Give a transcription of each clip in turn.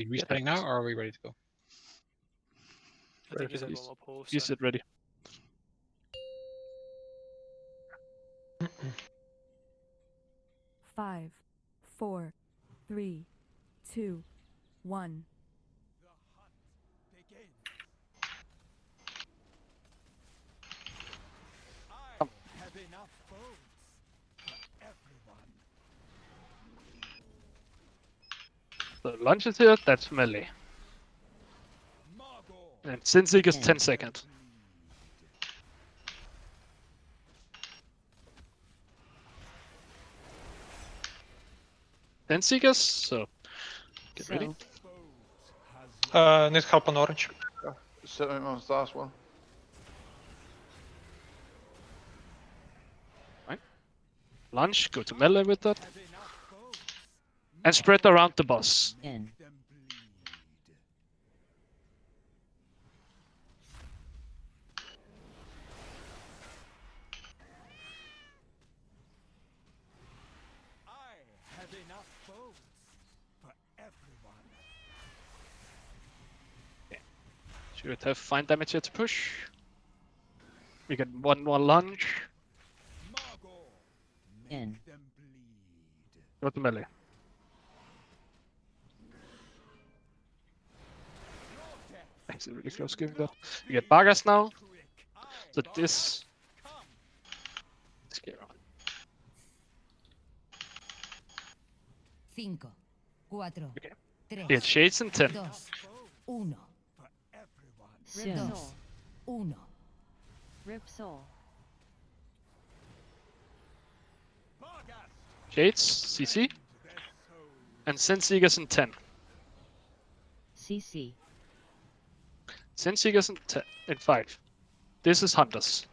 resetting now, or are we ready to go? I think he's a normal pose. You sit ready. Five, 4, 3, 2, 1. So lunge is here, that's melee. And Sinzig is 10 seconds. Then Seekers, so get ready. Need help on orange. Sitting on the last one. Lunge, go to melee with that. And spread around the boss. In. Should have fine damage here to push. We get one more lunge. In. Go to melee. Actually, really close giving that. We get Vargas now. So this. Scare on. 5, 4, Okay. 3, We get Shades in 10. 2, 1. Soon. 1. Rip Soul. Shades, CC. And Senseekers in 10. CC. Senseekers in 5. This is Hunters.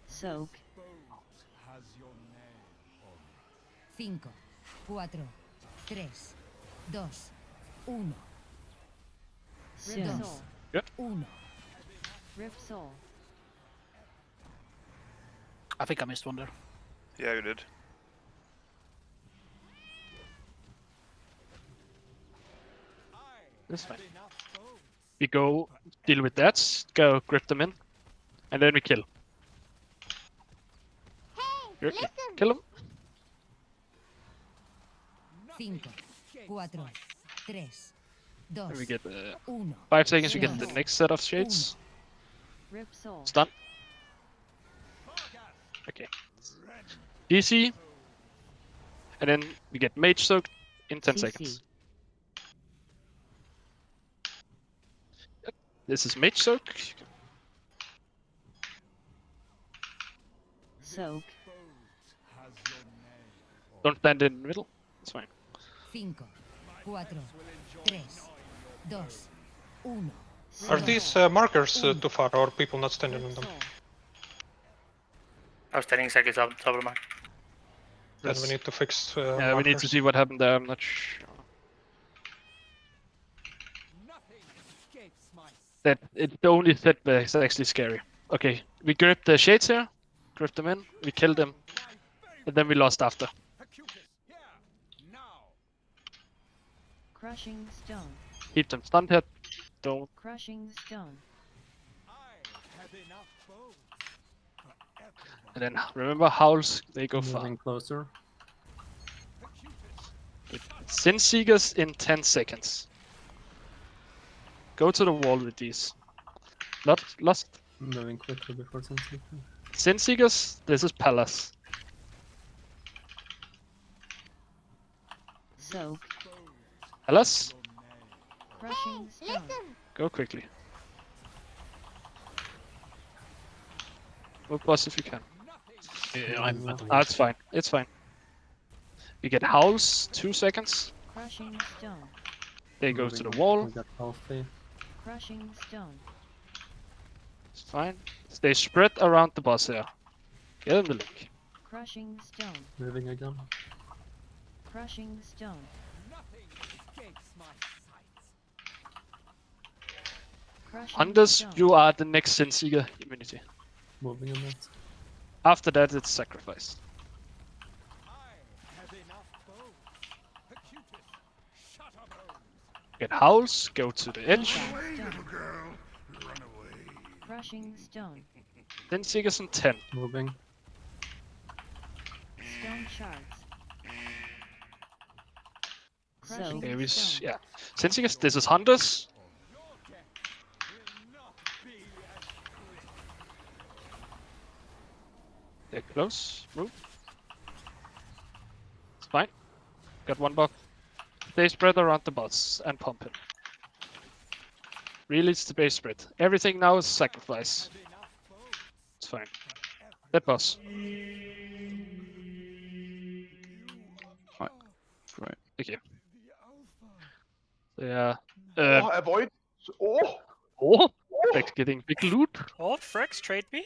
Soak. 5, 4, 3, 2, 1. Soon. Good. 1. Rip Soul. I think I missed one there. Yeah, you did. That's fine. We go deal with that, go grip them in, and then we kill. Hey, listen! Kill them. 5, 4, 3, 2, And we get 1. 5 seconds, we get the next set of shades. Rip Soul. Stun. Okay. DC. And then we get Mage Soak in 10 CC. seconds. Yep. This is Mage Soak. Soak. Don't stand in the middle. It's fine. 5, 4, 3, 2, 1. Are these markers too far, or people not standing on them? I was standing exactly top of mine. Then we need to fix Yeah, we need to markers. see what happened there. I'm not sure. That it's the only setback is actually scary. Okay, we grip the shades here, grip them in, we kill them, and then we lost after. Crushing Stone. Keep them stunned here. Don't. Crushing Stone. And then remember, howls they go far. Moving closer. Sin Seekers in 10 seconds. Go to the wall with these. Not lost. Moving quickly before something. Sin Seekers, this is Palace. Soak. Palace, Crushing Stone. Listen! go quickly. Move boss if you can. Yeah, I'm at the Ah, it's fine. It's fine. We get howls, 2 seconds. Crushing Stone. They go to the wall. We got healthy. Crushing Stone. It's fine. They spread around the boss here. Get in the link. Crushing Stone. Moving again. Crushing Stone. Crushing Hunters, Stone. you are the next Sin Seeker immunity. Moving on that. After that, it's sacrifice. Get house, go to the edge. Stone. Crushing stone. Then Seekers in 10. Moving. Stone shards. Crushing There is, stone. yeah. Sensigas, this is Hunters. They're close. Move. It's fine. Got one buff. Stay spread around the boss and pump him. Really, it's the base spread. Everything now is sacrifice. It's fine. That boss. Right. Okay. Yeah. Oh, avoid. Oh! Oh! Like getting big loot. Oh, Frex, trade me.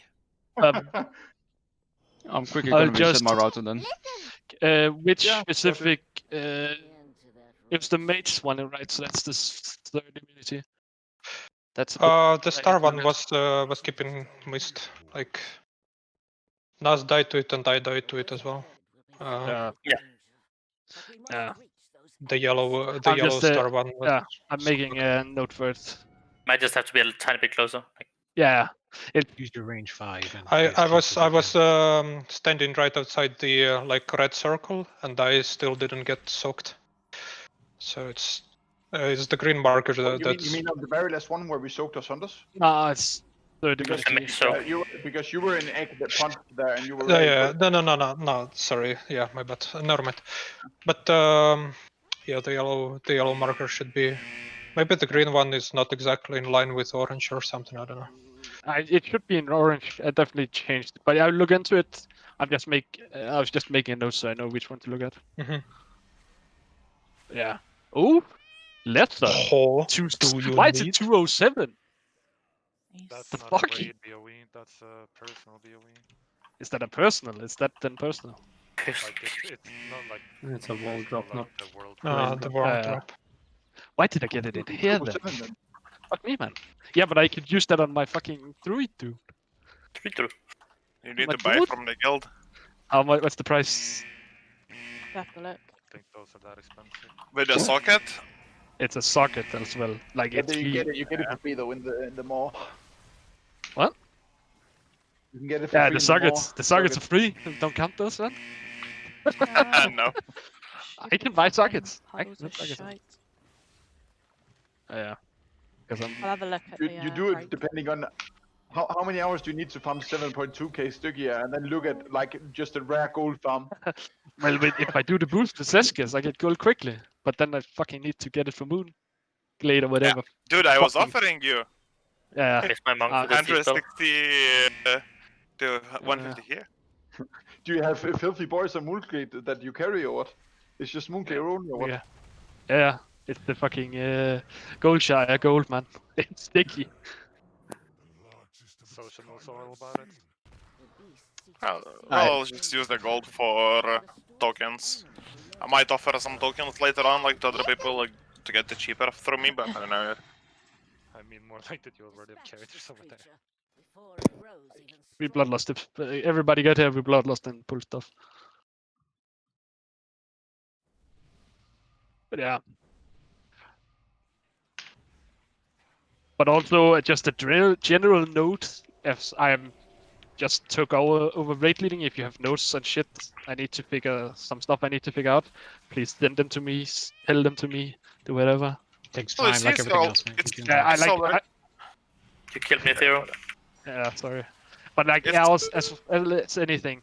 I'm quickly I'll gonna reset just- my router then. Which Yeah, specific? It's the mage one, right? So that's this third immunity. That's a bit- The star one was keeping mist. Like Nas died to it and I died to it as well. yeah. The yellow I'm just, star one was yeah. I'm making a note for it. Might just have to be a tiny bit closer. Like, Yeah. Use your range 5. And I was standing right outside the like red circle and I still didn't get soaked. So it's the green marker You mean on the very last one where we soaked us hunters? Nah, it's third Because, immunity. so because you were in egg that punched there and you were yeah, ready. no, sorry, yeah, my bad, never mind. But yeah, the yellow marker should be. Maybe the green one is not exactly in line with orange or something. I don't know. It should be in orange. I definitely changed it, but I'll look into it. I was just making a note so I know which one to look at. Mhm. Yeah. Oh, leather. Oh, Two. do you Why is need- it 207? That's The not fuck? a raid BOE, that's a personal BOE. Is that a personal? Is that then personal? Like, it's not like It's a wall drop, like not. the world. the world Uh, drop. Why did I get it in here then? Fuck me, man. Yeah, but I could use that on my fucking druid dude. True. You need My to buy dude? it from the guild. How much? What's the price? I think those are that expensive. With a socket. It's a socket as well. Like Yeah, it's you get it. You get it for free though in the mall. What? You can get it for Yeah, free. the sockets are free. Don't count those, man. No. I can buy sockets. I can buy sockets. Yeah. Because I'm. I'll have a look at You do it depending on how many hours do you need to farm 7.2k Stygia and then look at like just a rare gold farm. Well, if I do the boost with Seskis, I get gold quickly. But then I fucking need to get it from Moon Glade or whatever. Dude, I was Fucking- offering you Yeah. It's my monk for this spell. 160 to 150 here. Do you have filthy boys on Moonglade that you carry or what? It's just Moonglade only or what? Yeah. Yeah. It's the fucking Goldshire gold, man. It's sticky. Social knows all about it. I'll just use the gold for tokens. I might offer some tokens later on, like to other people, like to get it cheaper through me, but I don't know yet. I mean, more like that you already have characters over there. We bloodlust it. Everybody get here, we bloodlust and pull stuff. But yeah. But also just a general note, as I'm just took over raid leading. If you have notes and shit, I need to figure some stuff. I need to figure out. Please send them to me. Tell them to me. Do whatever. Takes Well, time it's like his everything goal. else. Man. It's- You Yeah, can- I So, like. You killed me, Theo. Yeah, sorry. But like, It's- yeah, as well as anything.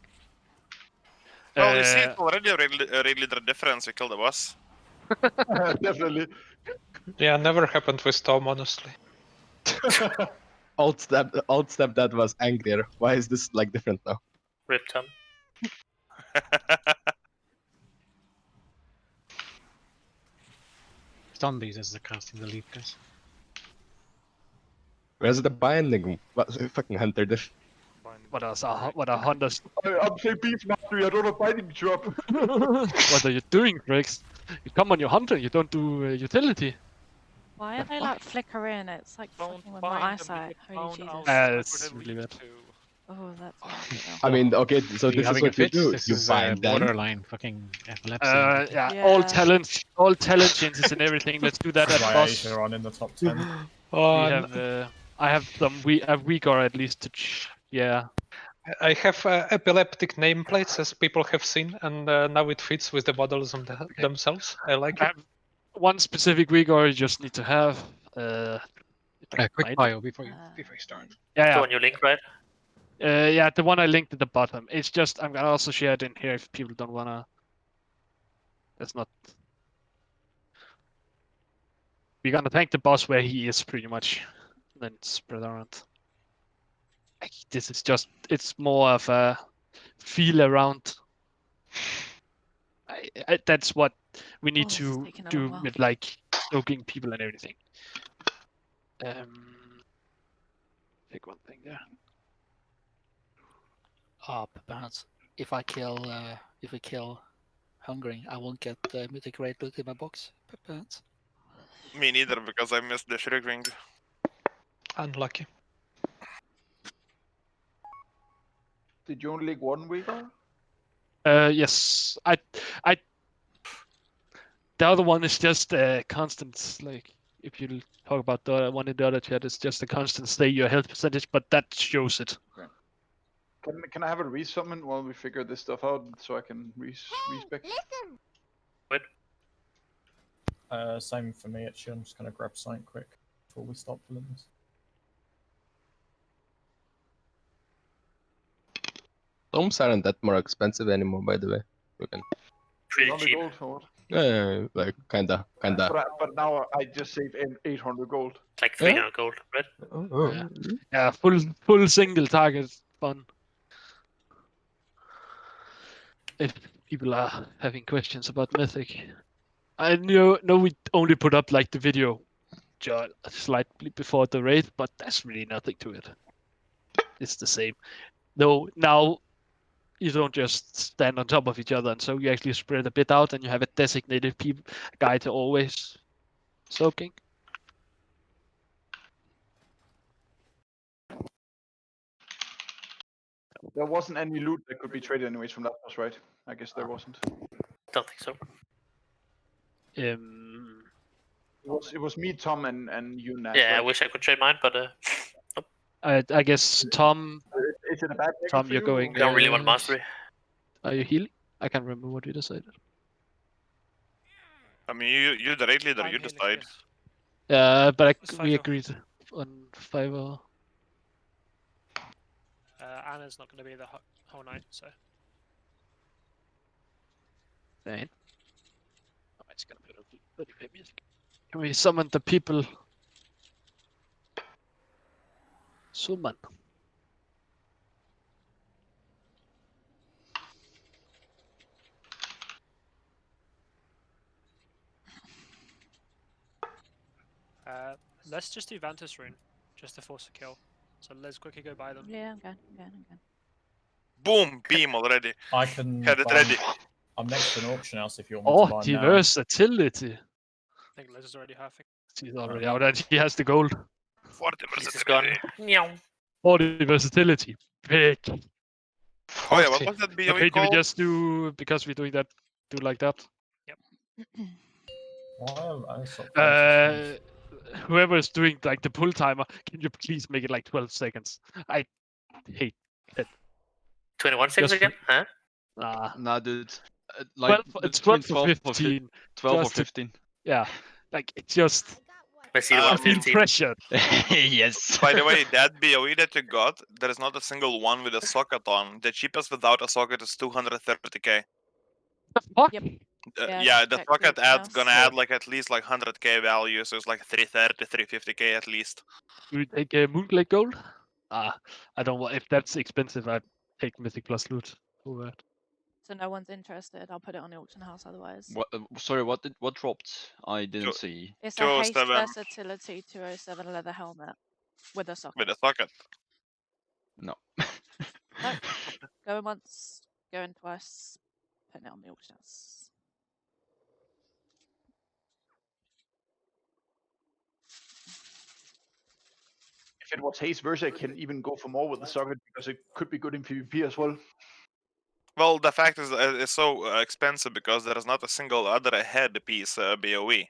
Well, you see, it's already a raid leader difference. We killed the boss. Definitely. Yeah, never happened with Tom, honestly. Alt step that was angrier. Why is this like different now? Rip Tom. Stun these as the casting the lead, guys. Where's the binding? What fucking hunter this? What are hunters? I'm saying beef now, I don't have fighting drop. What are you doing, Briggs? You come on your hunter. You don't do utility. Why are they like flickering? It's like fucking with my eyesight. Holy Jesus. It's really bad. Oh, that's not good. I mean, okay, so Are you this is having a what you fit? do. This You is find them. borderline fucking epilepsy. Yeah, Yeah. all talent changes and everything. Let's do that at boss. on in the top 10. We have, I have some weaker at least to. Yeah. I have epileptic nameplates, as people have seen, and now it fits with the models themselves. I like I it. have one specific weaker you just need to have. Quick Mine? bio before you start. Yeah, The one you link, right? yeah, the one I linked at the bottom. It's just I'm gonna also share it in here if people don't wanna. That's not. We're gonna thank the boss where he is pretty much, then spread around. This is just it's more of a feel around. That's what we need Oh, this is to taking a do little while. with like soaking people and everything. Pick one thing there. Perhaps if I kill hungering, I won't get the mythic raid loot in my box. Perhaps. Me neither, because I missed the Shriek Ring. Unlucky. Did you only link one weaker? Yes, the other one is just a constant, like, if you talk about the one in the other chat, it's just a constant stay your health percentage, but that shows it. Okay. Can I have a resummon while we figure this stuff out so I can respec? Same for me, actually. I'm just going to grab something quick before we stop doing this. Tomes aren't that more expensive anymore, by the way. You can... Pretty 100 cheap. gold or what? Yeah, like kinda. But now I just saved 800 gold. Like 300 gold, right? Oh. Yeah, full single target fun. If people are having questions about Mythic, I know we only put up like the video just slightly before the raid, but there's really nothing to it. It's the same. No, now you don't just stand on top of each other, and so you actually spread a bit out, and you have a designated guy to always soaking. There wasn't any loot that could be traded anyways from that boss, right? I guess there wasn't. Don't think so. It was me, Tom, and you, Nash. Yeah, I right? wish I could trade mine, but I guess Tom. Is it a bad thing Tom, for you're you? going. don't really want mastery. Are you healing? I can't remember what you decided. I mean, you're the raid leader, you decide. But we agreed on 5 or. Anna's not going to be the whole night, so. Fine. I'm just gonna put up bloody music. Can we summon the people? Summon. Let's just do Vantus Rune, just to force a kill. So let's quickly go buy them. Yeah, I'm going. Boom! Beam already. I can. Had it ready. I'm next to an auction house if you want me to buy The now. versatility. I think Liz is already halving. She's already out and he has the gold. 40 It's gone. Meow. 40 versatility. Big. Oh yeah, what was that BOE Okay, do we called? just do, because we're doing that, do like that? Whoever is doing like the pull timer, can you please make it like 12 seconds? I hate it. 21 seconds Just again? Huh? Nah, dude. Like 12, it's 12 or 15. 12 or Just to- 15. Yeah, like it just. Let's see I feel 115. pressured. Yes. By the way, that BOE that you got, there is not a single one with a socket on. The cheapest without a socket is 230k. Fuck? Yeah, the check socket the ad's house. gonna add like at least like 100k value, so it's like 330, 350k at least. Do we take a Moonglade Gold? I don't want. If that's expensive, I take Mythic plus loot over it. So no one's interested. I'll put it on the auction house otherwise. What? Sorry, what dropped? I didn't see. It's a haste 207. versatility 207 leather helmet with a socket. With a socket. No. Nope. Going once, going twice. Putting it on the auction house. it was haste versa, I can even go for more with the socket because it could be good in PvP as well. Well, the fact is it's so expensive because there is not a single other head piece BOE.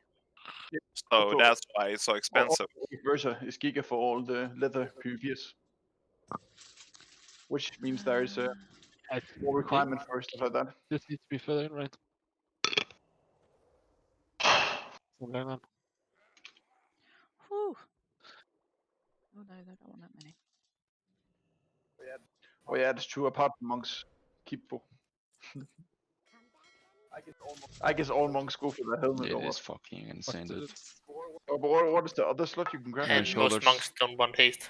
Yeah, So that's why it's so expensive. Haste versa is Giga for all the leather PvPs. Which means there is more requirement for stuff like that. This needs to be further in, right? Something like that. Whew. Oh no, they don't want that many. Oh yeah, that's true. Apart from monks, keep. I guess all monks go for the helmet. It or is what? fucking insane, dude. Oh, but what is the other slot you can grab? And shoulders. most monks don't want haste.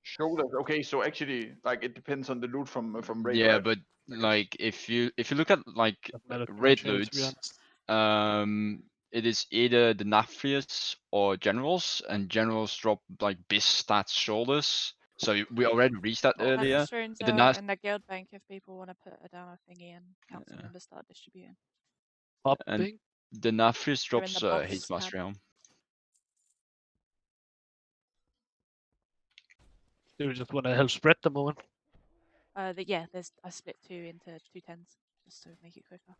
Shoulders. Okay, so actually, like it depends on the loot from raid. Yeah, right? but like if you look at like Doesn't matter too raid much, to be loots, honest. it is either the Nathrius or generals, and generals drop like bis stats shoulders. So we already reached that earlier. Practice runes The are in the guild bank if people want to put a down a thingy and council members start distributing. and the Nathrius They're in drops the boss his tab. mastery arm. Do we just want to help spread the moment? Yeah, I split 2 into 2 10s just to make it quicker.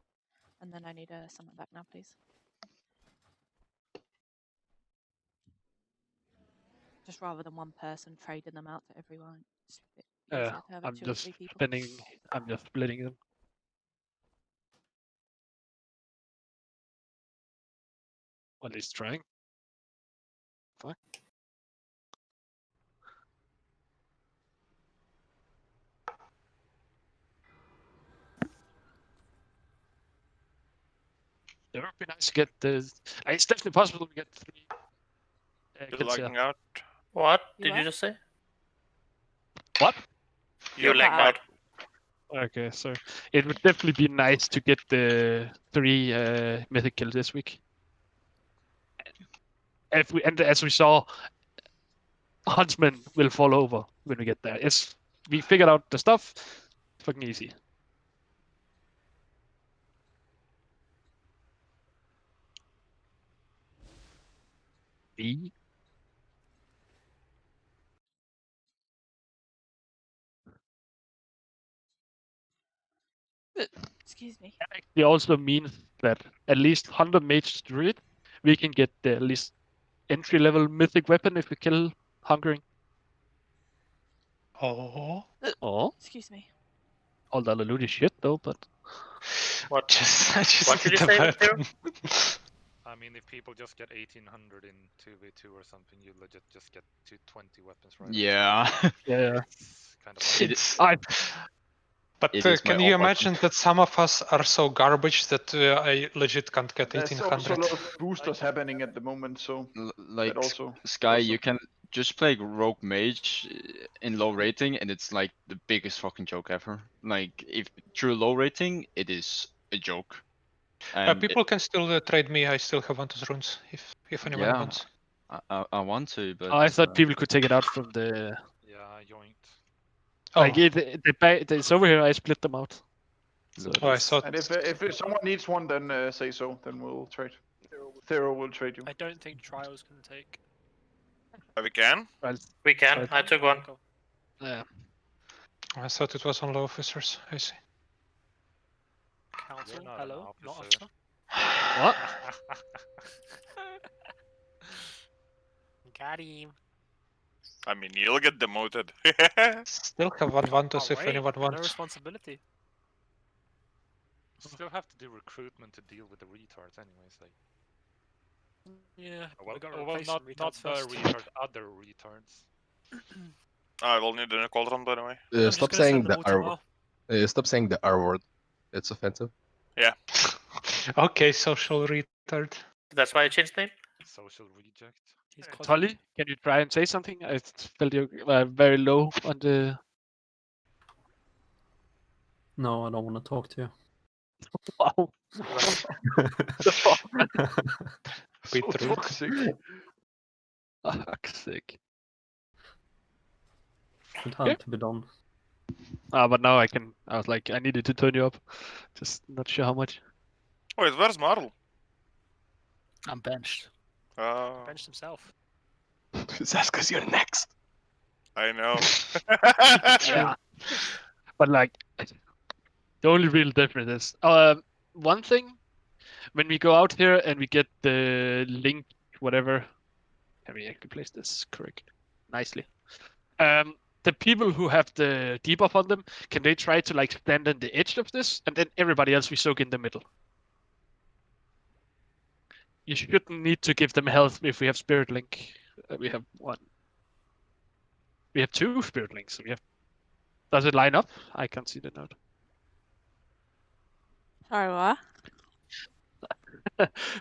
And then I need a summon back now, please. Just rather than one person trading them out to everyone. It's a bit easier to have it I'm 2 or just 3 people. I'm just splitting them. At least trying. Fuck. It would be nice to get the. It's definitely possible to get 3 You're kills here. lagging out. What You did what? you just say? What? You lagged out. Okay, so it would definitely be nice to get the 3 mythic kills this week. And as we saw, Huntsman will fall over when we get there. We figured out the stuff. Fucking easy. B. Excuse me. That actually also means that at least 100 mage druid, we can get the at least entry level mythic weapon if we kill Hungering. Oh. Oh. Excuse me. All the loot is shit though, but. What? I just What did need you a say, weapon. I mean, if people just get 1800 in 2v2 or something, you legit just get 220 weapons right away. Yeah. Yeah. It's kind of But It is can my you own imagine that some of us are so garbage that I legit can't get There's also a 1800? lot of boosters happening at the moment, so like that also. Sky, you can just play rogue mage in low rating, and it's like the biggest fucking joke ever. Like if true low rating, it is a joke. And People can still trade me. I still have Vantus runes if anyone yeah, wants. I want to, but I thought people could take it out from the. Yeah, I joined. Like it's over here. I split them out. So Oh, I thought. And if someone needs one, then say so. Then we'll trade. Thero will trade you. I don't think Trials can take. We can? We can. I took one. Yeah. I thought it was only officers. I see. Council, not hello, an not officer. officer. What? Got him. I mean, you'll get demoted. Still have one Vantus if Alright, anyone no wants. responsibility. Still have to do recruitment to deal with the retards, anyways. Like. Yeah, Well, we gotta well, replace not some not retards the first. retards, other retards. I will need a cauldron, by the way. Stop saying the R. Stop saying the R word. It's offensive. Yeah. Okay, social retard. That's why I changed name. Social reject. Tolly, can you try and say something? I felt you very low on the. No, I don't want to talk to you. Wow. So toxic. Fuck's sake. It had to be done. But now I can. I was like, I needed to turn you up. Just not sure how much. Wait, where's Marl? I'm benched. Benched himself. That's because you're next. I know. Yeah. But like, the only real difference is one thing. When we go out here and we get the link, whatever, can we actually place this correct nicely? The people who have the debuff on them, can they try to like stand on the edge of this, and then everybody else we soak in the middle? You shouldn't need to give them health if we have Spirit Link. We have one. We have 2 Spirit Links. We have. Does it line up? I can't see the note. Sorry, what?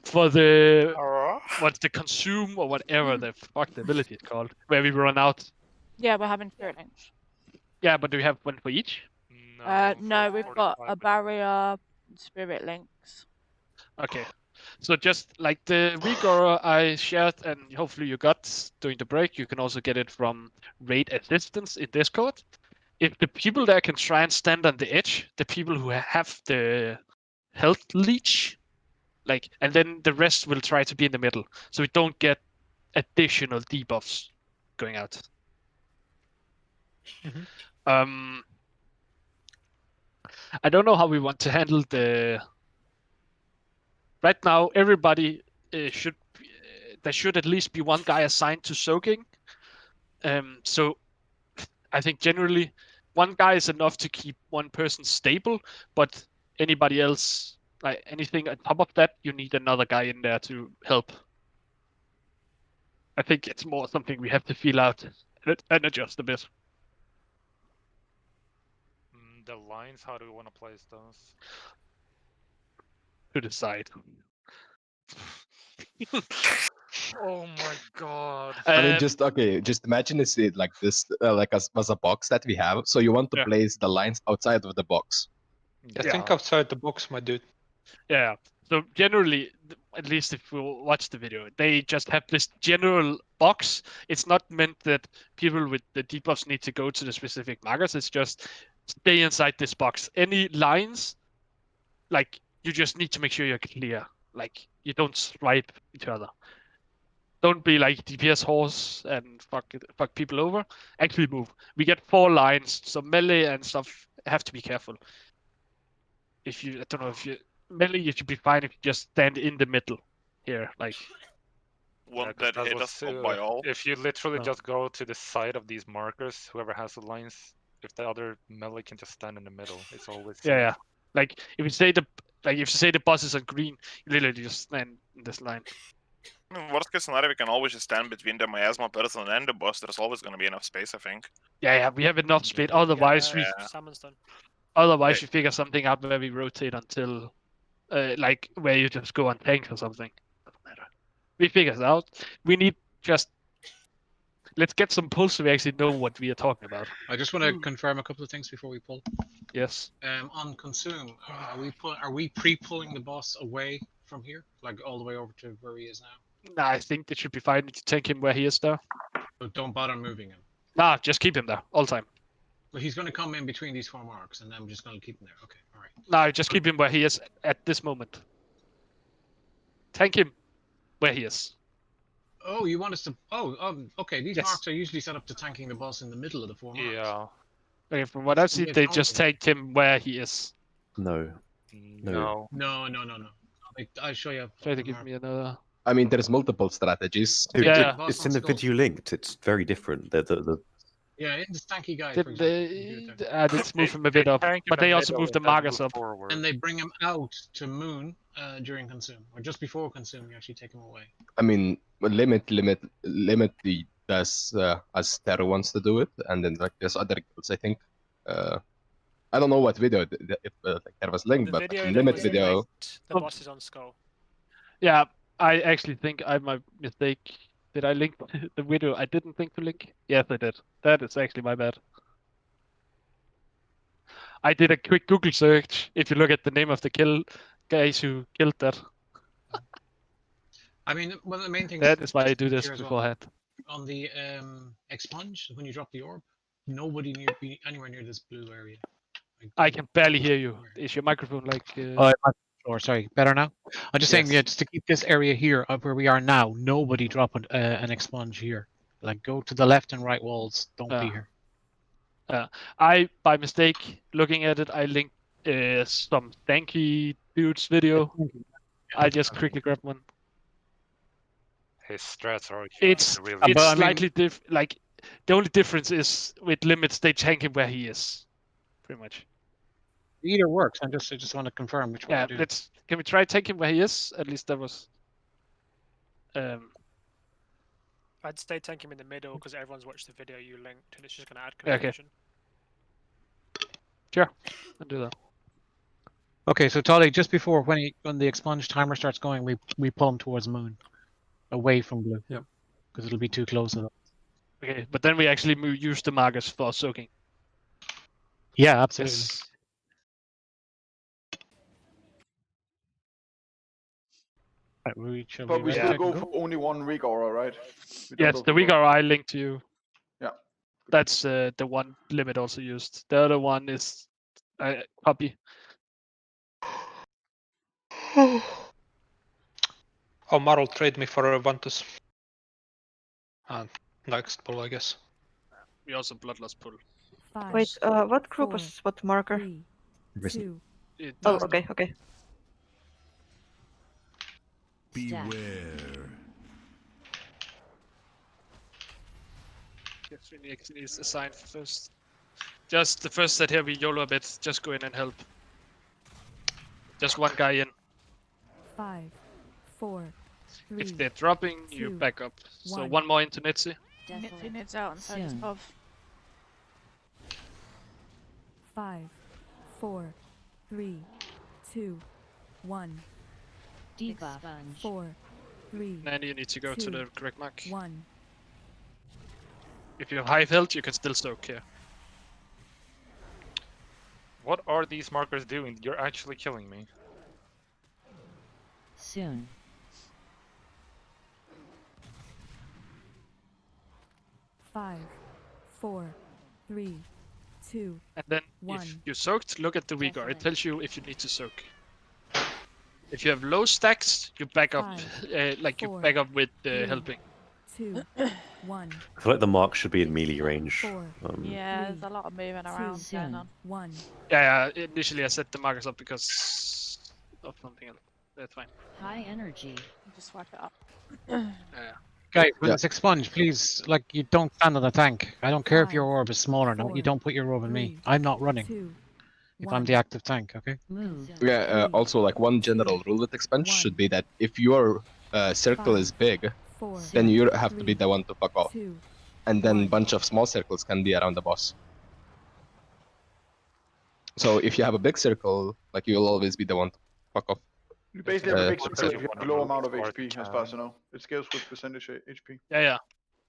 For the what's the consume or whatever the fuck the ability is called, where we run out. Yeah, we're having Spirit Links. Yeah, but do we have one for each? No, we've got a barrier, Spirit Links. Okay. So just like the Rigor I shared and hopefully you got during the break, you can also get it from Raid Assistance in Discord. If the people there can try and stand on the edge, the people who have the health leech, like, and then the rest will try to be in the middle, so we don't get additional debuffs going out. I don't know how we want to handle the. Right now, everybody should. There should at least be one guy assigned to soaking. So I think generally one guy is enough to keep one person stable, but anybody else, like anything on top of that, you need another guy in there to help. I think it's more something we have to feel out and adjust a bit. The lines, how do we want to place those? To decide. Oh my god. I mean, just imagine it's like this, like as a box that we have. So you want to place the lines outside of the box. I think outside the box, my dude. Yeah. So generally, at least if you watch the video, they just have this general box. It's not meant that people with the debuffs need to go to the specific markers. It's just stay inside this box. Any lines, like you just need to make sure you're clear. Like you don't swipe each other. Don't be like DPS horse and fuck people over. Actually move. We get 4 lines, so melee and stuff have to be careful. If you, I don't know if you melee, you should be fine if you just stand in the middle here, like. Won't that hit us by all? If you literally just go to the side of these markers, whoever has the lines, if the other melee can just stand in the middle, it's always safe. Yeah. Like if you say the boss is on green, you literally just stand in this line. Worst case scenario, we can always just stand between the miasma person and the boss. There's always going to be enough space, I think. Yeah, we have enough space. Otherwise, we figure something out where we rotate until, like where you just go on tank or something. Doesn't matter. We figure it out. We need just. Let's get some pulse so we actually know what we are talking about. I just want to confirm a couple of things before we pull. Yes. On consume, are we pre-pulling the boss away from here, like all the way over to where he is now? Nah, I think it should be fine to take him where he is there. So don't bother moving him. Nah, just keep him there all the time. Well, he's going to come in between these 4 marks, and I'm just going to keep him there. Okay, all right. Nah, just keep him where he is at this moment. Tank him where he is. Oh, you want us to? Oh, okay. These marks are usually set up to tanking the boss in the middle of the 4 marks. Yeah. Okay, from what I've seen, they just tanked him where he is. No. No. I'll show you. Try to give me another. I mean, there's multiple strategies. It's in the video linked. It's very different. Yeah, the stanky guy. Let's move him a bit up, but they also move the markers up. And they bring him out to Moon during consume, or just before consume. You actually take him away. I mean, limit the does as Terra wants to do it, and then like there's other guilds. I think. I don't know what video if there was linked, but limit video. The boss is on skull. Yeah, I actually think I my mistake. Did I link the video? I didn't think to link. Yes, I did. That is actually my bad. I did a quick Google search. If you look at the name of the guys who killed that. I mean, one of the main things. That is why I do this beforehand. On the expunge, when you drop the orb, nobody be anywhere near this blue area. Like, I can barely hear you. Is your microphone like? Or sorry, better now. I'm just saying, yeah, just to keep this area here of where we are now, nobody drop an expunge here. Like go to the left and right walls. Don't be here. I, by mistake, looking at it, I linked some Stanky dude's video. I just quickly grabbed one. His strats are It's really it's But I mean- slightly like the only difference is with limits they tank him where he is, pretty much. Either works. I just want to confirm which one. Yeah, can we try tank him where he is? At least that was. I'd stay tank him in the middle because everyone's watched the video you linked, and it's just going to add Okay. confusion. Sure, I'll do that. Okay, so Tolly, just before when the expunge timer starts going, we pull him towards moon, away from blue. Yep. Because it'll be too close to them. Okay, but then we actually use the markers for soaking. Yeah, absolutely. Yes. Right, But we still go go? for only one weak aura, right? We don't Yes, go the for weak both. aura I linked to you. Yeah. That's the one limit also used. The other one is copy. Oh, Marl, trade me for a Vantus. Next pull, I guess. We also bloodlust pull. Wait, what group was what marker? Risen. Oh, okay, okay. Beware. Guess we need a sign first. Just the first set here, we YOLO a bit. Just go in and help. Just one guy in. 5, 4, 3. If they're dropping, you 2, back up. So 1. one more into Nitsi. Nitsi nids out and turns Soon. off. 5, 4, 3, 2, 1. Debuff. 4, 3. And you need to go to 2, the correct mark. 1. If you have high health, you can still soak here. What are these markers doing? You're actually killing me. Soon. Five, 4, 3, 2. And then if 1. you soaked, look at the weaker. It tells you if you need to soak. If you have low stacks, you back up, like you 4, back up with 3, helping. 2, 1. I feel like the mark should be in melee range. 4. Yeah, there's a lot of moving around going on. 1. Yeah, initially I set the markers up because of something else. That's fine. High energy. Just swipe it up. Guys, when it's expunged, please, like, you don't stand on the tank. I don't care if your orb is smaller now. You don't put your orb on me. I'm not running. If I'm the active tank, okay? Yeah, also, like, one general rule with expunge should be that if your circle is big, then you have to be the one to fuck off. And then bunch of small circles can be around the boss. So if you have a big circle, like, you'll always be the one to fuck off. You basically have a big circle if you have a low amount of HP, as far as I know. It scales with percentage HP. Yeah.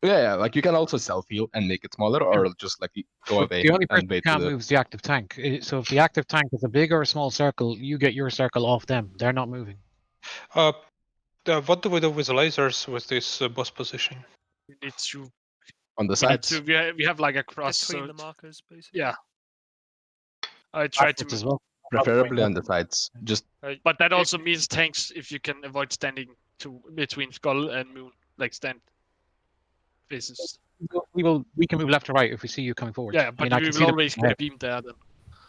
Yeah, like, you can also self-heal and make it smaller, or just, like, go away The only person and who wait can't to the... move is the active tank. So if the active tank is a big or a small circle, you get your circle off them. They're not moving. What do we do with the lasers with this boss position? We need to. On the sides? We have like a cross. Between so the markers, basically. Yeah. I tried to. As well. Preferably on the sides. Just. But that also means tanks if you can avoid standing between skull and moon, like stand faces. We can move left or right if we see you coming forward. Yeah, but we will always get a beam there then.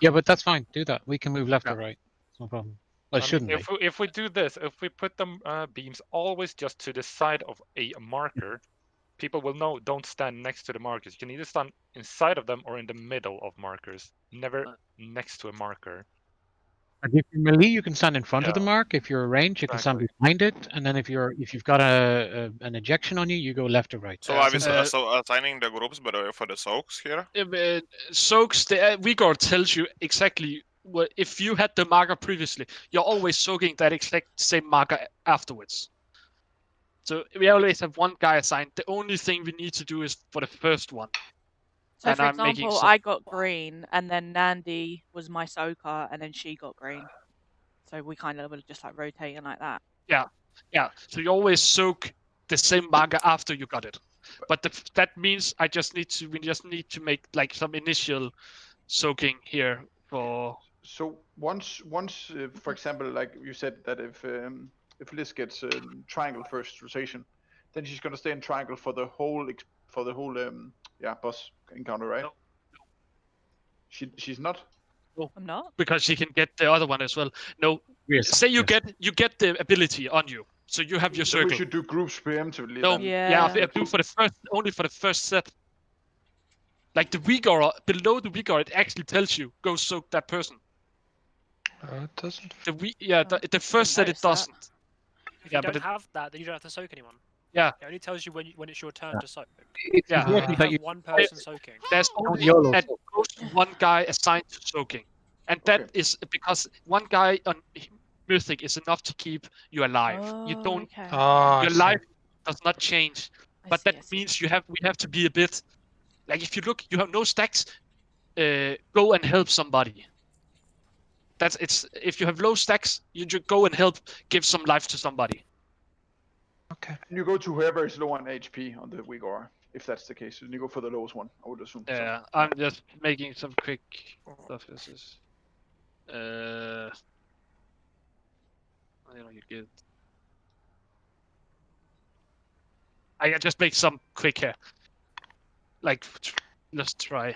Yeah, but that's fine. Do that. We can move left or right. It's no problem. Well, it shouldn't be. If we do this, if we put them beams always just to the side of a marker, people will know don't stand next to the markers. You can either stand inside of them or in the middle of markers, never next to a marker. And if you're melee, you can stand in front of the mark. If you're range, you can stand behind it. And then if you've got an ejection on you, you go left or right. So are we assigning the groups, by the way, for the soaks here? Soaks, the Vigor tells you exactly what if you had the marker previously, you're always soaking that exact same marker afterwards. So we always have one guy assigned. The only thing we need to do is for the first one. So, for example, I got green, and then Nandi was my soaker, and then she got green. So we kind of were just like rotating like that. Yeah. So you always soak the same marker after you got it. But that means we just need to make like some initial soaking here for. So once, for example, like you said that if Liz gets triangle first rotation, then she's gonna stay in triangle for the whole for the whole boss encounter, right? No. She's not. No, I'm not. because she can get the other one as well. No, Yes. say you get the ability on you, so you have your So circle. we should do groups preemptively. No, then. yeah, I do for the first, only for the first set. Like the weak aura, below the weak aura, it actually tells you go soak that person. It doesn't. The first set it doesn't. If Yeah, you but don't have that, then you don't have to soak anyone. Yeah. It only tells you when it's your turn to soak. It's Yeah. important You that have you one person soaking. There's don't only YOLO at soak. most one guy assigned to soaking, and that is because one guy on Mythic is enough to keep you alive. You Oh, don't. okay. Your life does not change, but that means we have to be a bit. Like if you look, you have no stacks. Go and help somebody. If you have low stacks, you just go and help, give some life to somebody. Okay. And you go to whoever is low on HP on the weak aura, if that's the case. And you go for the lowest one, I would assume. Yeah, I'm just making some quick stuff. This is. I know you get. I can just make some quick here. Like, let's try.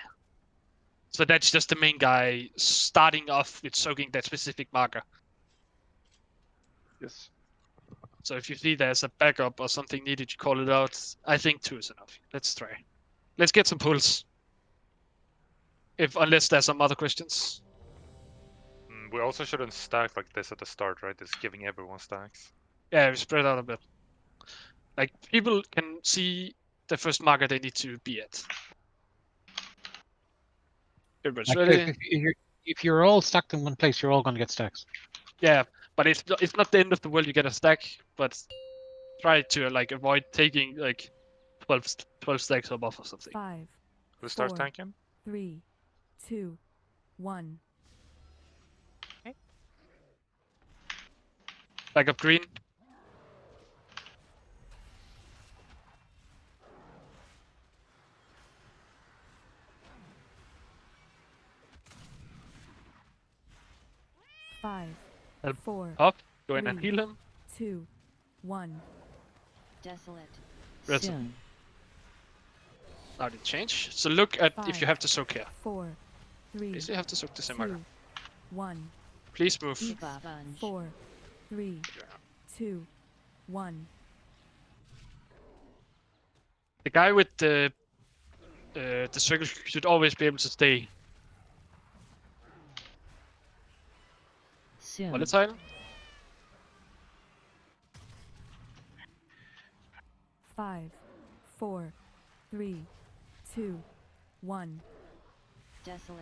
So that's just the main guy starting off with soaking that specific marker. Yes. So if you see there's a backup or something needed, you call it out. I think 2 is enough. Let's try. Let's get some pulls. Unless there's some other questions. We also shouldn't stack like this at the start, right? It's giving everyone stacks. Yeah, we spread out a bit. Like people can see the first marker they need to be at. Everybody's Like, ready. if you're all stacked in one place, you're all going to get stacks. Yeah, but it's not the end of the world. You get a stack, but try to like avoid taking like 12 stacks above or something. 5. Who starts 4, tanking? 3, 2, 1. Back up green. Five, Help 4, up. Go in and 3, heal him. 2, 1. Desolate. Rest him. Soon. Now they change. So look at if you 5, have to soak here. 4, 3, Please you have to soak the same marker. 2, 1. Please move. Sponge. 4, 3, 2, 1. The guy with the circle should always be able to stay. Soon. Volatile. 5, 4, 3, 2, 1. Desolate.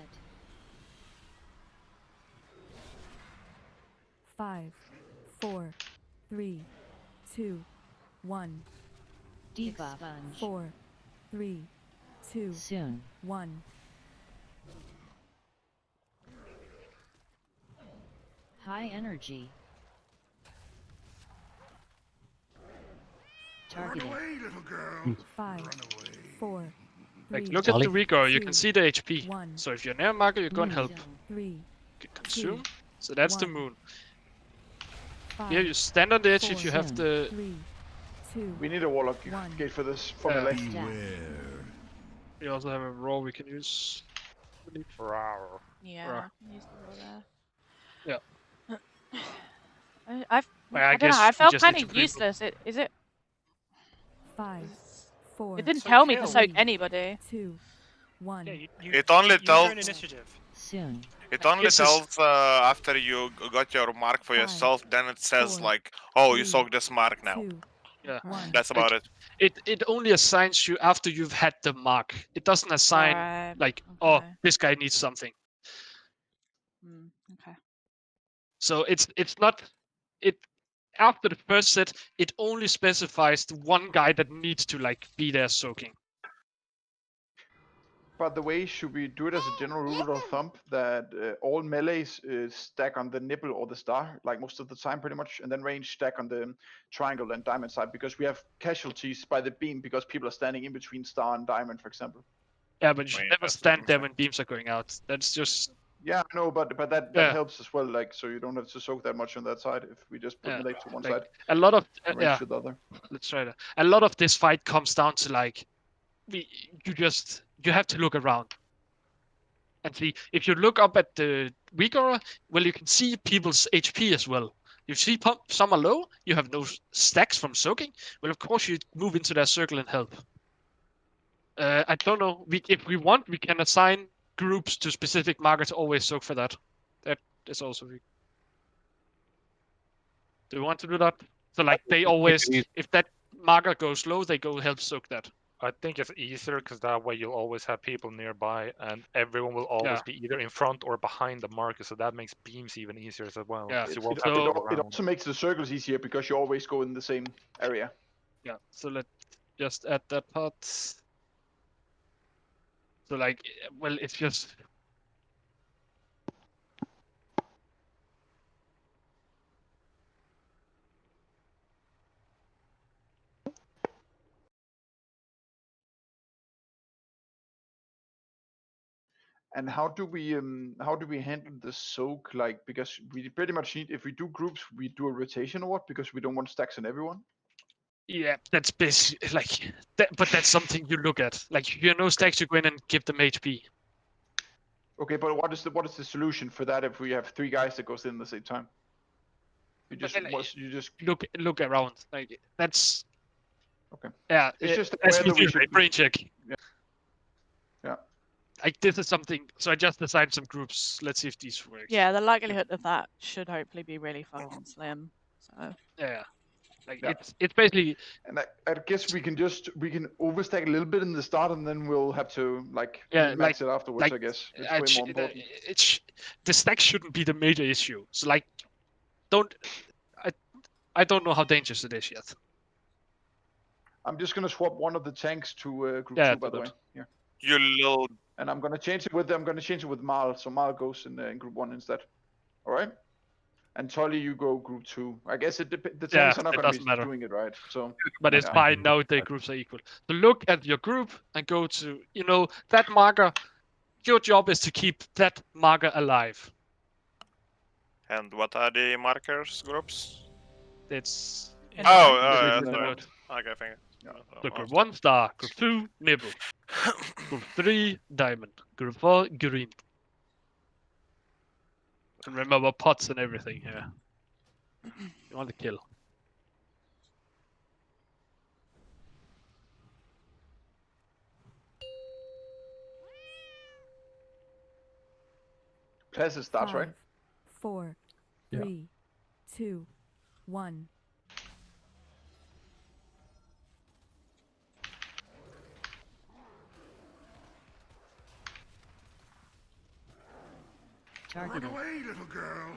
5, 4, 3, 2, 1. Debuff. 4, 3, 2, Soon. 1. High energy. Targeted. 5, 4, 3, Like look at the rigor, you can 2, see the HP. 1. So if you're near a marker, you go and help. 3, Consume. So that's the 1. moon. 5, Here you stand on the edge if 4, you have the. 3, 2. We need a warlock 1. gate for this formula. We also have a raw we can use. Yeah, Raw. I can use the raw there. Yeah. I Well, I don't know. guess I we felt just need kind to of pre-book. useless. Is it? 5, 4. It didn't So tell me to kill. soak anybody. 2, 1. Yeah, you It only use tells. your own initiative. Soon. It only This is- tells after you got your mark for yourself, then it says 4, like, oh, you 3, soak this mark now. 2, Yeah. 1. That's about it. It only assigns you after you've had the mark. It doesn't assign Right. like, oh, Okay. this guy needs something. Okay. So it's not it after the first set. It only specifies the one guy that needs to like be there soaking. By the way, should we do it as a general rule of thumb that all melees stack on the nipple or the star, like most of the time pretty much, and then range stack on the triangle and diamond side, because we have casualties by the beam because people are standing in between star and diamond, for example. Yeah, but you should Wait, never that's stand what there I'm when beams are going out. That's just Yeah, I know, but that Yeah. helps as well, like, so you don't have to soak that much on that side if we just put Yeah, melee to one like, side. a lot of and range yeah. to the other. Let's try that. A lot of this fight comes down to like you have to look around and see. If you look up at the Vigor, well, you can see people's HP as well. You see some are low, you have no stacks from soaking. Well, of course, you move into their circle and help. I don't know. If we want, we can assign groups to specific markers to always soak for that. That is also. Do you want to do that? So like they always, if that marker goes low, they go help soak that. I think it's easier because that way you'll always have people nearby, and everyone will always be either in front or behind the marker. So that makes beams even easier as well. Yeah. It also makes the circles easier because you always go in the same area. Yeah. So let's just add that part. So like, well, it's just. And how do we handle the soak? Like, because we pretty much need, if we do groups, we do a rotation or what? Because we don't want stacks on everyone. Yeah, that's basically like that, but that's something you look at. Like if you know stacks, you go in and give them HP. Okay, but what is the solution for that if we have 3 guys that goes in the same time? You just look around. Like that's okay. Yeah, It's just that's whether we should brain check. Yeah. Like this is something. So I just assigned some groups. Let's see if these work. Yeah, the likelihood of that should hopefully be really fucking slim. So. Yeah. Like it's basically. And I guess we can overstack a little bit in the start, and then we'll have to max it afterwards. I guess it's way more important. The stack shouldn't be the major issue. So like, I don't know how dangerous it is yet. I'm just gonna swap one of the tanks to group 2, by the way. Yeah. You little. And I'm gonna change it with Mal, so Mal goes in group 1 instead. All right. And Tolly, you go group 2. I guess the tanks are not gonna be doing it right. So. But it's fine now. The groups are equal. So look at your group and go to that marker. Your job is to keep that marker alive. And what are the markers groups? It's. Sorry. Okay, thank you. So group 1 star, group 2 nibble, group 3 diamond, group 4 green. And remember pots and everything here. You want to kill. Classes starts, right? 4, 3, 2, 1. Run away, little girl.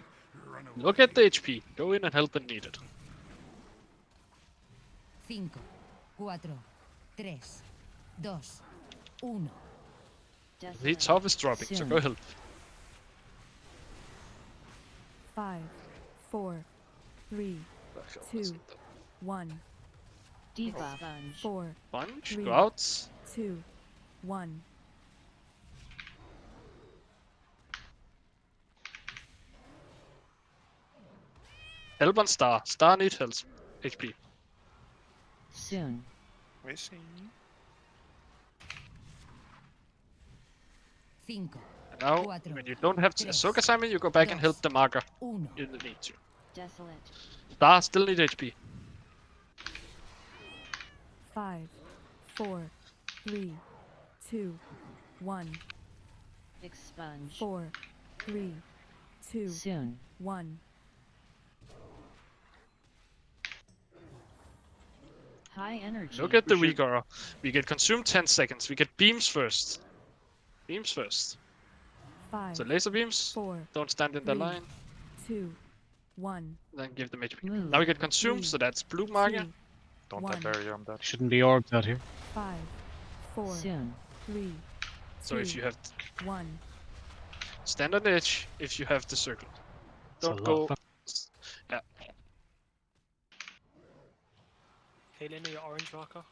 Run away. Look at the HP. Go in and help when needed. 5, 4, 3, 2, 1. The top is dropping, so go help. 5, 4, 3, 2, 1. Debuff. 4, Sponge, 3, go out. 2, 1. Help on star. Star needs health. HP. Soon. We see. 5. Now, when you don't have a soak assignment, you go back and help the marker. You need to. Desolate. Star still need HP. 5, 4, 3, 2, 1. Expunge. 4, 3, 2, Soon. 1. High energy. Look at the Vigor. We get consumed 10 seconds. We get beams first. Beams first. 5, So laser beams. 4, Don't stand in the 3, line. 2, 1. Then give them HP. Move. Now we get consumed, so that's blue marker. Don't have barrier on that. Shouldn't be orbed out here. 5, 4, Soon. 3, So if you have 1. stand on the edge, if you have the circle. That's a Don't lot go. of Yeah. Healing your orange marker.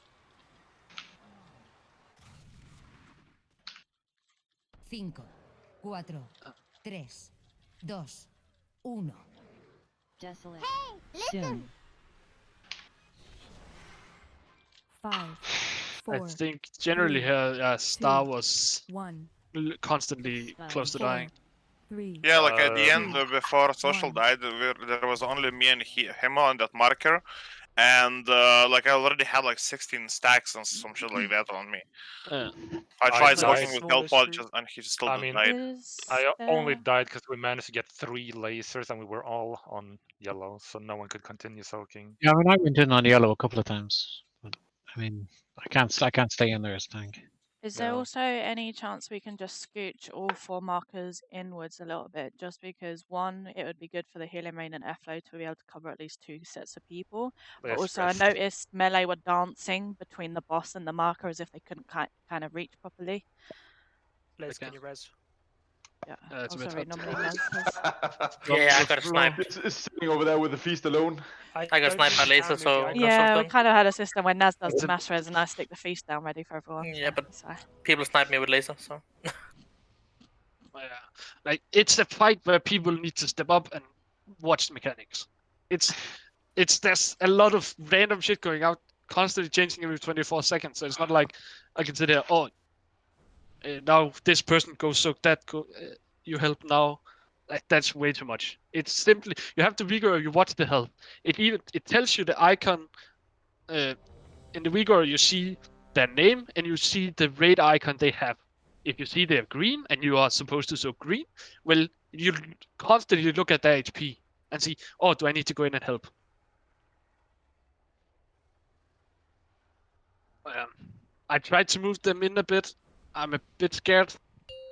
5, 4, 3, 2, 1. Desolate. Soon. 5, I 4, think generally 3, her Star 2, was 1. constantly close to 4, dying. 3. Yeah, like at the 2, end, before Social 1. died, there was only me and him on that marker, and like I already had like 16 stacks and some shit like that on me. I tried smoking with Hellpod, and he still I just mean, died. I only died because we managed to get 3 lasers and we were all on yellow, so no one could continue soaking. Yeah, I mean, I went in on yellow a couple of times, but I mean, I can't stay in there as tank. Is there also any chance we can just scooch all 4 markers inwards a little bit? Just because, one, it would be good for the healing rain and airflow to be able to cover at least 2 sets of people. But also, I noticed melee were dancing between the boss and the marker as if they couldn't kind of reach properly. Liz, can you res? Yeah. It's a bit sorry, hard to normally res. Naz. Yeah, I got a snipe. It's sitting over there with the feast alone. I got sniped by laser, so Yeah, we done. kind of had a system where Naz does It's the mass res and I stick the feast down ready for everyone. Yeah, so but it's fine. people snipe me with laser, so. Yeah, like it's a fight where people need to step up and watch the mechanics. It's there's a lot of random shit going out, constantly changing every 24 seconds. So it's not like I can sit here. Oh, now this person goes soak that. You help now. Like, that's way too much. It's simply you have to vigor. You watch the help. It tells you the icon. In the vigor you see their name and you see the raid icon they have. If you see they're green and you are supposed to soak green, well, you constantly look at their HP and see, oh, do I need to go in and help? I tried to move them in a bit. I'm a bit scared.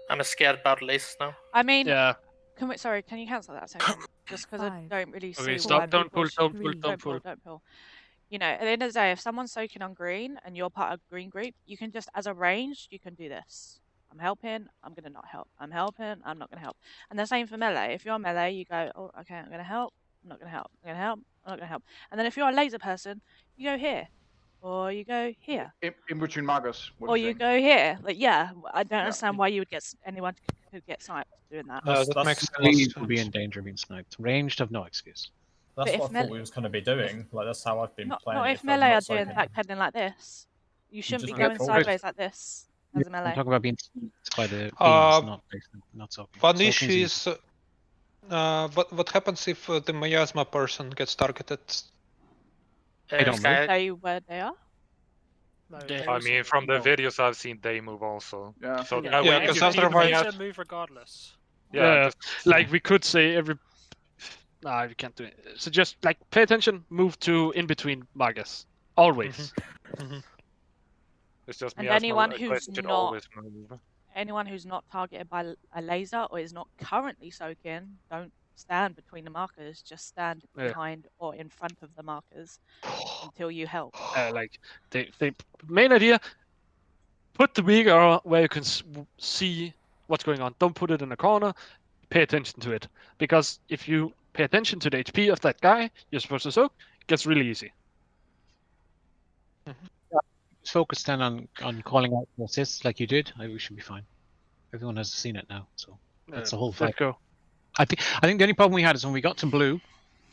I'm scared about lasers now. I mean, yeah. can you cancel that a second? Just because I don't really see Okay, why stop. Don't pull. people Don't pull. Don't pull. You know, at the end of the day, if someone's soaking on green and you're part of green group, you can just, as a ranged, you can do this. I'm helping, I'm going to not help. I'm helping, I'm not going to help. And the same for melee. If you're melee, you go, oh, okay, I'm going to help, I'm not going to help, I'm going to help, I'm not going to help. And then if you're a laser person, you go here. Or you go here. In between markers. Or you go here. Like, yeah, I don't understand why you would anyone could get sniped doing that. That makes sense. Will be in danger of being sniped. Ranged have no excuse. That's But what if I thought we was going to be doing. Like that's how I've been playing. Not if melee are doing backpedaling like this. You shouldn't be just going get forward. sideways like this as a melee. I'm talking about being sniped by the beams, not soaking. One issue is what happens if the miasma person gets targeted? They don't move. Say where they are. I mean, from the videos I've seen, they move also. Yeah. So Yeah, when because you see the otherwise miasma- they move regardless. Yeah, like we could say every. Nah, you can't do it. So just like pay attention, move to in between markers, always. It's just And miasma, anyone I who's should not always move. anyone who's not targeted by a laser or is not currently soaking, don't stand between the markers. Just stand behind or in front of the markers until you help. Like the main idea, put the vigor where you can see what's going on. Don't put it in a corner. Pay attention to it, because if you pay attention to the HP of that guy you're supposed to soak, it gets really easy. Focus then on calling out for assists like you did. We should be fine. Everyone has seen it now, so that's the whole fight. Let's go. I think the only problem we had is when we got to blue,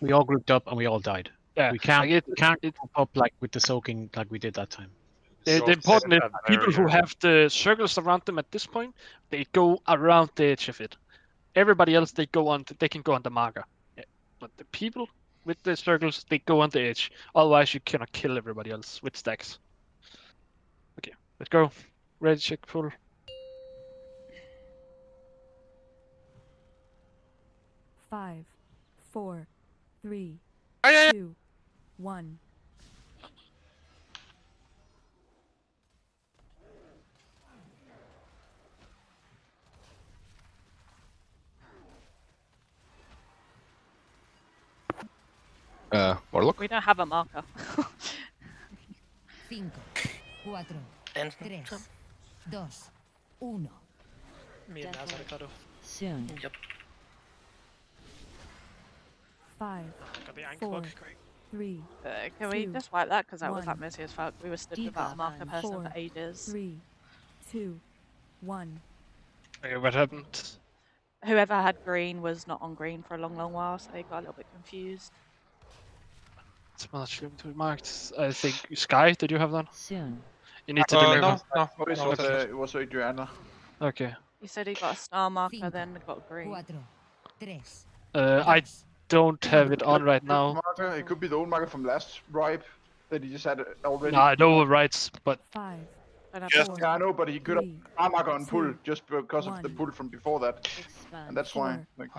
we all grouped up and we all died. Yeah, we can't group up like with the soaking like we did that time. The important is people who have the circles around them at this point, they go around the edge of it. Everybody else, they can go on the marker. Yeah. But the people with the circles, they go on the edge. Otherwise, you cannot kill everybody else with stacks. Okay, let's go. Ready, check, full. Five, 4, 3, 2, 1. Warlock? We don't have a marker. 5, 4, 3, 2, 1. Me and Naz had a Soon. Yep. 5, Got the ankle 4, book. 3. Can we 2, just wipe that? Because that was 1. like messy as fuck. We were stood without a marker person 4, for ages. 3, 2, 1. Okay, what happened? Whoever had green was not on green for a long, long while, so they got a little bit confused. It's much room to be marked. I think Sky, did you have that? Soon. You need to deliver. No. It was Adriana. Okay. You said he got a star marker, then got green. I don't have it on right now. Marker. It could be the old marker from last ripe that he just had already. No, I know rights, but 5, Yes. Yeah, I know, but he could have Three, star marker on pull 2, just because of the 1. pull from before that, and that's why. Like,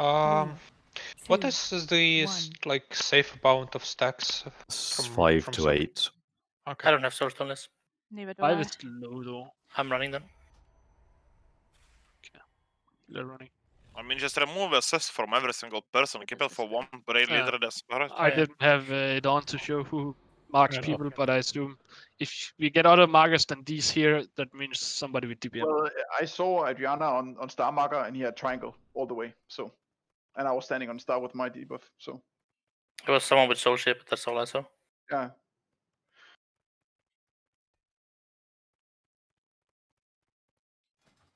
What 2, is the 1. like safe amount of stacks? It's 5 to socket? 8. Okay. I don't have soulstone list. Neither do 5 I. is low though. I'm running them. They're running. I mean, just remove assist from every single person. Keep it for one raid leader. That's alright. I didn't have it on to show who marks Right, people, but I assume if we get other markers than these here, that means somebody with DPM. well, I saw Adriana on star marker, and he had triangle all the way. So, and I was standing on star with my debuff. So, It was someone with soul shape. That's all I saw. yeah.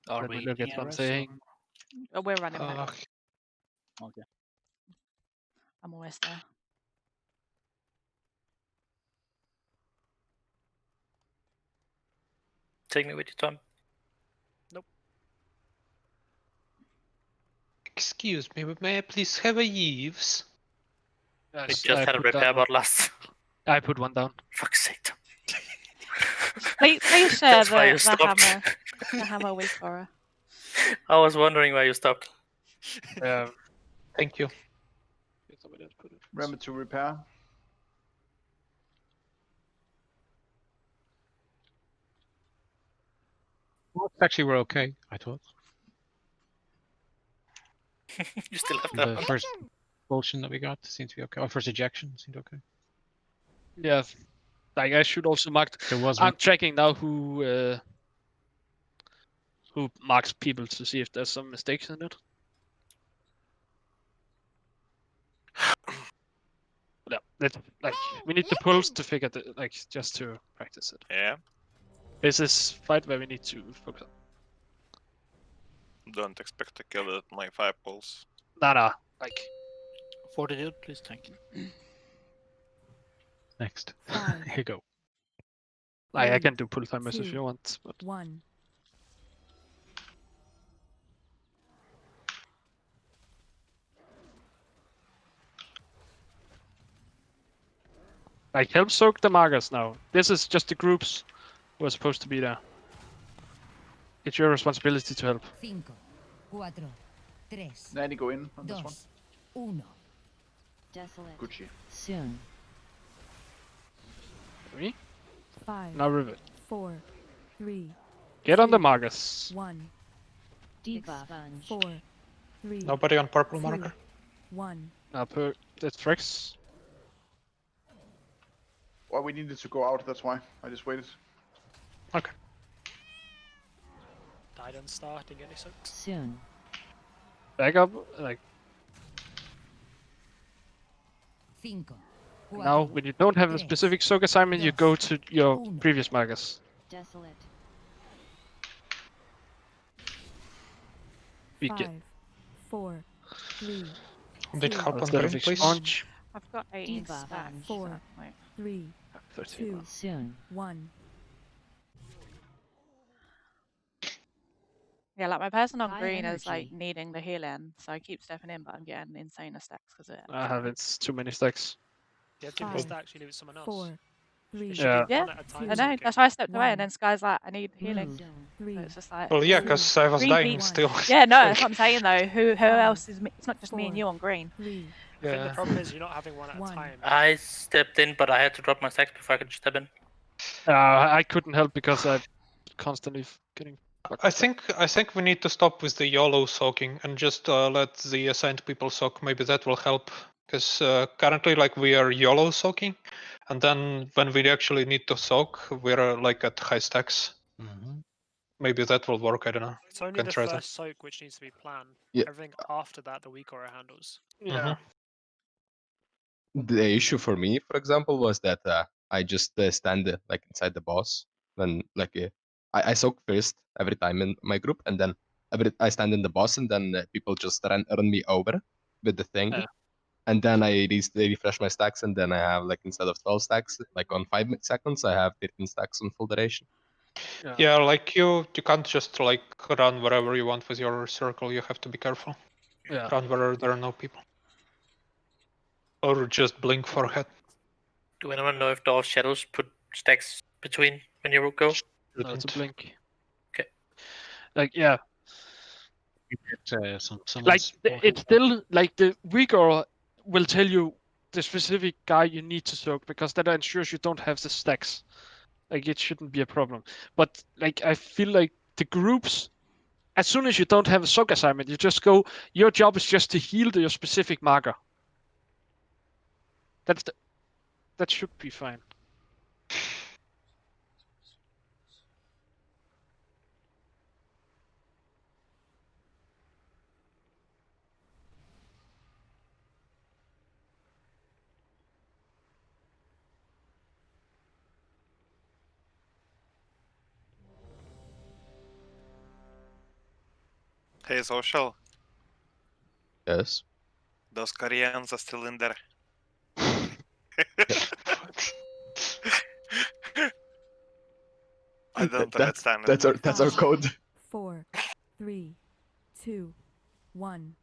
Are Let me we look at near one us, thing. Oh, we're running back. Okay. I'm almost there. Take me with your time. Excuse me, but may I please have a Yves? We Yes, just I had a put down repair one. bot last. I put one down. Fuck's sake. Please share That's why you the stopped. hammer. The hammer with Cora. I was wondering why you stopped. Thank you. Remember to repair. Actually, we're okay, I thought. You still have The that. first expulsion that we got seemed to be okay. Or first ejection seemed okay. Yeah, like I should also mark. There was I'm one. checking now who marks people to see if there's some mistakes in it. Yeah, that's like we need the pulse to figure the just to practice it. Yeah. This is fight where we need to focus on. Don't expect to kill it at my 5 pulse. Nah, like Fortitude, please, thank you. Next. Here you go. I can do pull timers if you want, but 1. like help soak the markers now. This is just the groups who are supposed to be there. It's your responsibility to help. 5, 4, 3, Nanny go in on this one. 2, 1. Desolate. Gucci. Soon. Me? 5, Now rivet. 4, 3, Get on the markers. 1. Debuff. 4, 3. Nobody on purple 2, marker. 1. Now that's Frex. Well, we needed to go out. That's why I just waited. Okay. Died on star, didn't get any soaks. Soon. Back up, like 5, 4, now when you don't have a specific soak assignment, you go to your previous markers. Desolate. We 5, get 4, 3. Did 2, help on instead green, of please? sponge. I've got 18 Debuff. stacks. 4, 3, 2, Soon. 1. Yeah, like my person on High green is like energy. needing the healing, so I keep stepping in, but I'm getting insane stacks because of it. I have it's too many stacks. You have too many 5, stacks, you leave it to someone else. 4, 3, It should Yeah. be Yeah, one at a time. I know. soaking. That's why I stepped away, and 1. then Sky's like, I need healing. Move. 3. So it's just like, Well, yeah, ooh. because I was Green dying people- still. Yeah, no, that's what I'm saying though. Who else is? It's not just me and 4, you on green. 3, I think the Yeah. problem is you're not having one at a 1. time. I stepped in, but I had to drop my stacks before I could step in. I couldn't help because I'm constantly getting. I think we need to stop with the YOLO soaking and just let the assigned people soak. Maybe that will help. Because currently, like, we are YOLO soaking, and then when we actually need to soak, we're like at high stacks. Maybe that will work. I don't know. It's only Can the try first that. soak which needs to be planned. Yeah. Everything after that, the weak aura handles. Yeah. The issue for me, for example, was that I just stand like inside the boss when like I soak first every time in my group, and then I stand in the boss, and then people just run me over with the thing, and then I refresh my stacks, and then I have like instead of 12 stacks, like on 5 seconds, I have 13 stacks on full duration. Yeah, like you can't just like run wherever you want with your circle. You have to be careful. Yeah. Run where there are no people. Or just blink forehead. Do anyone know if the shadows put stacks between when you go? No, it's a blink. Okay. Like yeah. You get Like someone's it's still like the rigor will tell you the specific guy you need to soak because that ensures you don't have the stacks. Like it shouldn't be a problem. But like I feel like the groups, as soon as you don't have a soak assignment, you just go. Your job is just to heal your specific marker. That should be fine. Hey, Social. Yes. Those Koreans are still in there. I don't understand it. That's our code. 4, 3, 2, 1.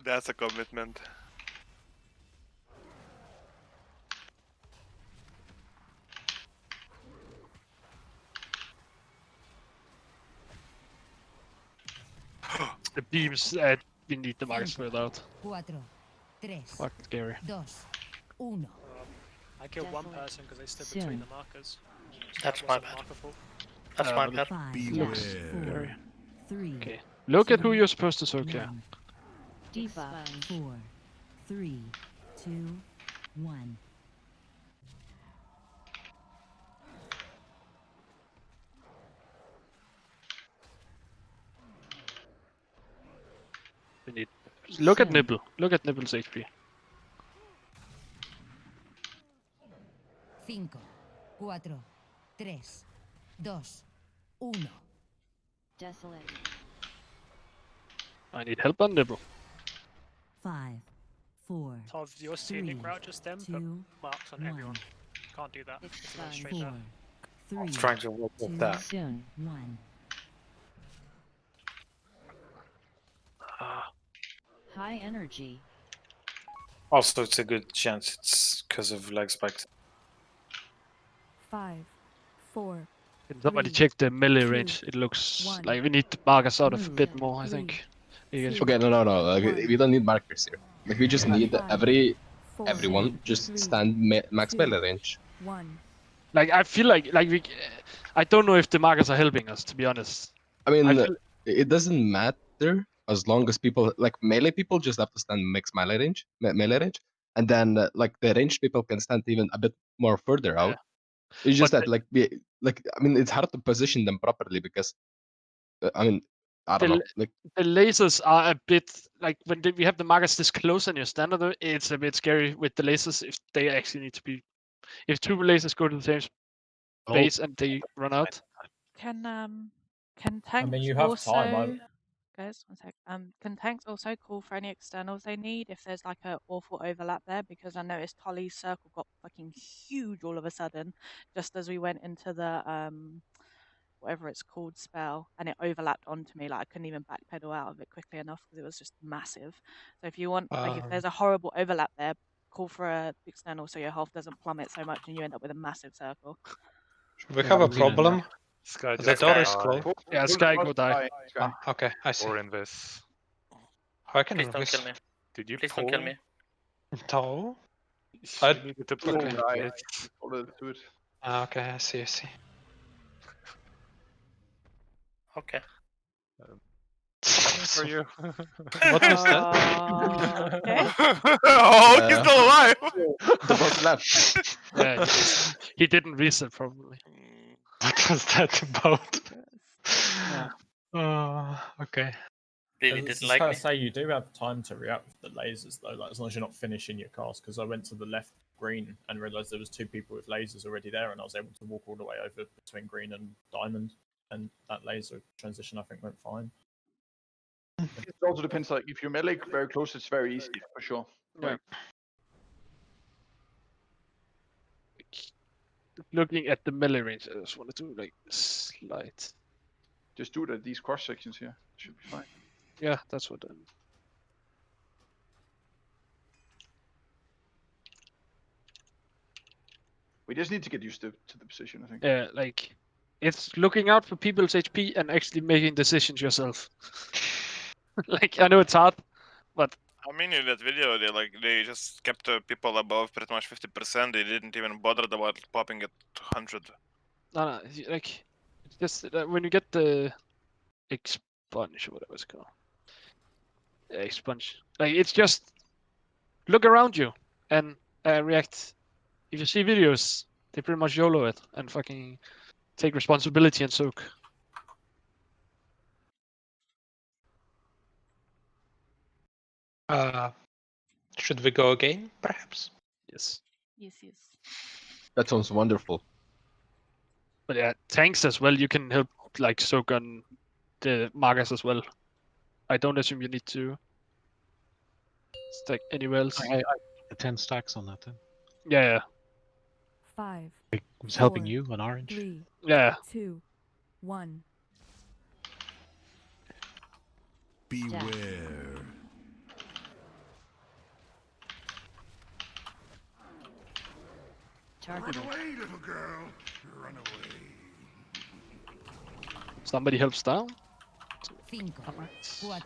That's a commitment. The beams, we need the markers further out. 4, 3, Fuck, scary. 2, 1. I killed one person because they stood Soon. between the markers. That's That my wasn't bad. marker fault. That's my bad. 5, Looks 4, scary. 3. Okay. Look at who you're supposed to soak here. Debuff. 4, 3, 2, 1. We need. Look at Nibble. Look at Nibble's HP. 5, 4, 3, 2, 1. Desolate. I need help on Nibble. 5, 4, So if your scenic 3, route just then put 2, marks on 1. everyone. Can't do that. It's going straight 4, there. 3, I'm trying to work with 2, that. Soon. 1. High energy. Also, it's a good chance it's because of leg spikes. 5, 4. Can somebody 3, check the melee 2, range? It looks 1. like we need the markers out of a Move. bit more, I think. You guys- Okay, no. Like, One. we don't need markers here. Like we just need 5, 4, everyone just 3, stand max 2, melee range. 1. Like I feel like we. I don't know if the markers are helping us, to be honest. I mean, I feel- it doesn't matter as long as people like melee people just have to stand max melee range, and then like the ranged people can stand even a bit more further out. It's just But that I mean, it's hard to position them properly because I mean, I don't know. Like the lasers are a bit like when we have the markers this close on your standard, it's a bit scary with the lasers if they actually need to be. If two lasers go to the same space and they run out. Can tanks you have also time, guys, one sec. Can tanks also call for any externals they need if there's like a awful overlap there? Because I noticed Tolly's circle got fucking huge all of a sudden, just as we went into the whatever it's called spell, and it overlapped onto me. Like I couldn't even backpedal out of it quickly enough because it was just massive. So if you want, like, if there's a horrible overlap there, call for a external so your health doesn't plummet so much and you end up with a massive circle. We have a problem. Sky The just door died. is closed. Yeah, Sky go die. Okay, I see. Or Invis. I can Please don't invis. kill me. Did you Please pull? don't kill me. No. She needed to pull Okay. it. Do it. Okay, I see. Okay. Coming for you. What was that? Okay. Oh, he's still alive. The boss left. Yeah, he didn't reset probably. What was that about? Yeah. Okay. Really I was didn't just like gonna me. say you do have time to react with the lasers though, like as long as you're not finishing your cast. Because I went to the left green and realised there was two people with lasers already there, and I was able to walk all the way over between green and diamond, and that laser transition I think went fine. It also depends. Like if you're melee very close, it's very easy for sure. Yeah. looking at the melee range, I just want to do like slight. Just do it at these cross sections here. Should be fine. Yeah, that's what. We just need to get used to the position, I think. Yeah, like it's looking out for people's HP and actually making decisions yourself. Like I know it's hard, but I mean, in that video, they just kept people above pretty much 50%. They didn't even bother about popping at 100. no, like it's just when you get the expunge, or whatever it's called. Expunge. Like it's just look around you and react. If you see videos, they pretty much YOLO it and fucking take responsibility and soak. Should we go again, perhaps? Yes. Yes. That sounds wonderful. But yeah, tanks as well. You can help like soak on the markers as well. I don't assume you need to stack anywhere else. I the 10 stacks on that then. Yeah. 5. I was helping you on orange. 3. Yeah. 2. 1. Beware. Targeted. Run away, little girl. Run away. Somebody helps down. 5, 4,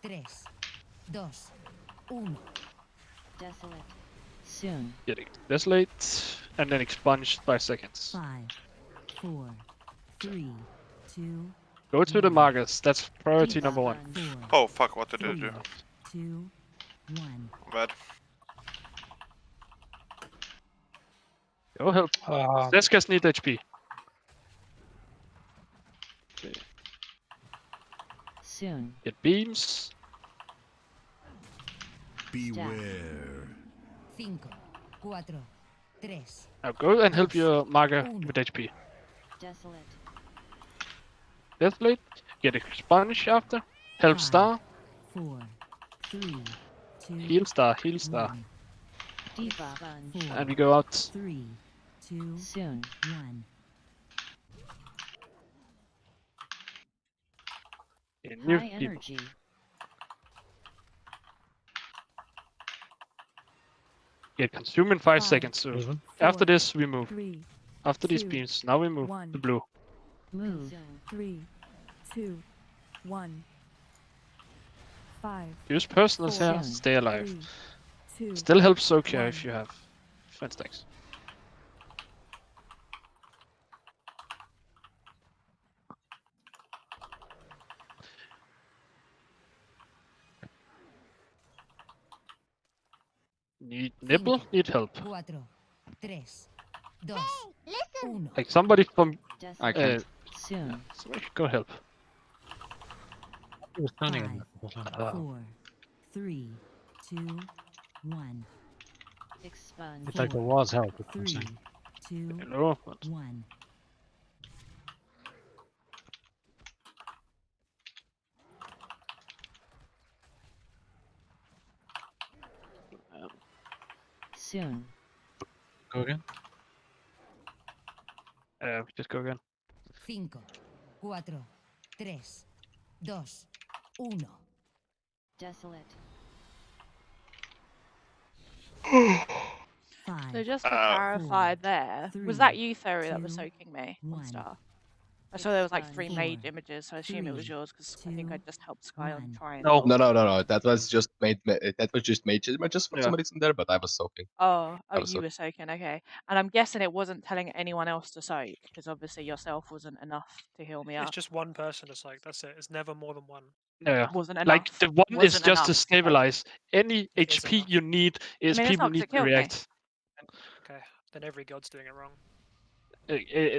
3, 2, 1. Desolate. Soon. Getting desolate and then expunged 5 seconds. 5, 4, 3, 2, Go to the markers. That's priority number 1. Oh fuck! What did I do? 2, 1. Bad. Go help. This guys need HP. Okay. Soon. Get beams. Beware. 5, 4, 3. Now go and help your marker with HP. Desolate. Desolate. Get expunge after. Help star. 4, 3, 2. Heal star. Heal star. Debuff. And we go out. 3, 2. Soon. 1. New High people. energy. Get consumed in 5 5, seconds. So 4, after this, we move. 3, After these 2, beams, now we move 1. to blue. Move. 3, 2, 1. 5. Use personals 4, here. Stay alive. 3, 2, Still helps soak here 1. if you have fence stacks. Need nibble? Need help. 4, 3, 2, 1. Like somebody from. I can't. Soon. Somebody go help. He was standing in 5, there the whole time. 4, 3, 2, 1. Expunge. It's like there was help. That's what I'm 3, saying. 2, Hello. 1. Soon. Go again. Just go again. 5, 4, 3, 2, 1. Desolate. So just to 5, clarify there, was that you, Theory, that was 2, soaking me on 1. Star? I saw there was like 3 Four, mage images, so I assume it was 3, yours because I think I 2, just helped Sky on 1. triangle. No. That was just mage images for Yeah. somebody's in there, but I was soaking. Oh, I was you were soaking, okay. And I'm guessing it wasn't telling anyone else to soak because obviously yourself wasn't enough to heal me It's up. just one person to soak. That's it. It's never more than one. Yeah. Wasn't enough. Like the one is Wasn't just to enough. stabilize. Any It is HP enough. you need is I mean, it's people not 'cause need it to killed me. react. Okay, then every god's doing it wrong.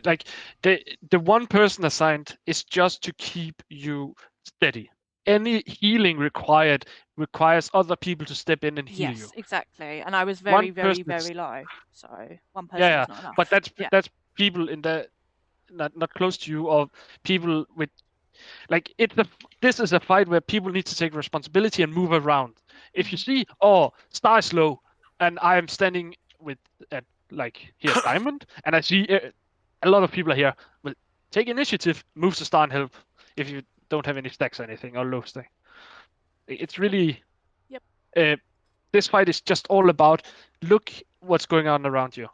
Like the one person assigned is just to keep you steady. Any healing requires other people to step in and heal you. Yes, exactly. And I was One very, person is- very low. So one person Yeah, is not enough. but that's Yeah. that's people in the not close to you or people with like this is a fight where people need to take responsibility and move around. If you see, Star is low, and I am standing with at like here's diamond, and I see a lot of people here will take initiative, move to star and help if you don't have any stacks or anything or low stack. It's really this fight is just all about look what's going on around you.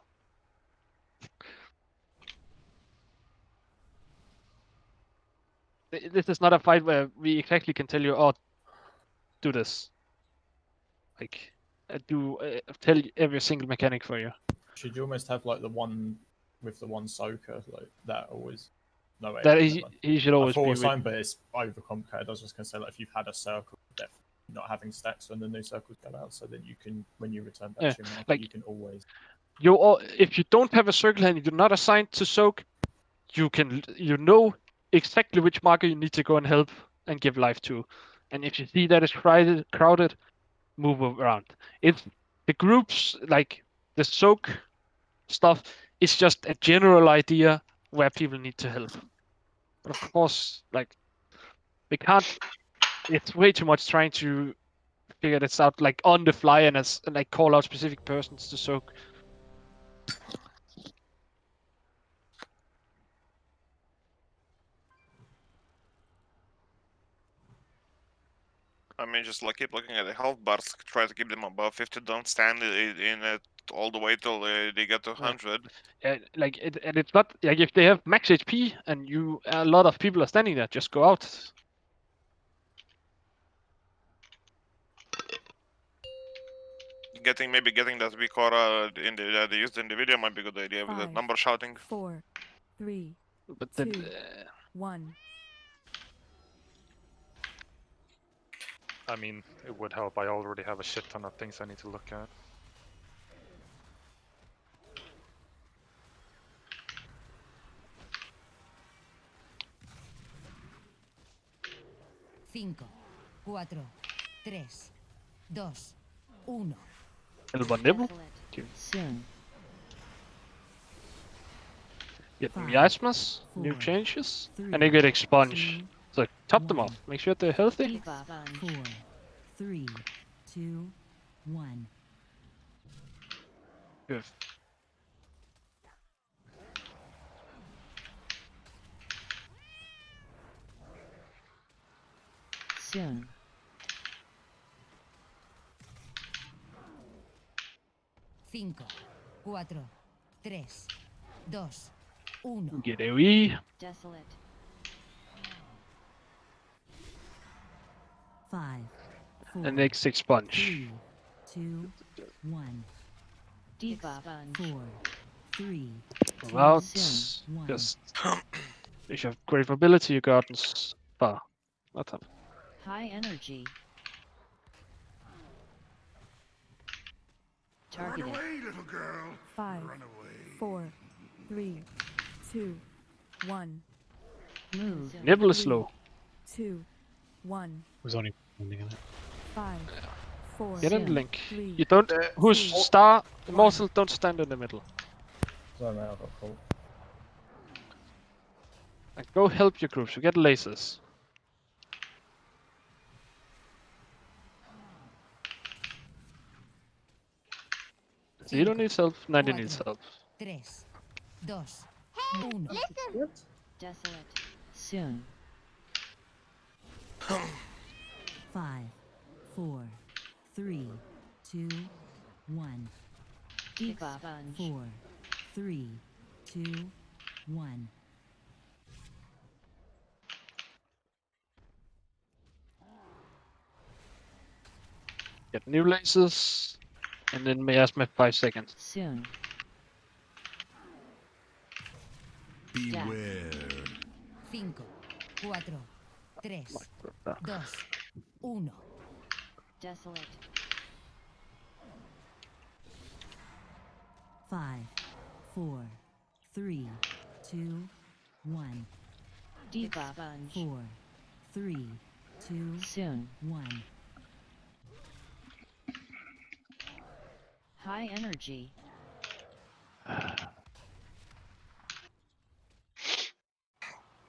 This is not a fight where we exactly can tell you, oh, do this. Like, tell every single mechanic for you. Should you almost have like the one with the one soaker like that always? No way. That he should always I thought be it was fine, but it's overcomplicated. I was just gonna say like if you've had a circle, definitely not having stacks when the new circles go out, so that you can when you return back to your market, like, you can always. If you don't have a circle and you're not assigned to soak, you know exactly which marker you need to go and help and give life to, and if you see that it's crowded, move around. It's the groups like the soak stuff is just a general idea where people need to help. But of course, like we can't. It's way too much trying to figure this out like on the fly and like call out specific persons to soak. I mean, just like keep looking at the health bars, try to keep them above 50. Don't stand in it all the way till they get to 100. Yeah, like and it's not like if they have max HP and a lot of people are standing there, just go out. Maybe getting that weak aura in they used in the video might be a good idea with that number shouting. 4, 3, but 2, 1. I mean, it would help. I already have a shit ton of things I need to look at. Cinco, cuatro, tres, dos, uno. Elbow nibble. Soon. Get miasmas, new changes, and they get expunge. So top them off. Make sure they're healthy. 4, 3, 2, 1. Good. Soon. Cinco, cuatro, tres, dos, uno. Get AoE. Desolate. 5, 4, And next expunge. 3, 2, 1. Debuff. 4, 3, 2, Out. 1. Just if you have grave ability, you gardens far. Not up. High energy. Targeted. 5, 4, 3, 2, 1. Move. Nibble is slow. 2, 1. Who's only landing in it? 5, 4. Get in the link. 3, You don't. Who's star immortal? Don't stand in the middle. Sorry, mate, I got caught. Like, go help your groups. You get lasers. Zero needs help. 90 needs help. 3, 2, 1. Desolate. Soon. 5, 4, 3, 2, 1. Debuff. 4, 3, 2, 1. Get new lasers. And then miasma 5 seconds. Soon. Beware. 5, 4, 3, 2, 1. Desolate. 5, 4, 3, 2, 1. Debuff. 4, 3, 2, Soon. 1. High energy.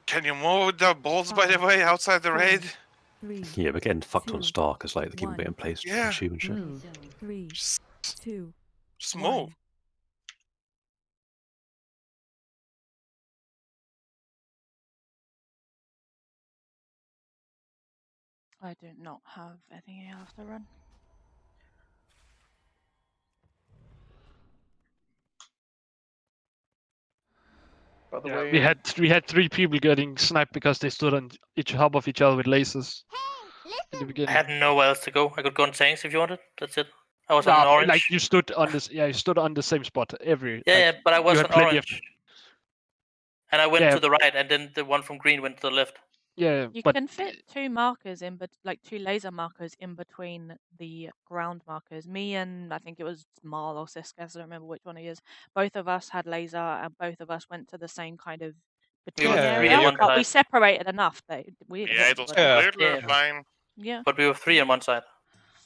Can you move the balls, by the way, outside the raid? Yeah, we're getting fucked on star because like they keep a bit in place Yeah. to shoot and shit. 3, 2, Just move. I do not have anything else to run. By the Yeah, way, we had 3 people getting sniped because they stood on each top of each other with lasers. In the I beginning. had nowhere else to go. I could go on tanks if you wanted. That's it. I was on Nah, an orange. like you stood on this. Yeah, you stood on the same spot every. Yeah, like, yeah, but I you was had on plenty orange. And I went Yeah. to the right, and then the one from green went to the left. Yeah, You but can fit 2 markers in, but like 2 laser markers in between the ground markers. Me and I think it was Marl or Siska, I don't remember which one it is. Both of us had laser, and both of us went to the same kind of between were 3 area. on one But we side. separated enough that we didn't hit Yeah, it was anybody. completely fine. Yeah. But we were 3 on one side.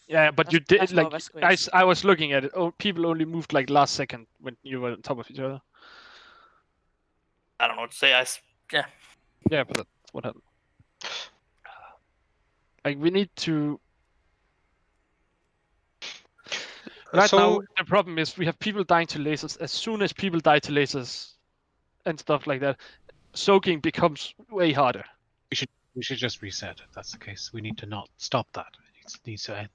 yeah, but you did that's more like of a squeeze. I was looking at it. Oh, people only moved like last second when you were on top of each other. I don't know what to say. Yeah. Yeah, but that's what happened. Like we need to. Right now, the problem is we have people dying to lasers. As soon as people die to lasers and stuff like that, soaking becomes way harder. We should just reset if that's the case. We need to not stop that. It needs to end.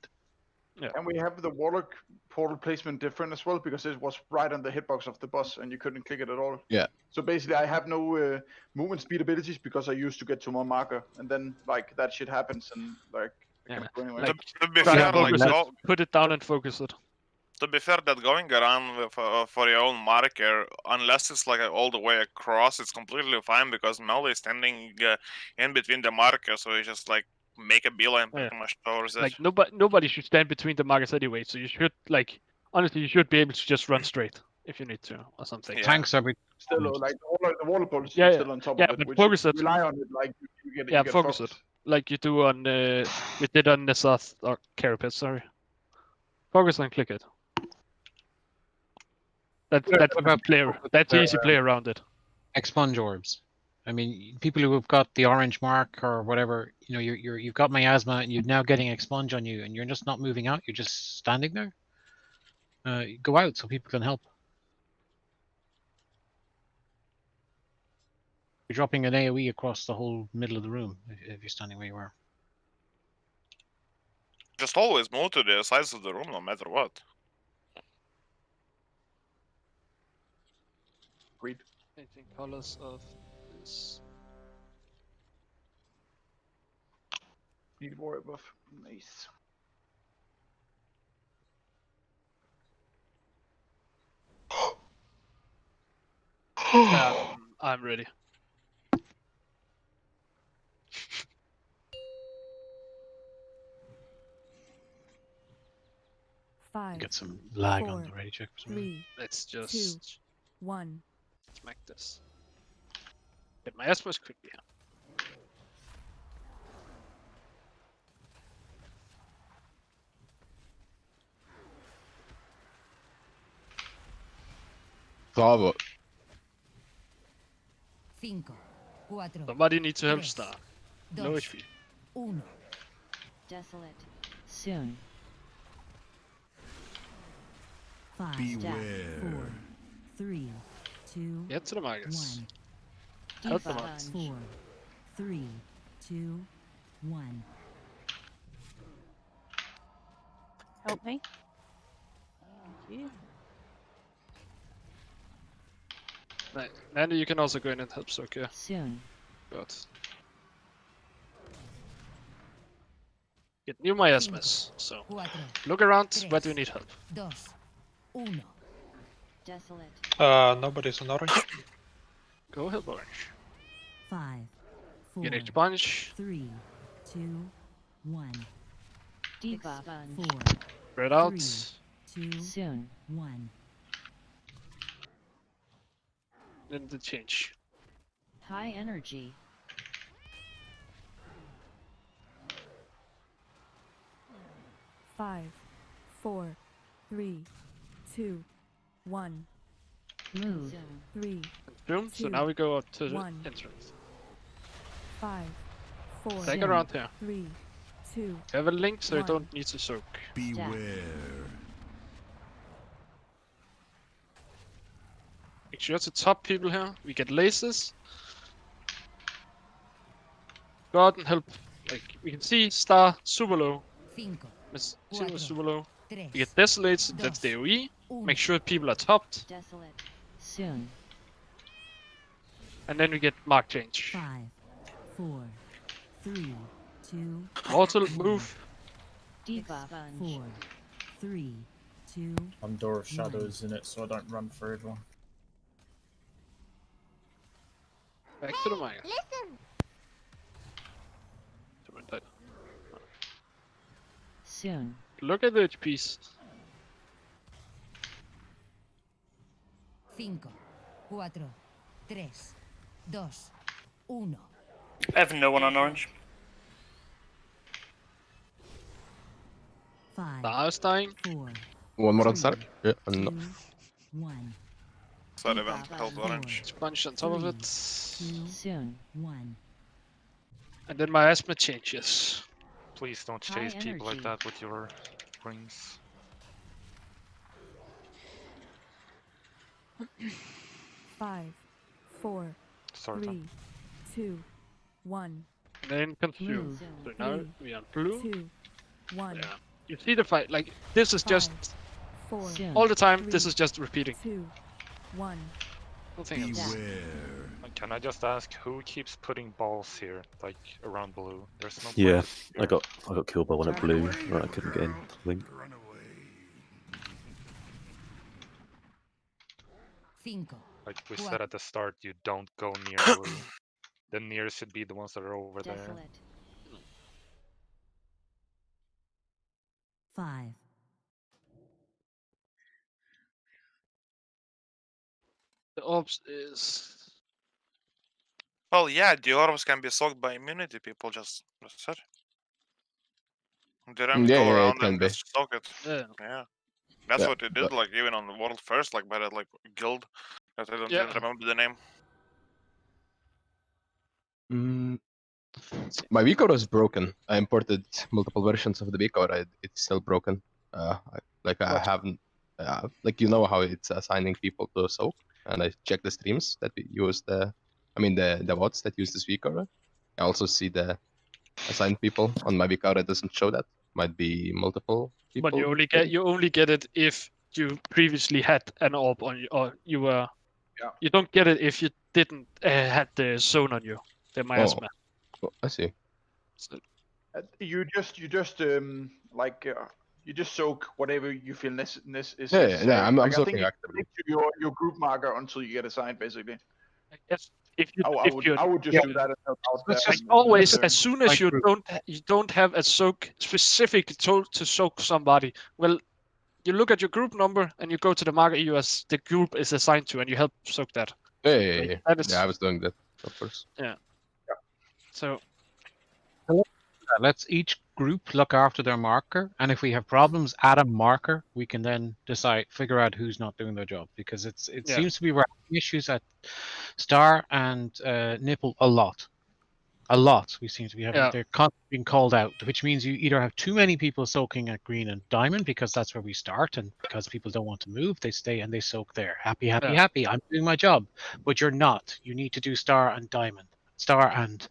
Yeah. And we have the Warlock portal placement different as well because it was right on the hitbox of the boss and you couldn't click it at all. Yeah. So basically, I have no movement speed abilities because I used to get to my marker, and then like that shit happens and like I can't go anywhere. Like, To be try fair, to like focus it, put it down and focus it. To be fair, that going around with, for your own marker, unless it's like all the way across, it's completely fine because Mel is standing in between the markers, so you just like make a beeline Yeah. pretty much towards it. Like nobody should stand between the markers anyway. So you should like honestly you should be able to just run straight if you need to or something. Tanks are Still like the Warlock portal is Yeah, still on top yeah, of it, but which focus if it. you rely on it like you get focus fucked. it like you do on we did on the South or Carapace. Sorry, focus and click it. That's about clear. That's easy play around it. Expunge orbs. I mean, people who have got the orange mark or whatever, you know, you've got miasma and you're now getting expunge on you, and you're just not moving out. You're just standing there. Go out so people can help. You're dropping an AOE across the whole middle of the room if you're standing where you are. Just always move to the sides of the room, no matter what. Agreed. Changing colors of this. Need warrior buff. Nice. I'm ready. Five, Get some lag on 4, the ready check for some reason. 3, Let's 2, just 1. smack this. Get my Asmus quickly. Bravo. 5, 4, Somebody needs to help 3, Star. 2, No HP. 1. Desolate. Soon. 5, Beware. 4, 3, 2, Get to the markers. 1. Help the markers. 4, 3, 2, 1. Help me. Thank you. Right. Andy, you can also go in and help Sokia. Soon. Good. Get new miasmas. So look around. Where do you need help? 2, 1. Desolate. Nobody's on orange. Go help orange. 5, 4, Get a sponge. 3, 2, 1. Debuff. 4, Spread out. 3, 2, Soon. 1. Then the change. High energy. Five, 4, 3, 2, 1. Move. 3, Boom. So 2, now we go up to the 1. entrance. 5, 4, Take around here. 3, 2. Have a link so you 1. don't need to soak. Beware. Make sure to top people here. We get lasers. Go out and help like we can see star super low. Cinco, Miss cuatro, super low. tres, We get desolates, that's dos, the AoE. uno. Make sure people are topped. Desolate. Soon. And then we get mark change. 5, 4, 3, 2, Also 1. move. Debuff. 4, 3, 2. I'm Door of Shadows in it, so I don't run through everyone. Back to the mine. Soon. Look at the HPs. 5, 4, 3, 2, 1. I have no one on orange. 5, Star is dying. 4, One more on Stark. Yeah, 2, no. 1. Side event, held orange. Sponge on top of it. 2, Soon. 1. And then my asthma changes. Please don't High chase people like energy. that with your rings. 5, 4, Sorry. 3, 2, 1. And then consume. Move. So now we are blue. 2, 1. Yeah. You see the fight, like this is just 4, Soon. all the time. This 3, is just repeating. 2, 1. Nothing else. Beware. Can I just ask who keeps putting balls here, like around blue? There's no. Yeah, place I here. got killed by one at blue. Right, I couldn't get in. I think. Run away. 5, Like we What? said at the start, you don't go near blue. The nearest should be the ones that are over there. Desolate. 5, The orbs is. Well, yeah, the orbs can be soaked by immunity. People just said. They don't Yeah, go yeah, around it can and be. just soak it. Yeah. Yeah, that's Yeah, what they did. but- Like even on the world first, like by that like guild that I don't Yeah. even remember the name. My Vicar is broken. I imported multiple versions of the Vicar. It's still broken. I What? haven't. Like you know how it's assigning people to soak, and I checked the streams that we use the VODs that use this Vicar. I also see the assigned people on my Vicar. It doesn't show that. Might be multiple people. But you only get it if you previously had an orb on you, or you were. Yeah. You don't get it if you didn't had the zone on you, the miasma. Oh, I see. So, You just you just soak whatever you feel is Yeah, necessary. yeah, I'm Like, I think soaking you actively. stick to your group marker until you get assigned, basically. I guess if you I would just do that and help out there. Like and always, necessary. as soon as Like you group. don't have a soak specific to soak somebody, well, you look at your group number and you go to the marker US the group is assigned to, and you help soak that. Yeah. That is, Yeah, I was doing that, of course. yeah. So Let's each group look after their marker, and if we have problems at a marker, we can then figure out who's not doing their job, because it Yeah. seems to be we're having issues at Star and Nipple a lot. A lot. We seem to be having Yeah. they're constantly being called out, which means you either have too many people soaking at green and diamond because that's where we start, and because people don't want to move, they stay and they soak there. Happy, happy, Yeah. happy. I'm doing my job, but you're not. You need to do Star and diamond, Star and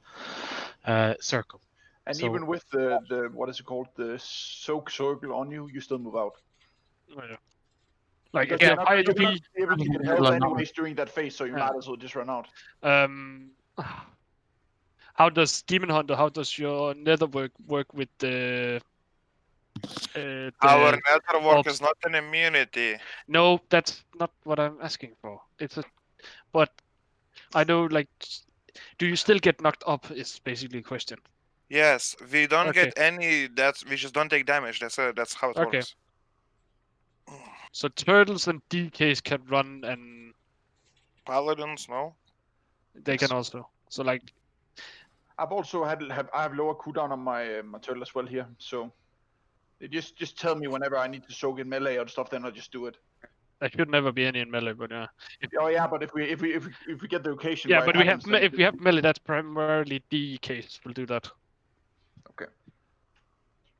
circle. And So- even with the what is it called, the soak circle on you, you still move out. Like Because if you you're have not high gonna HP, be able to get help anyways during that phase, so you might as well just run out. How does Demon Hunter? How does your nether work with the? Our network orbs? is not an immunity. No, that's not what I'm asking for. But I know, like, do you still get knocked up? Is basically the question. Yes, we don't Okay. get any. We just don't take damage. That's it. That's how it Okay. works. So turtles and DKs can run, and Paladins, no. they can also. So like, I've also I have lower cooldown on my my turtle as well here, so they just tell me whenever I need to soak in melee or stuff, then I'll just do it. there should never be any in melee, but yeah. Oh yeah, but if we get the occasion, Yeah, where but it happens, then if we have melee, that's primarily DKs will do that. Okay.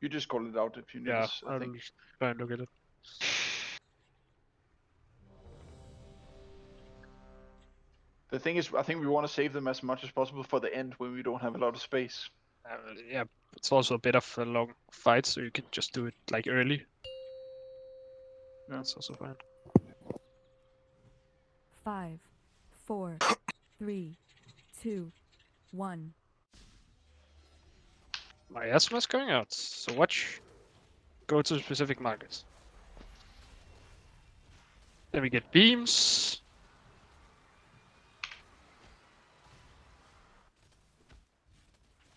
You just call it out if you need. Yeah, I I'll think. try and look at it. The thing is, I think we want to save them as much as possible for the end when we don't have a lot of space. Yeah, it's also a bit of a long fight, so you can just do it like early. That's also fine. 5, 4, 3, 2, 1. My Asma's going out, so watch. Go to specific markets. Then we get beams.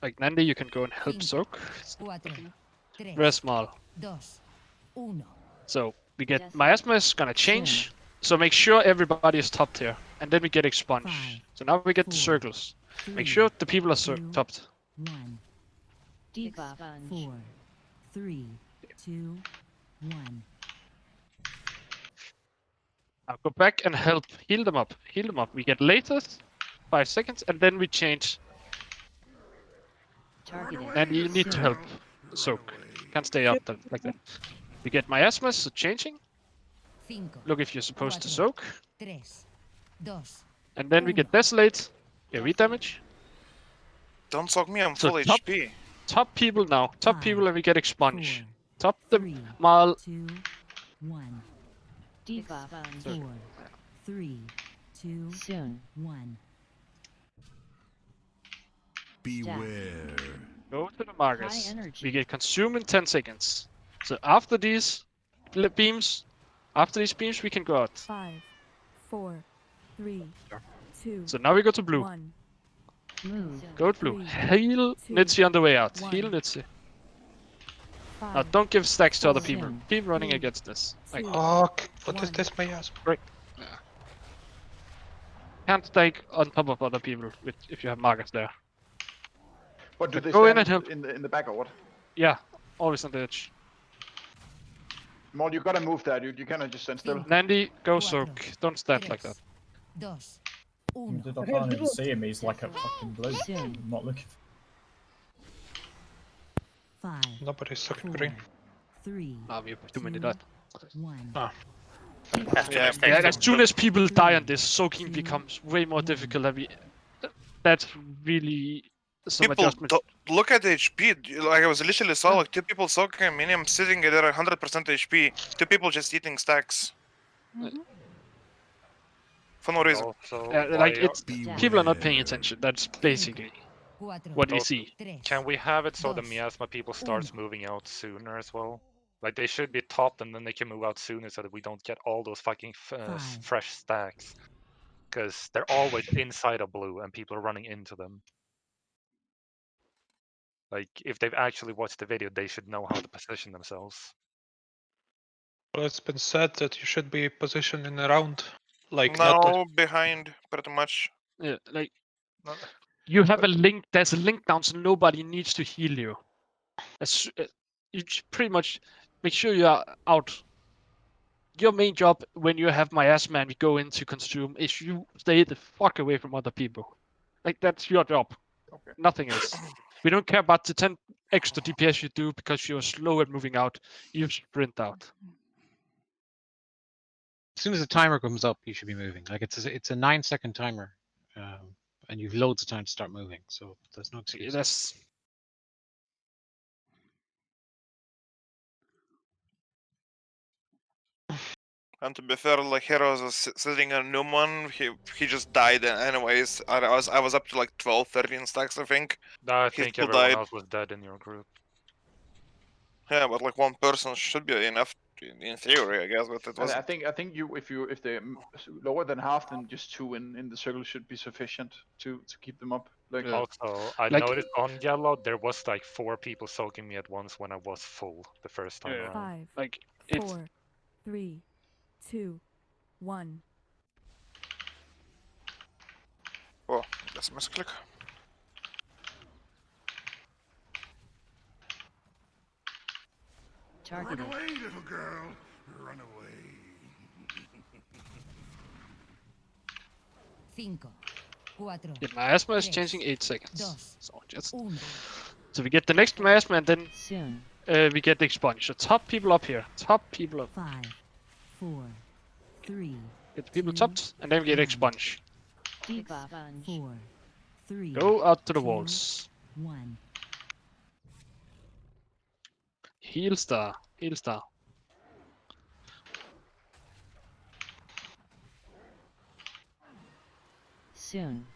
Like Nandi, you can go and help soak. Very small. So we get Miasma is gonna change. So make sure everybody is topped here, and then we get expunge. So now we get the circles. Make sure the people are topped. 1. Debuff. 4, 3, 2, 1. Now go back and help heal them up. Heal them up. We get latest 5 seconds, and then we change. And you need to help soak. Can't stay up like that. We get miasmas, so changing. Look if you're supposed to soak. And then we get desolate. Yeah, damage. Don't soak me, I'm So full top, HP. top people now. Top people, and we get expunge. Top them. Mal. 2, 1. Debuff. 4, 3, 2, 1. Beware. Go to the markers. We get consumed in 10 seconds. So after these beams, we can go out. 5, 4, 3, 2. So now we go to blue. 1. Go to blue. Heal Nitsi on the way out. Heal Nitsi. Now don't give stacks to other people. Keep running against this. Like, Fuck. What is this, my ass? Right. Can't stack on top of other people if you have markers there. What do they go in stand and help. in the back or what? Yeah, always on the edge. Maul, you gotta move there, dude. You cannot just stand still. Nandy, go soak. Don't stand like that. Dude, I can't even see him. He's like a fucking blue. I'm not looking. 5. Nobody's sucking green. 3. We have too many that. 1. Ah. Yeah, as soon as people die on this, soaking becomes way more difficult. That's really some People adjustment. look at the HP. Like I was literally saw like 2 people soaking me, I'm sitting there at 100% HP. 2 people just eating stacks. For no reason. Like it's people are not paying attention. That's basically what we see. Can we have it so the miasma people starts moving out sooner as well? Like they should be topped and then they can move out sooner so that we don't get all those fucking fresh stacks. Because they're always inside of blue and people are running into them. Like if they've actually watched the video, they should know how to position themselves. Well, it's been said that you should be positioned in around, like No, behind, pretty much. Yeah, like you have a link. There's a link down, so nobody needs to heal you. You pretty much make sure you are out. Your main job when you have miasma and we go in to consume is you stay the fuck away from other people. Like that's your job. Okay. Nothing else. We don't care about the 10 extra DPS you do because you're slow at moving out. You sprint out. As soon as the timer comes up, you should be moving. Like it's a 9-second timer, and you've loads of time to start moving. So there's no excuse. That's And to be fair, like Heroes was sitting on Newman, he just died anyways. I was up to like 12, 13 stacks, I think. I He think still everyone died. else was dead in your group. Yeah, but like one person should be enough in theory, I guess, but it And wasn't. I think if they're lower than half, then just 2 in the circle should be sufficient to keep them up. Like Also, I noticed on yellow there was like 4 people soaking me at once when I was full the first time around. 5, like 4, 3, 2, 1. Oh, that's a misclick. Run away, little girl. Run away. 5, 4, yeah, miasma is changing 8 seconds. So we get the next miasma and then we get the expunge. So top people up here. Top people up. 5, 4, 3. Get the people topped and then we get expunge. 4, 3. Go out to the walls. 1. Heal star. Heal star. Soon.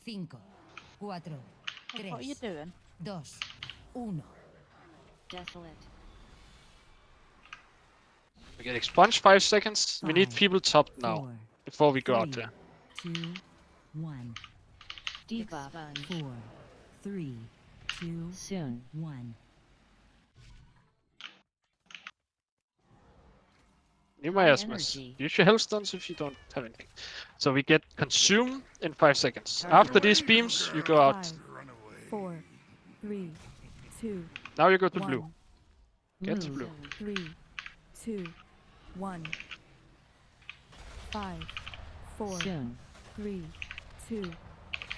5, 4, What are you 3, doing? 2, 1. Desolate. We get expunge 5 seconds. We need 5, people top now 4, before we go out 3, there. 2, 1. Debuff. 4, 3, 2, Soon. 1. New High miasmas. energy. Use your hellstones if you don't have anything. So we get consume in 5 seconds. Target After away, these beams, you go out. 5, 4, 3, 2, Now you go to 1. blue. Get to Move. blue. 3, 2, 1. 5, 4, Soon. 3, 2,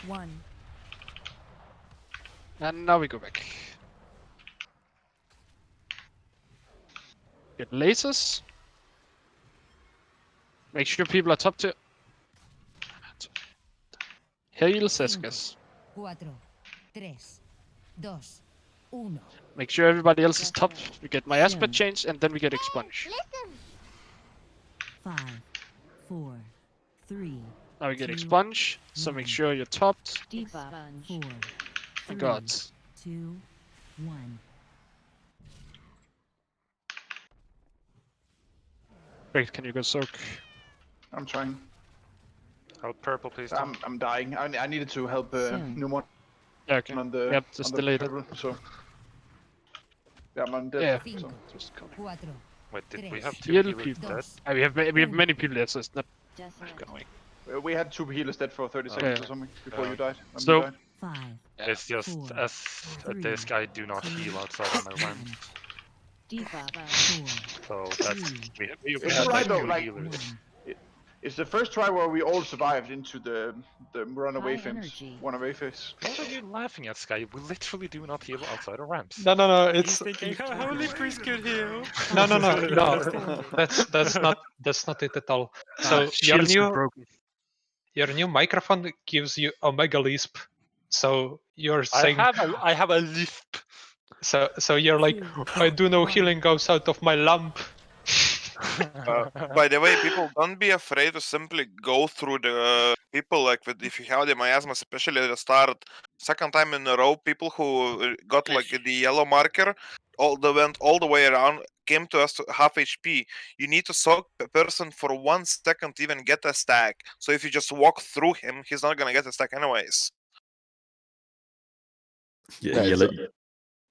1. And now we go back. Get lasers. Make sure people are top tier. Heal Seskas. 4, 3, 2, 1. Make sure everybody else is top. We get miasma Soon. change and then we get expunge. 5, 4, 3, Now we get 2, expunge. So make 1. sure you're topped. Debuff. 4, And 3, God. 2, 1. Great, can you go soak? I'm trying. Help purple, please. Tom. I'm dying. I needed to help Soon. Numon Yeah, okay. on the Yep, just on the delete it. purple, so yeah, I'm on dead. Yeah. So. 5, Just come. 4, Wait, did we have 2 Heal healers people. dead? We have many people there, so it's not Desolate. going. We had 2 healers dead for 30 Oh. seconds Yeah. or something before you died. When So- we died. 5, It's just 4, as a 3, disc, I do not heal outside of my ramp. Debuff. 4, So that's 3, we It's had alright like though, 2 like- healers. 1. It's the first try where we all survived into the runaway High phase. energy. Runaway phase. What are you laughing at, Sky? We literally do not heal outside of ramps. No. He's It's thinking, only Priest could heal. no. That's not it at all. So your shields are new broken. microphone gives you Omega Lisp. So you're I saying have a lisp. so you're like, 2, I do know 1. healing goes out of my lamp. By the way, people, don't be afraid to simply go through the people, like if you have the miasmas, especially at the start. Second time in a row, people who got like the yellow marker went all the way around, came to us to half HP. You need to soak a person for 1 second to even get a stack. So if you just walk through him, he's not gonna get a stack anyways. Yeah, Yeah, it's yellow.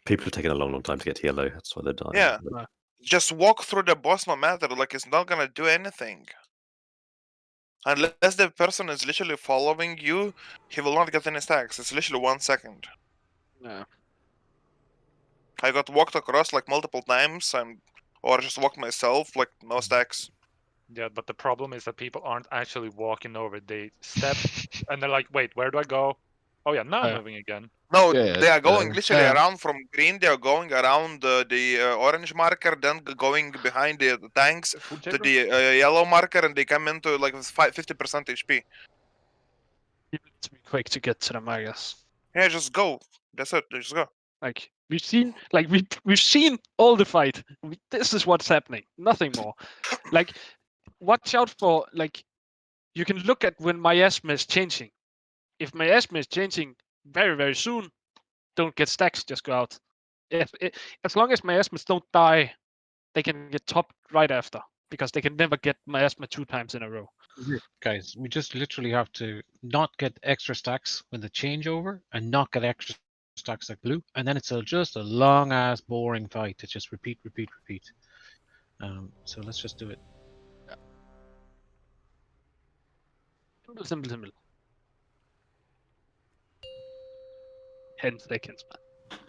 People are taking a long time to get to yellow. That's why they're dying. Yeah. Like, Just walk through the boss no matter, like it's not gonna do anything. Unless the person is literally following you, he will not get any stacks. It's literally 1 second. No. I got walked across like multiple times or just walked myself, like no stacks. Yeah, but the problem is that people aren't actually walking over. They step and they're like, wait, where do I go? Oh yeah, now I'm moving again. No, Yeah, they are going yeah. literally Yeah. around from green. They are going around the orange marker, then going behind the tanks Food to taker? the yellow marker, and they come into like 50% HP. People need to be quick to get to them, I guess. Yeah, just go. That's it. Just go. Like we've seen all the fight. This is what's happening. Nothing more. Like, watch out for like. You can look at when miasma is changing. If miasma is changing very very soon, don't get stacks. Just go out. As long as miasmas don't die, they can get top right after because they can never get miasma 2 times in a row. Guys, we just literally have to not get extra stacks when the changeover and not get extra stacks like blue, and then it's just a long ass boring fight to just repeat. So let's just do it. Simple. 10 seconds,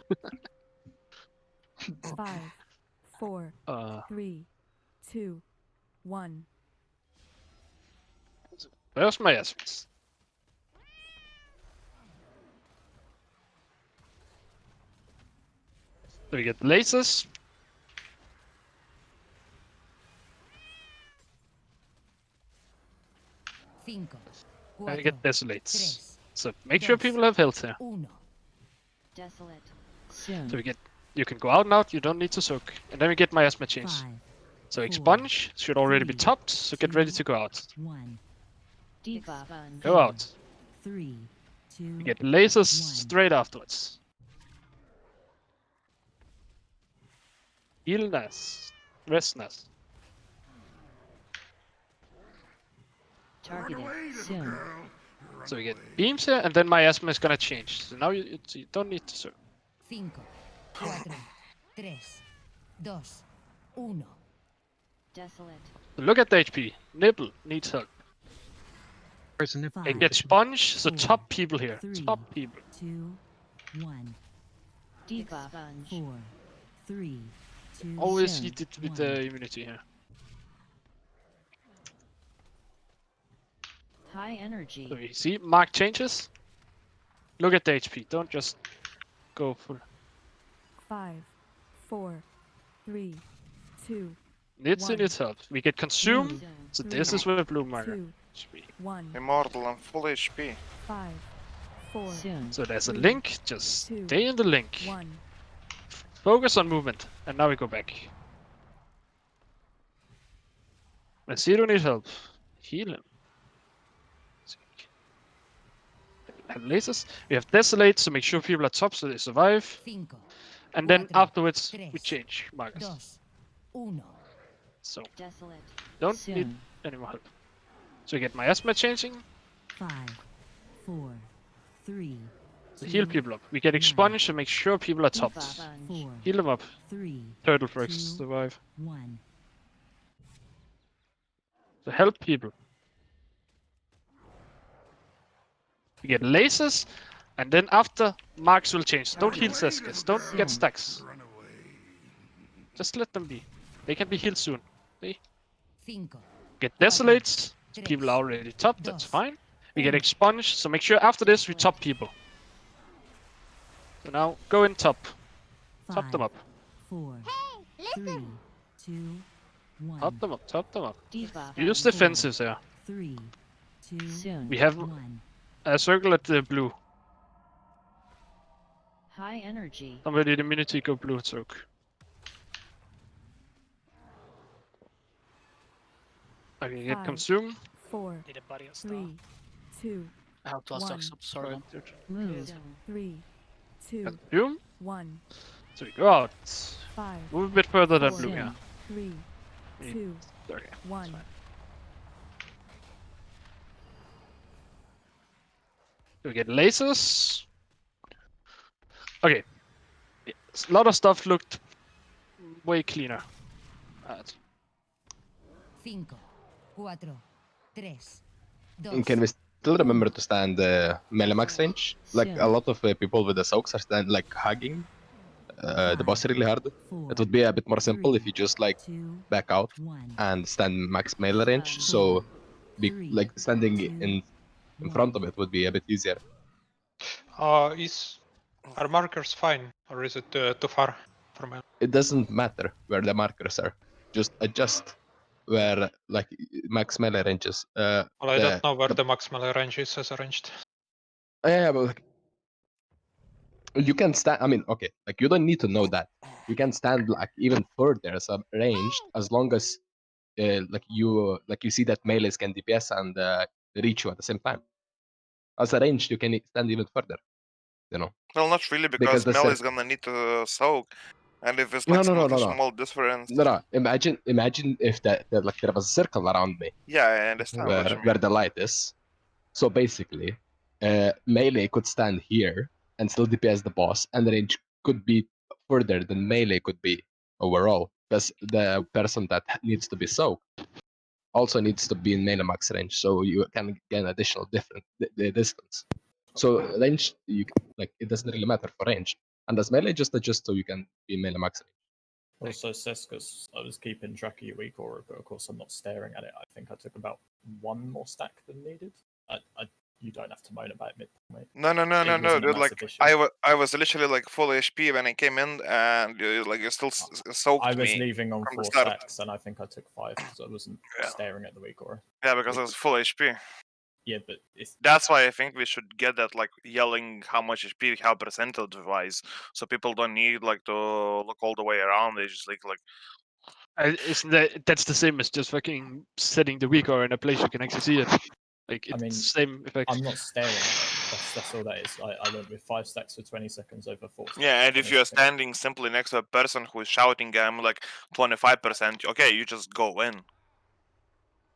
man. 5, 4, Uh, 3, 2, 1. Where's miasmas? So we get lasers. 5, And we 4, get desolates. 3, So make sure people have health here. 1. Desolate. Soon. So you can go out now. You don't need to soak, and then we get miasma change. 5, So 4, expunge should already be 3, topped. So get ready 2, to go out. 1. Debuff. Go out. 3, 2, You get lasers 1. straight afterwards. Healness, restness. Targeted. Soon. So we get beams here, and then miasma is gonna change. So now you don't need to soak. 5, 4, 3, 2, 1. Desolate. So look at the HP. Nibble needs help. It gets sponge, so 4, top people here. 3, Top people. 2, 1. Debuff. 4, 3, 2, Always hit it with the immunity here. High energy. So you see, mark changes. Look at the HP. Don't just go full. 5, 4, 3, 2, Needs 1. help. We get consumed. So this is where blue marker 2, should be. 1. Immortal and full HP. 5, 4. So there's a 3, link. Just 2, stay in the link. 1. Focus on movement. And now we go back. Zero needs help. Heal him. Have lasers. We have desolate, so make sure people are top so they survive. 5, And then 4, afterwards 3, we change markers. 2, 1. So Desolate. don't need Soon. any more help. So we get miasma changing. 5, 4, 3, So heal people up. We get expunge to make sure people are topped. 4, Heal them up. 3, Turtle frogs 2, survive. 1. So help people. We get lasers, and then after marks will change. Don't heal Seskers. Don't get stacks. Just let them be. They can be healed soon. See? 5, Get desolates. People are already topped. That's fine. We get expunge. So make sure after this we top people. So now go in top. Top them up. 4, 3, 2, 1. Top them up. Top them up. Debuff. Use defensives here. 3, 2, Soon. We have 1. a circle at the blue. High energy. Somebody in immunity go blue soak. Okay, get 5, consume. 4, Need a body at star. 3, 2, How to unstock 1. sorry. Move. 3, 2, Consume. 1. So we go out. 5, Move a bit further than 4, blue, yeah. 3, 2, Okay. 1. So we get lasers. Okay. A lot of stuff looked way cleaner. Alright. 5, 4, 3, 2. Can we still remember to stand melee max range? Like a lot of people with the soaks are stand like hugging the boss really hard. It would be a bit more simple if you just like back out and stand max melee range. So be like standing in front of it would be a bit easier. Are markers fine, or is it too far from me? It doesn't matter where the markers are. Just adjust where like max melee ranges. Well, I don't know where the max melee range is as arranged. Yeah, but like, you can stand. I mean, okay, like you don't need to know that. You can stand like even further as a ranged as long as like you see that melees can DPS and reach you at the same time. As a ranged, you can stand even further. You know. Well, not really, because the melee is gonna need to soak, and if it's No, like no. small difference. No. Imagine if that like there was a circle around me. Yeah, I understand what you mean. Where the light is. So basically, melee could stand here and still DPS the boss, and the range could be further than melee could be overall. Because the person that needs to be soaked also needs to be in melee max range, so you can gain additional the distance. So range, like it doesn't really matter for range, and as melee just adjust so you can be melee max range. Also, Seskers, I was keeping track of your weak aura, but of course I'm not staring at it. I think I took about one more stack than needed. You don't have to moan about it, mate. No, dude. Like I was literally like full HP when I came in, and you still soaked me. I was leaving on from the 4 start. stacks, and I think I took 5, so I wasn't staring at the weak aura. Yeah, because I was full HP. Yeah, but it's That's why I think we should get that like yelling how much HP, how percentage wise, so people don't need like to look all the way around. They just like Isn't that's the same as just fucking setting the weaker in a place you can actually see it. Like it's I mean, the same effect. I'm not staring at it. That's all that is. I went with 5 stacks for 20 seconds over 4 stacks. yeah. for And if 20 you're seconds. standing simply next to a person who is shouting, I'm like 25%. Okay, you just go in.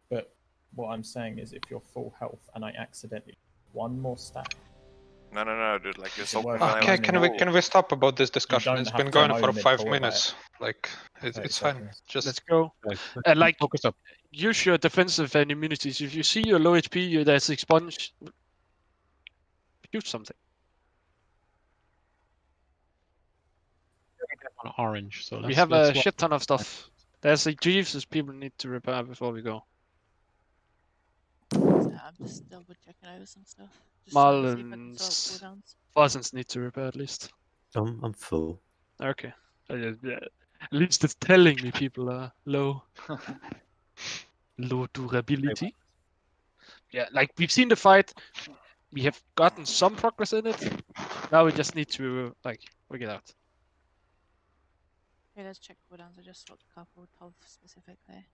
But what I'm saying is, if you're full health and I accidentally one more stack. No, dude. Like you're so Okay, can we stop about this discussion? don't It's have been to going moan for mid 5 pull about minutes. Like it's fine. seconds. Just Let's go. And like, use your defensive and immunities. If you see you're low HP, there's expunge. Use something. On orange, so We have a shit ton of stuff. There's like Jeeves people need to repair before we go. I'm just double checking over some stuff. Just trying to see if I can fill out cooldowns. Farzens need to repair at least. I'm full. Okay. Yeah. At least it's telling me people are low. Low durability. Yeah, like we've seen the fight. We have gotten some progress in it. Now we just need to like work it out. Okay, let's check cooldowns. I just swapped a couple with Tov specifically.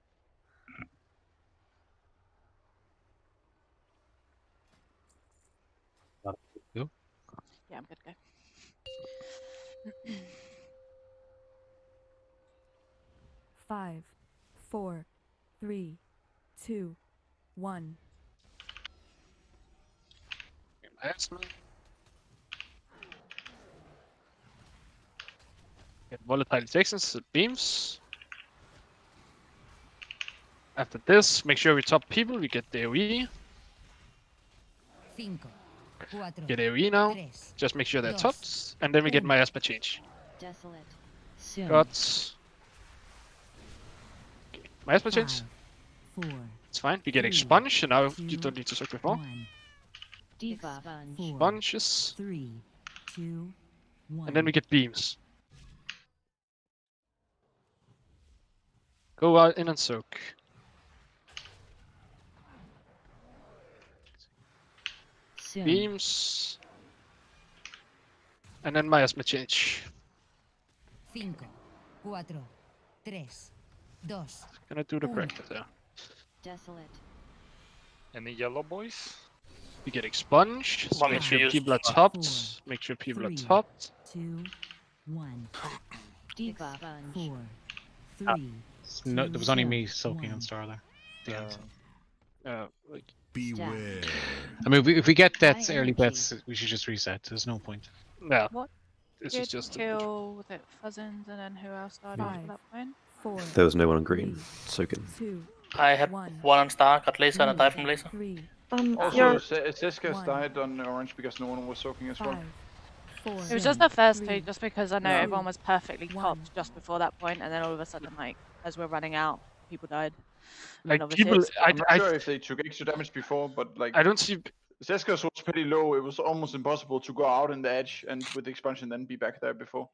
Go. Yeah, I'm good to go. 5, 4, 3, 2, 1. Get volatile detections, beams. After this, make sure we top people. We get the AoE. 5, 4, Get AoE now. 3, Just make sure they're 2, topped, and then we get miasma change. Desolate. Soon. Guts. Okay. Miasma change. 4. It's fine. We get expunge, and now you don't need to suck before. Diva. Sponges. 3, 2, 1. And then we get beams. Go out in and soak. Soon. Beams. And then miasma change. 5, 4, 3, 2. Gonna do the bracket there. Desolate. Any yellow boys? We get expunge. So One make to sure use. people are topped. Make sure people are 3, topped. 2, 1. Diva. 4, 3. No, there was only me soaking on Star there. Like, beware. I mean, if we get deaths, High early energy. deaths, we should just reset. There's no point. yeah. What This did is just kill, was it Fuzzins, and then who else died after that point? 4. There was no one on green. Soaking. 2. I had one on Star, got laser, and I died from laser. 3. Also, Seska's died on orange because no one was soaking as well. 4. It was just the first 3, two, just because I know Yeah. everyone was perfectly topped just before that point, and then all of a sudden, like, as we're running out, people died. like And obviously people. it's- I'm not sure if they took extra damage before, but like I don't see. Seska's was pretty low. It was almost impossible to go out in the edge and with the expansion then be back there before.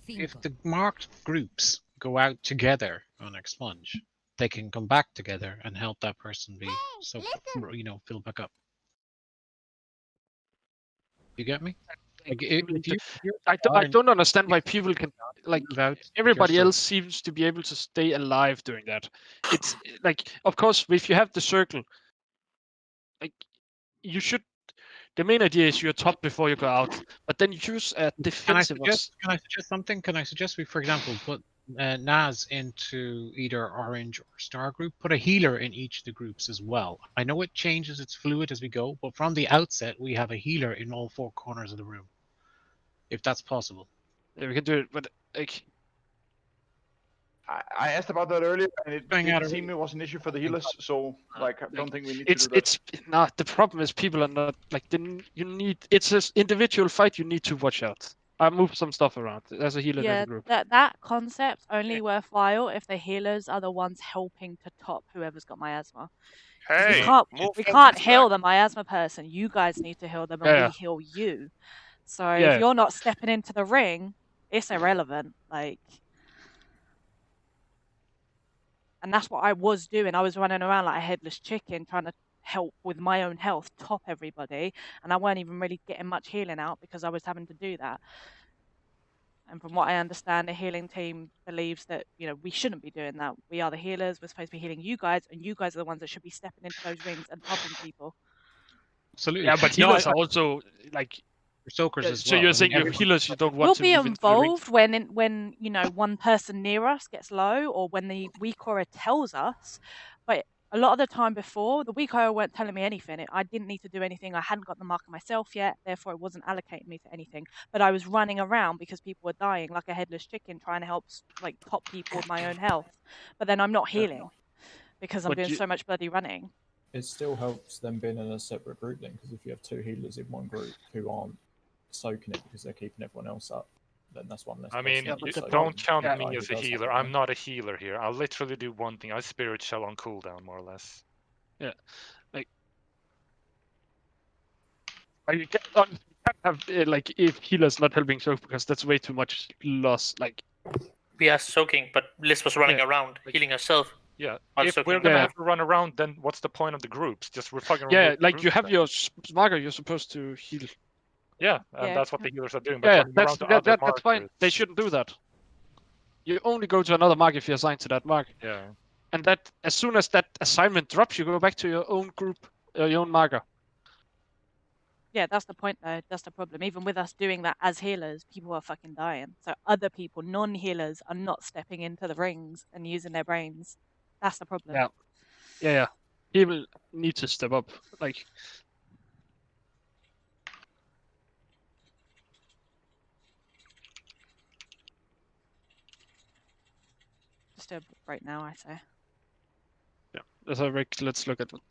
If the marked groups go out together on expunge, they can come back together and help that person be fill back up. You get me? Like, I don't understand why people can like without everybody yourself. else seems to be able to stay alive during that. It's like, of course, if you have the circle, like you should. The main idea is you're top before you go out, but then use a defensive. Can I suggest something? Can I suggest we, for example, put Naz into either orange or star group? Put a healer in each of the groups as well. I know it changes; it's fluid as we go, but from the outset, we have a healer in all 4 corners of the room, if that's possible. Yeah, we can do it, but like. I asked about that earlier, and it Going out didn't of seem it was an issue for the healers. So, like, I don't think we need to do that. It's not the problem is people are not like you need. It's an individual fight. You need to watch out. I move some stuff around. There's a healer in Yeah, every group. that concept's only worthwhile if the healers are the ones helping to top whoever's got miasma. 'Cause Hey, move we can't Fuzzies heal back. the miasma person. You guys need to heal them, and Yeah. we heal you. So Yeah. if you're not stepping into the ring, it's irrelevant. Like, and that's what I was doing. I was running around like a headless chicken, trying to help with my own health, top everybody, and I weren't even really getting much healing out because I was having to do that. And from what I understand, the healing team believes that, you know, we shouldn't be doing that. We are the healers. We're supposed to be healing you guys, and you guys are the ones that should be stepping into those rings and topping people. Absolutely. Yeah, but No, healers are also like soakers as so well. you're I saying mean, your healers you don't want We'll to be move into the ring? involved when you know one person near us gets low, or when the weak aura tells us. But a lot of the time before, the weak aura weren't telling me anything. I didn't need to do anything. I hadn't got the marker myself yet, therefore it wasn't allocating me to anything. But I was running around because people were dying like a headless chicken, trying to help like top people with my own health. But then I'm not healing because I'm But doing you- so much bloody running. It still helps them being in a separate group then, because if you have 2 healers in one group who aren't soaking it because they're keeping everyone else up, then that's one less. I mean, person you soaking. don't count The me guy as who a does have healer. it, I'm right? not a healer here. I literally do one thing. I spirit shell on cooldown, more or less. Yeah, like you can't have like if healers not helping soak because that's way too much loss. Like We are soaking, but Liz was running around, healing herself. Yeah, while if soaking. we're gonna have to run around, then what's the point of the groups? Just we're fucking yeah, remove the like you groups have then. your marker, you're supposed to heal. Yeah, and Yeah. that's what the healers are doing. But Yeah, running around to other that's fine. markers. They shouldn't do that. You only go to another mark if you're assigned to that mark. Yeah. And that as soon as that assignment drops, you go back to your own group, your own marker. Yeah, that's the point though. That's the problem. Even with us doing that as healers, people are fucking dying. So other people, non-healers, are not stepping into the rings and using their brains. That's the problem. Yeah, yeah. People need to step up. Like Just do it right now, I say. yeah, that's a Rick. Let's look at what.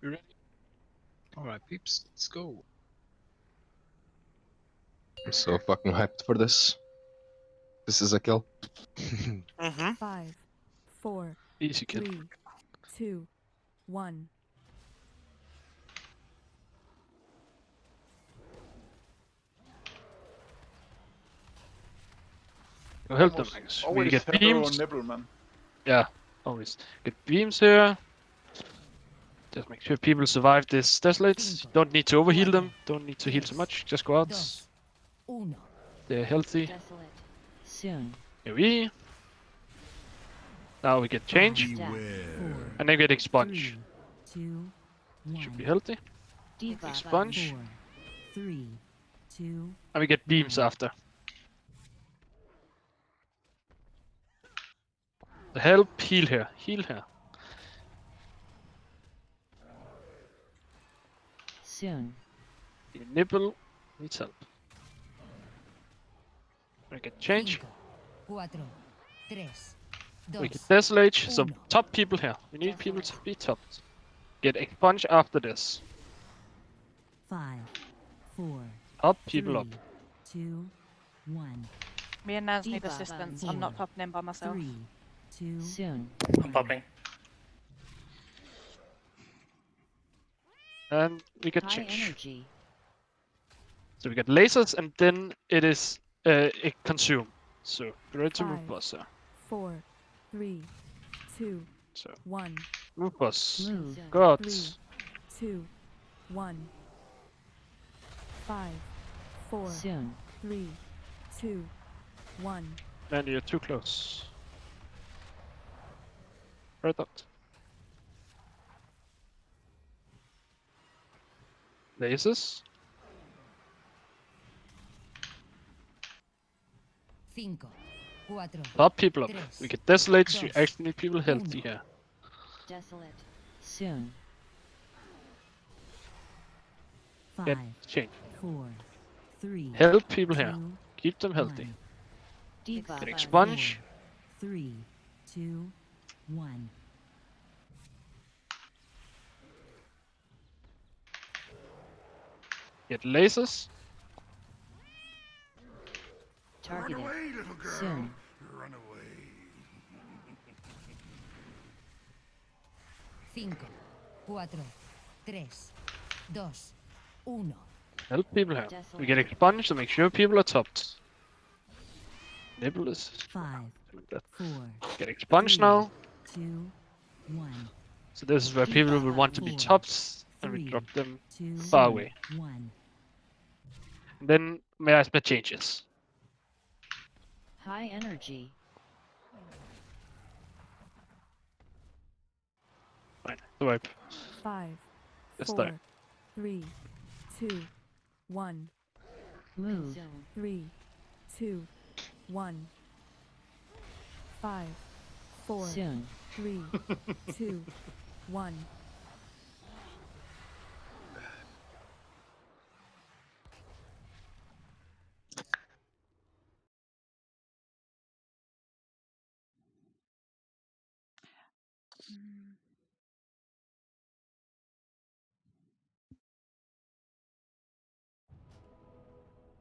You ready? All right, peeps, let's go. I'm so fucking hyped for this. This is a kill. Mm-hmm. 5, 4, Easy kill. 3, 2, 1. Go help them, Almost Max. We always get have their own beams. nibble, man. Yeah, always. Get beams here. Just make sure people survive this desolates. Don't need to overheal them. Don't need to heal too much. Just go out. They're healthy. Desolate. Soon. Here we. Now we get change. And they get expunge. 2, 1. Should be healthy. Debuff. Expunge. 4, 3, 2. And we get beams after. The help, heal here. Heal here. Soon. The nibble needs help. We get change. 4, 3, 2, We get desolate. So top people here. We need people to be topped. Get expunge after this. 5, 4, Top people up. 2, 1. Me and Naz need Debuff. assistance. I'm not popping in by myself. 3, 2. Soon. I'm popping. And we get High change. energy. So we get lasers and then it is it consume. So be ready to move 5, boss here. 4, 3, 2, So 1. move boss. Move. Go out. 3, 2, 1. 5, 4, Soon. 3, 2, 1. And you're too close. Right out. Lasers. 5, 4, Top people up. Tres. We get desolates. You Dos. actually need people healthy here. Desolate. Soon. 5, Get change. 4, 3, Help people here. 2, Keep them healthy. 1. Debuff. Get expunge. 3, 2, 1. Get lasers. Targeted. Run away, little girl. Soon. Run away. 5, 4, 3, 2, 1. Help people here. We get expunge to make sure people are topped. Nibble is 5, that. 4, Get expunge now. 2, 1. So this is where people will want to be 4, topped, and we 3, drop them 2, far away. 1. And then miasma changes. High energy. Fine. The wipe. 5, This 4, time. 3, 2, 1. Move. 3, 2, 1. 5, 4, Soon. 3, 2, 1.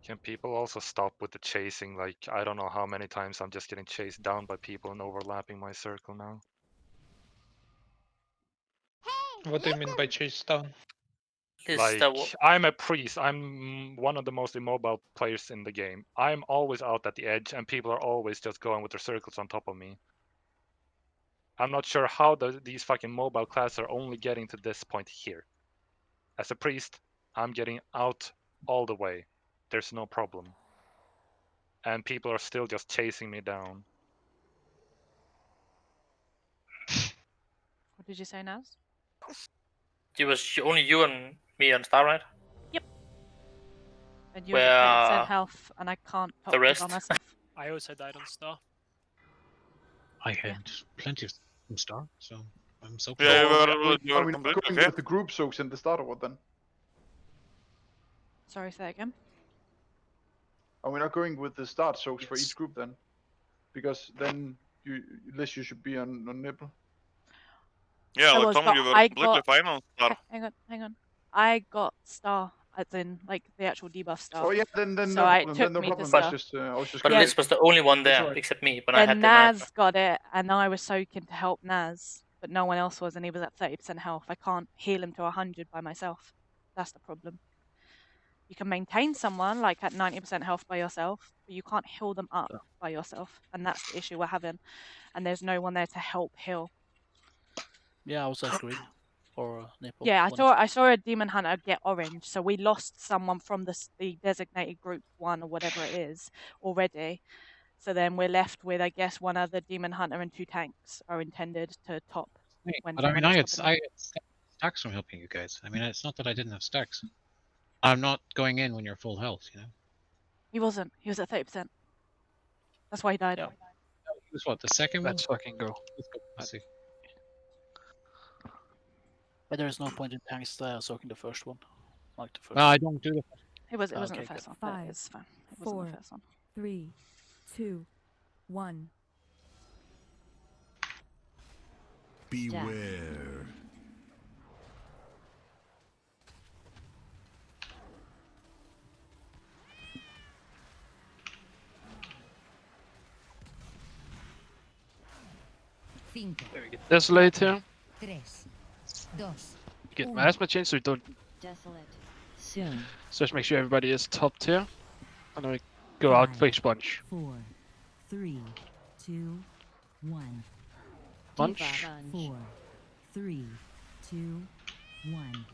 Can people also stop with the chasing? Like, I don't know how many times I'm just getting chased down by people and overlapping my circle now. What do you mean by chase down? Like, I'm a priest. I'm one of the most immobile players in the game. I'm always out at the edge, and people are always just going with their circles on top of me. I'm not sure how these fucking mobile classes are only getting to this point here. As a priest, I'm getting out all the way. There's no problem. And people are still just chasing me down. What did you say, Naz? It was only you and me on Star, right? Yep. And you have Where 30% health, and I can't pop the you by rest? myself. I also died on Star. I had plenty of star, so I'm so Yeah, close. you Are were we not completely going okay. with the group soaks in the start or what then? Sorry, say that again. Are we not going with the start soaks for each group then? Because then you should be on nibble. Yeah, I like was, Tom, but you were I completely got. fine on Star. Hang on. I got star, as in like the actual debuff star. Oh yeah, then so no it problem. took Then no me to problem. star. I was just But Yeah. Liz was the only one there Sorry. except me, but I Then had the marker. Naz got it, and I was soaking to help Naz, but no one else was, and he was at 30% health. I can't heal him to 100 by myself. That's the problem. You can maintain someone like at 90% health by yourself, but you can't heal them up by yourself, and that's the issue we're having. And there's no one there to help heal. Yeah, I was at green or nipple. Yeah, one of I saw a demon hunter get orange, so we lost someone from the designated group 1 or whatever it is already. So then we're left with, I guess, one other demon hunter and 2 tanks are intended to top. When But I mean, someone I is had topping stacks from helping you guys. I mean, it's not that I didn't have stacks. I'm not going in when you're full health, you know. He wasn't. He was at 30%. That's why he died. He was what, the second one? Let's fucking go. Let's go. Let's see. But there is no point in tanks soaking the first one. Like the first No, I don't do the first It wasn't Okay, the first good. one. 5, It's fine. It wasn't 4, the first one. 3, 2, 1. Beware. Cinco, Desolate here. 3, 2, Get my asthma change so we don't. Desolate. Soon. So just make sure everybody is topped here. And then we go out for sponge. 4, 3, 2, 1. Sponge. 4, 3, 2, 1.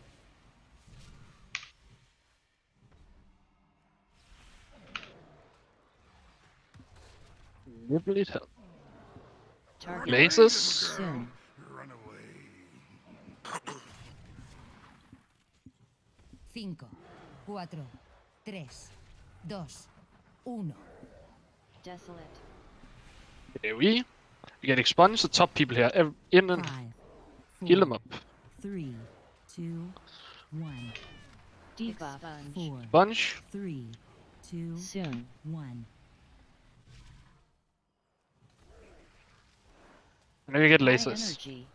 Nibble it up. Target Lasers. soon. Run away. 5, 4, 3, 2, 1. Desolate. Here we get expunged. The top people here. In and 5, heal them up. 3, 2, 1. Debuff. 4, Sponge. 3, 2, Soon. 1. And then we get High lasers. energy.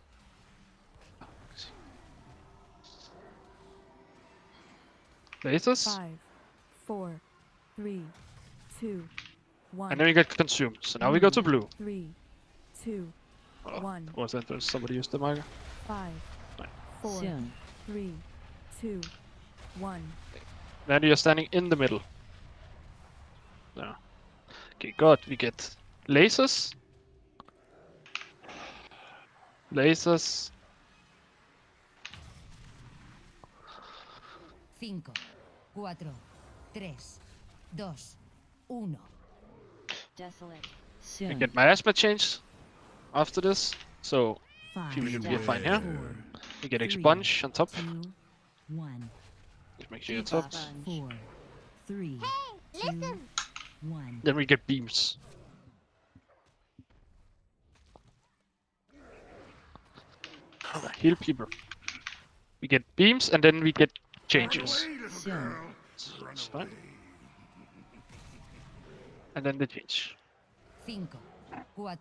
Lasers. 5, 4, 3, 2, 1. And then we get consumed. So now we go to blue. 3, 2, 1. Was that there's somebody used the marker? 5, 4, Soon. 3, 2, 1. Then you're standing in the middle. No. Okay, good. We get lasers. Lasers. 5, 4, 3, 2, 1. Desolate. I Soon. get my asthma change after this, so 5, people should be fine here. 4, We get 3, expunge on top. 2, 1. Just make sure it's up. 4, 3, 2, 1. Then we get beams. Heal people. We get beams and then we get changes. Soon. That's fine. And then the change. 5, 4,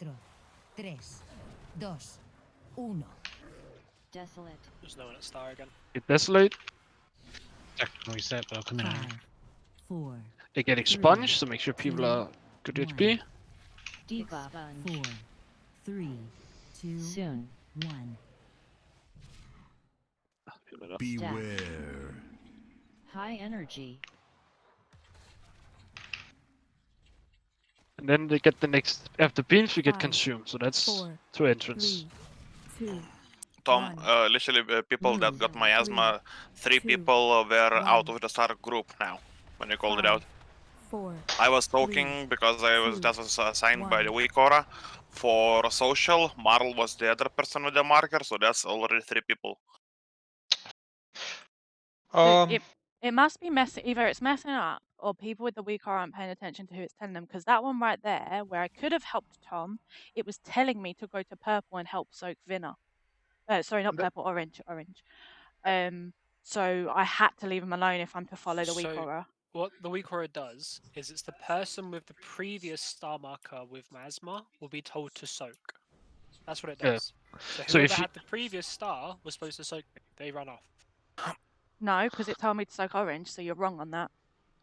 3, 2, 1. Desolate. There's no one at star again. Get desolate. Technical reset, but I'll come in. 5, 4, They get expunged, so make sure people are good HP. Debuff. 4, 3, 2, Soon. 1. Beware. High energy. And then they get the next, after beams we get 5, consumed, so that's 4, 2 entrance. 3, 2, Tom, literally, people that got my asthma, 3 people were out of the start group now when you called it out. 4. I was talking because I was that was assigned by the weak aura. For social, Marl was the other person with the marker, so that's already 3 people. It must be messing. Either it's messing up, or people with the weak aren't paying attention to who it's telling them. Because that one right there, where I could have helped Tom, it was telling me to go to purple and help soak Vinna. Sorry, not purple, orange. So I had to leave him alone if I'm to follow the weak aura. What the weak aura does is it's the person with the previous star marker with Masma will be told to soak. That's what it does. So So whoever if you, had the previous star was supposed to soak me. They ran off. No, because it told me to soak orange, so you're wrong on that.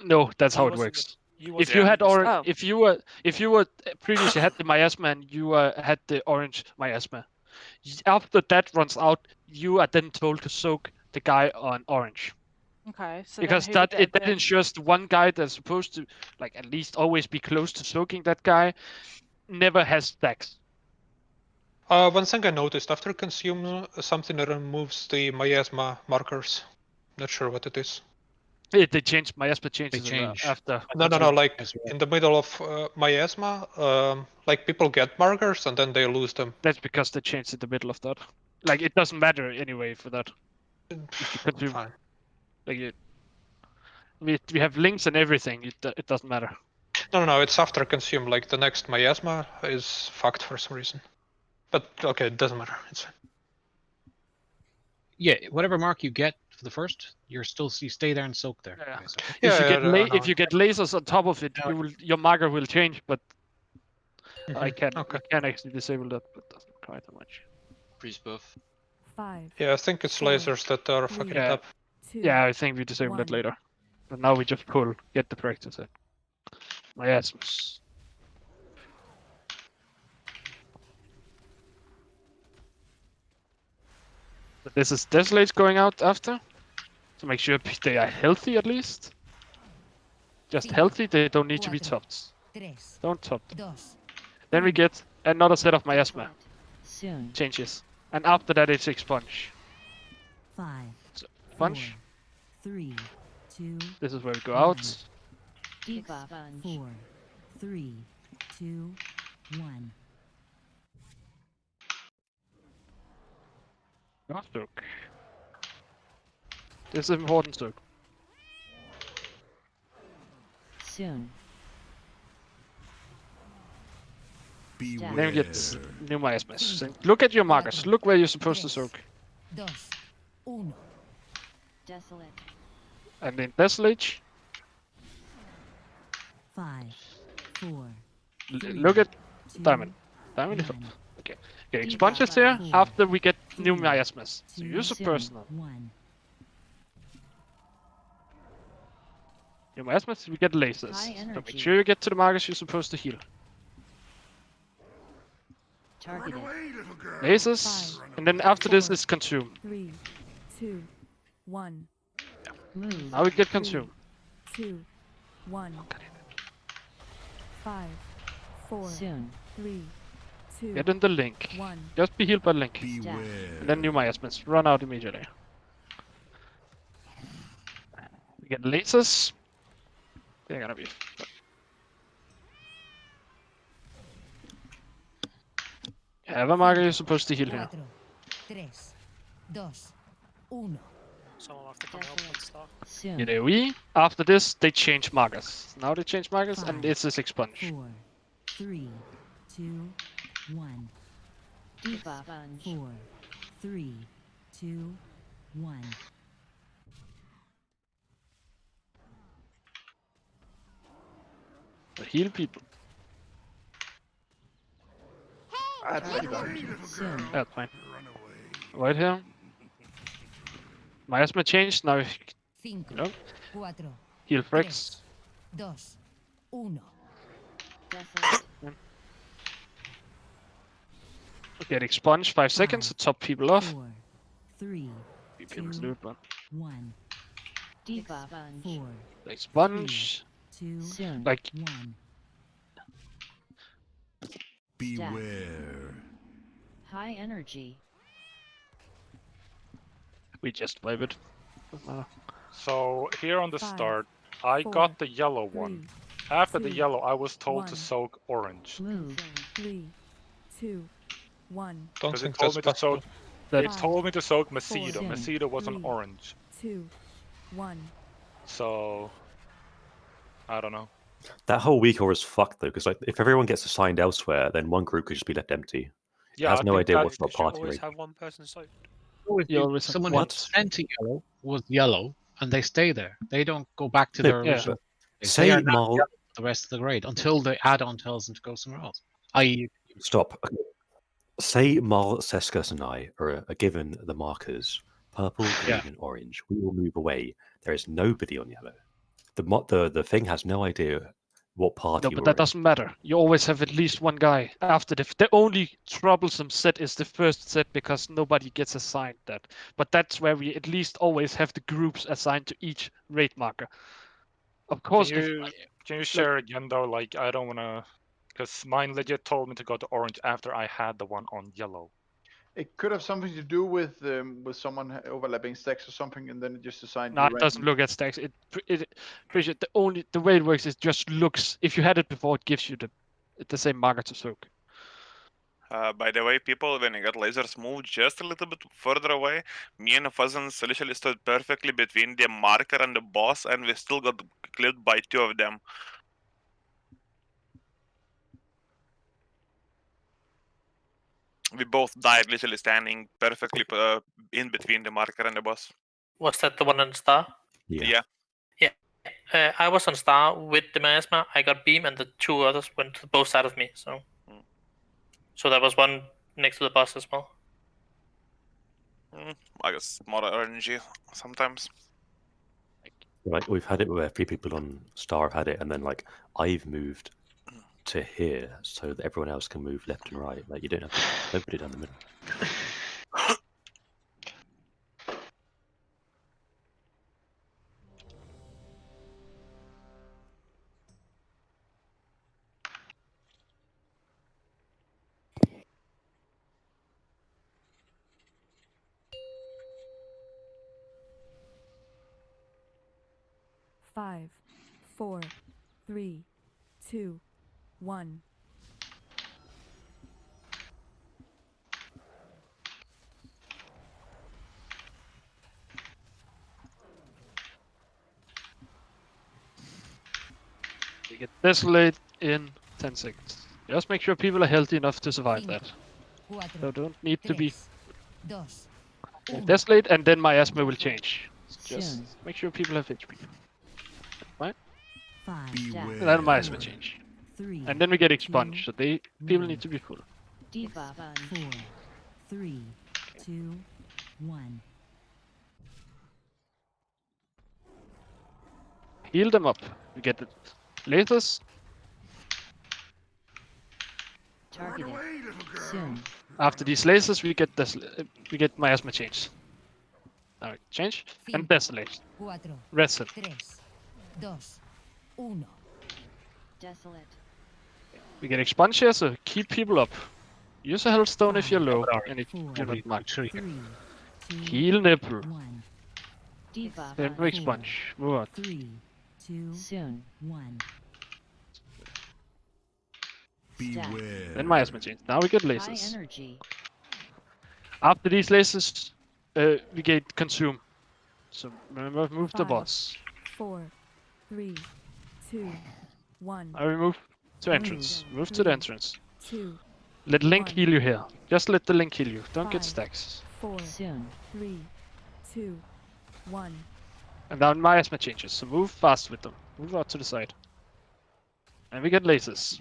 no, that's You how it wasn't the- works. you If wasn't you the had previous or Oh. if you were previously had the miasma and you had the orange miasma, after that runs out, you are then told to soak the guy on orange. Okay, so Because then who would get that ensures the one guy that's supposed to like at least always be close to soaking that guy never has stacks. One thing I noticed after consume something removes the miasma markers. Not sure what it is. They changed miasma changes change. after. No, like in the middle of miasma, like people get markers and then they lose them. That's because they changed in the middle of that. Like it doesn't matter anyway for that. If you consume, Fine. like we have links and everything. It doesn't matter. No, it's after consume. Like the next miasma is fucked for some reason. But okay, it doesn't matter. It's fine. Yeah, whatever mark you get for the first, you stay there and soak there. Yeah. Okay. If you get lasers on top of it, your marker will change. But I can actually disable that, but doesn't quite that much. Priest buff. 5. Yeah, I think it's lasers that are fucking it up. Yeah, I think we disable that later. But now we just get the practice in. Miasmas. But this is Desolates going out after. To make sure they are healthy at least. Just healthy, they don't need to be topped. Don't top them. Then we get another set of miasma Soon. changes. And after that it's expunge. 5. So, punch. 3, 2. This is where we go out. Expunge. 4, 3, 2, 1. Soak. This is important soak. Soon. Then we get new miasmas. Look at your markers. Look where you're supposed to soak. 2, 1. Desolate. And then Desolate. 5, 4. Look at Diamond. Diamond is up. Okay. Okay, expunge is here after we get new miasmas. So use a personal. 1. New miasmas, we get lasers. High So make energy. sure you get to the markers you're supposed to heal. Targeted. Lasers, and then after this is consume. 3, 2, 1. Move. Now we get consume. 2, 1. 5, 4, Soon. 3, 2. Get in the link. 1. Just be healed by link. And then new miasmas. Run out immediately. We get lasers. They're gonna be. Have a marker you're supposed to heal here. 4, 3, 2, 1. Someone will have to come help with star. Soon. Get AoE. After this, they change markers. Now they change markers, and 5, this is expunge. 4, 3, 2, 1. Expunge. 4, 3, 2, 1. But heal people. That's pretty bad. Soon. That's fine. Right here. Miasma changed. Now, 5, no. 4, Heal Frex. 2, 1. Desolate. Get expunge 5 seconds to top people off. 4, 3, Be people 2, do it, but 1. Expunge. 4, expunge. 2, Soon. Like 1. Beware. High energy. we just wipe it. Doesn't matter. So here on the 5, start, I 4, got the yellow one. After the 2, yellow, I was told to 1. soak orange. Move. 3, 2, 1. Don't Because it think told that's me to possible. soak. It Five, told me to soak 4, Macedo. 7, Macedo was an 3, orange. 2, 1. So I don't know. That whole week was fucked though, because like if everyone gets assigned elsewhere, then one group could just be left empty. Yeah, it has I no think idea that- what's not Because you party always raid. have one person soaked. You always have Someone what? who's sent to yellow was yellow, and they stay there. They don't go back to No, their yeah. original. place. Say They are not Marl- yellow for the rest of the grade until the add-on tells them to go somewhere else. I.e., Stop. Okay. Say Mal, Seskus, and I are given the markers purple, green, Yeah. and orange. We will move away. There is nobody on yellow. The thing has no idea what party No, but we're that in. doesn't matter. You always have at least one guy after the only troublesome set is the first set because nobody gets assigned that. But that's where we at least always have the groups assigned to each raid marker. Of course, Can you share again though? Like I don't wanna, because mine legit told me to go to orange after I had the one on yellow. It could have something to do with someone overlapping stacks or something, and then it just assigned no, you it doesn't random. look at stacks. Appreciate the way it works is just looks. If you had it before, it gives you the same marker to soak. By the way, people, when you got lasers, move just a little bit further away. Me and Fuzzins literally stood perfectly between the marker and the boss, and we still got clipped by 2 of them. We both died literally standing perfectly in between the marker and the boss. Was that the one on star? Yeah. Yeah. I was on star with the miasma. I got beam, and the 2 others went to both sides of me. So there was one next to the boss as well. I guess more RNG sometimes. Like we've had it where 3 people on Star have had it, and then like I've moved to here so that everyone else can move left and right. Like you don't have nobody down the middle. Five, 4, 3, 2, 1. We get desolate in 10 seconds. Just make sure people are healthy enough to survive that. So don't need to be desolate, and then miasma will change. Just make sure people have HP. Right? And then miasma change. And then we get expunge, so people need to be full. 4, 3, 2, 1. Heal them up. We get the lasers. Targeted. Soon. After these lasers, we get miasma change. Now we change and desolate. 4, Wrestle. 3, 2, 1. Desolate. We get expunge here, so keep people up. Use a hellstone if you're low, and if you're not much. Heal nipple. Then we expunge. Move on. 3, 2, Soon. 1. Beware. Then miasma change. Now we get High lasers. energy. After these lasers, we get consume. So remember, move the 5, boss. 4, 3, 2, 1. Now we move to entrance. Move to the entrance. 2, Let Link 1. heal you here. Just let the Link heal you. Don't get 5, stacks. 4, Soon. 3, 2, 1. And now miasma changes, so move fast with them. Move out to the side. And we get lasers.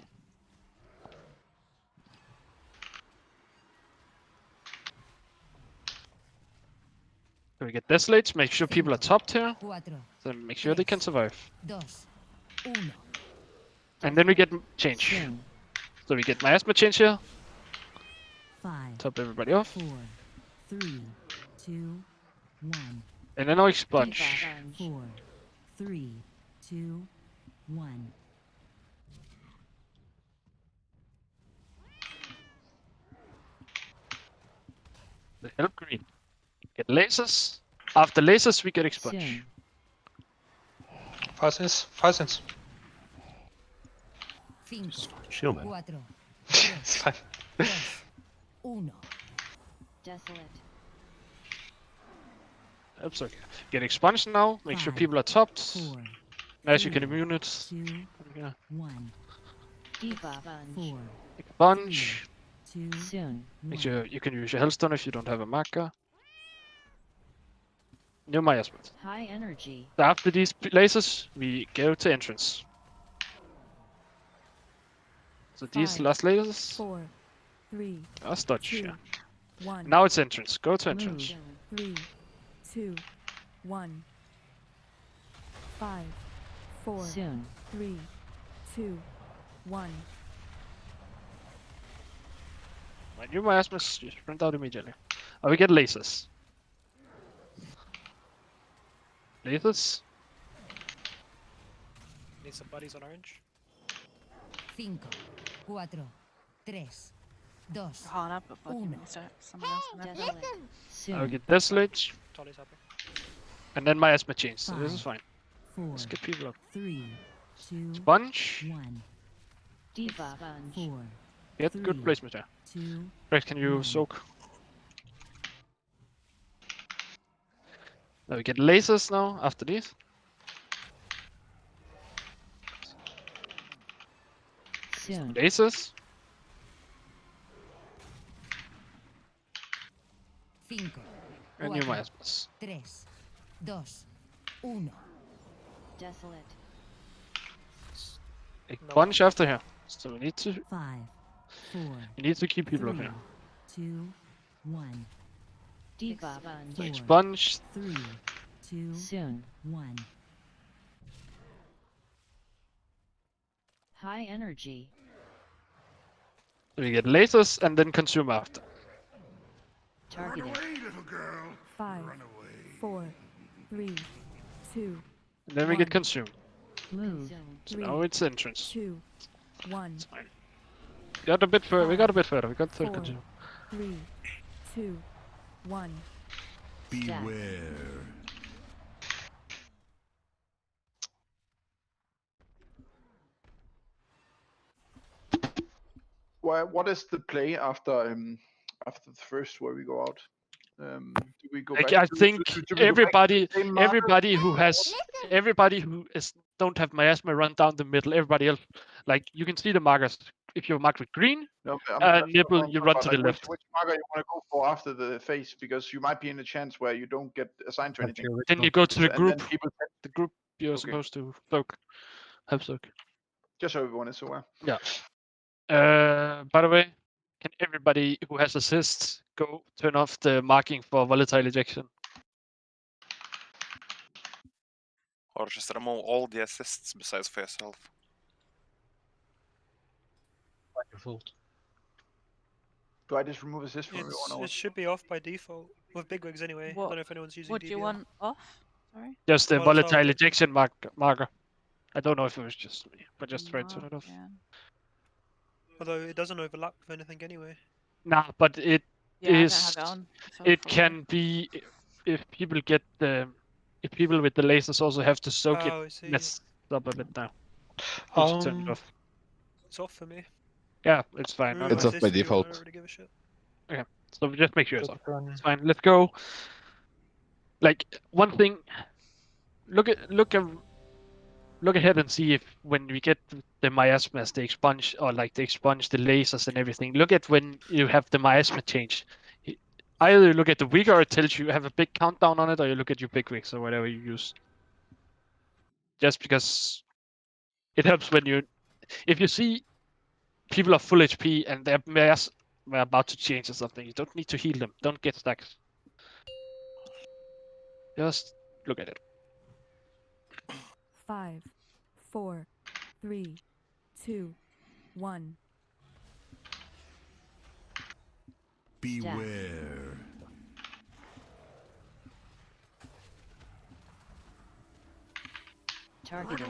So we get desolates, make sure people are topped here. 4, So make sure they can survive. 2, 1. And then we get change. Soon. So we get miasma change here. 5, Top everybody off. 4, 3, 2, 1. And then now expunge. 4, 3, 2, 1. The help green. Get lasers. After lasers, we get expunge. Soon. Fuzzins. 5, Chill, man. 4, It's fine. 2, 1. Desolate. Oops, okay. Get expunge now. Make sure 5, people are topped. 4, Nice, you can 3, immune it. 2, Yeah. 1. Debuff. 4, Expunge. 2, Soon. Make sure you can use your hellstone if you don't have a marker. No miasma. High energy. After these lasers, we go to entrance. So these 5, last lasers. 4, 3, That's dodge, 2, yeah. 1. Now it's entrance. Go to entrance. 3, 2, 1. 5, 4, Soon. 3, 2, 1. My new miasmas just sprint out immediately. Oh, we get lasers. Lasers? Need some buddies on orange. 5, 4, 3, 2, Hold up, but 1. someone else can have that. I'll get desolate. Tolly's happy. And then miasma change, so this is 5, fine. 4, Let's get people up. 3, 2, Sponge. 1. Diva Sponge. 4, Get 3, good placement there. 2, Rex, can you 1. soak? Now we get lasers now after these. Soon. Lasers. 5, And new 4, miasmas. 3, 2, 1. Desolate. A bunch after here. So we need to 5, 4, we need to keep people up 3, here. 2, 1. Diva Sponge. Like 4, sponge. 3, 2, Soon. 1. High energy. We get lasers and then consume after. Targeted. 5, 4, 3, 2, And then we get 1. consumed. Move. So 3, now it's entrance. 2, 1. We got a bit further. We got a bit further. We got third 4, consume. 3, 2, 1. Beware. What is the play after the first where we go out? Do we go Like, back? I do think we go back to everybody, the same marker? everybody who don't have miasma run down the middle. Everybody else, like you can see the markers. If you're marked with green, No, that's not nipple, what I'm you talking run about, to the like, left. Which marker you want to go for after the face? Because you might be in a chance where you don't get assigned to anything. Then you go to the And group. then people The group you're Okay. supposed to soak. Help soak. just so everyone is aware. Yeah. By the way, can everybody who has assists go turn off the marking for volatile ejection? Or just remove all the assists besides for yourself. By default. Do I just remove assist from everyone? Or It should be off by default with bigwigs anyway. I What- don't know if anyone's using What do you DBL. want off? Sorry. Just the Volatile volatile ejection. ejection marker. I don't know if it was just me, but just try to turn it off. Marking. Although it doesn't overlap with anything anyway. Nah, but it Yeah, I don't is. have it on. So It probably. can be if people get the if people with the lasers also have to soak Oh, I it see. messed up a bit now. Need to turn it off. It's off for me. Yeah, it's fine. Remove It's off assist by if you want, I default. don't really give a shit. Okay, so just make sure it's Just off. run. It's fine. Let's go. Like one thing, look ahead and see if when we get the miasmas, they expunge or like they expunge the lasers and everything. Look at when you have the miasma change. Either you look at the wig or it tells you have a big countdown on it, or you look at your big wigs or whatever you use. Just because it helps when if you see people are full HP and their miasma are about to change or something, you don't need to heal them. Don't get stacks. Just look at it. 5, 4, 3, 2, 1. Beware. Targeted.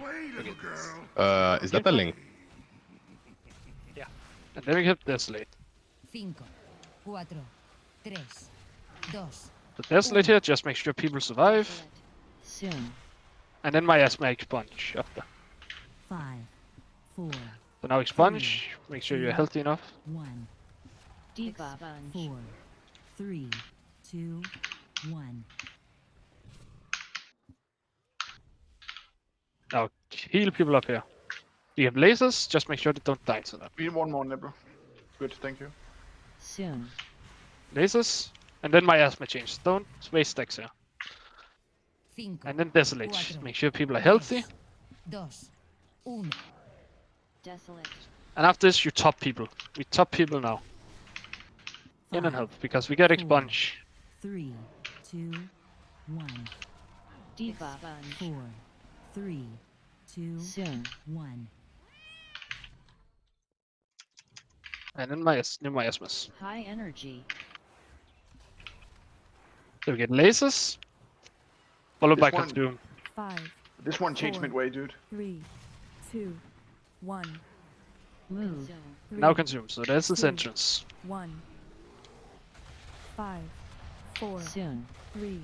Is that a link? Yeah. And then we have Desolate. 5, 4, 3, 2, The Desolate here, just make sure people survive. Soon. And then miasma expunge after. 5, 4, So now expunge, make sure you're healthy enough. 1. Diva Sponge. 4, 3, 2, 1. Now heal people up here. Do you have lasers? Just make sure they don't die to that. We need one more nibble. Good, thank you. Soon. Lasers, and then miasma change. Don't waste stacks here. 5, And then Desolate. Make sure people are healthy. 2, 1. Desolate. And after this, you top people. We top people now. in and help because we get expunge. 3, 2, 1. Debuff. 4, 3, 2, Soon. 1. And then new miasmas. High energy. So we get lasers, followed This by one- consume. 5, This one changed 4, midway, dude. 3, 2, 1. Move. Now consume. So there's this 2, entrance. 1. 5, 4, Soon. 3,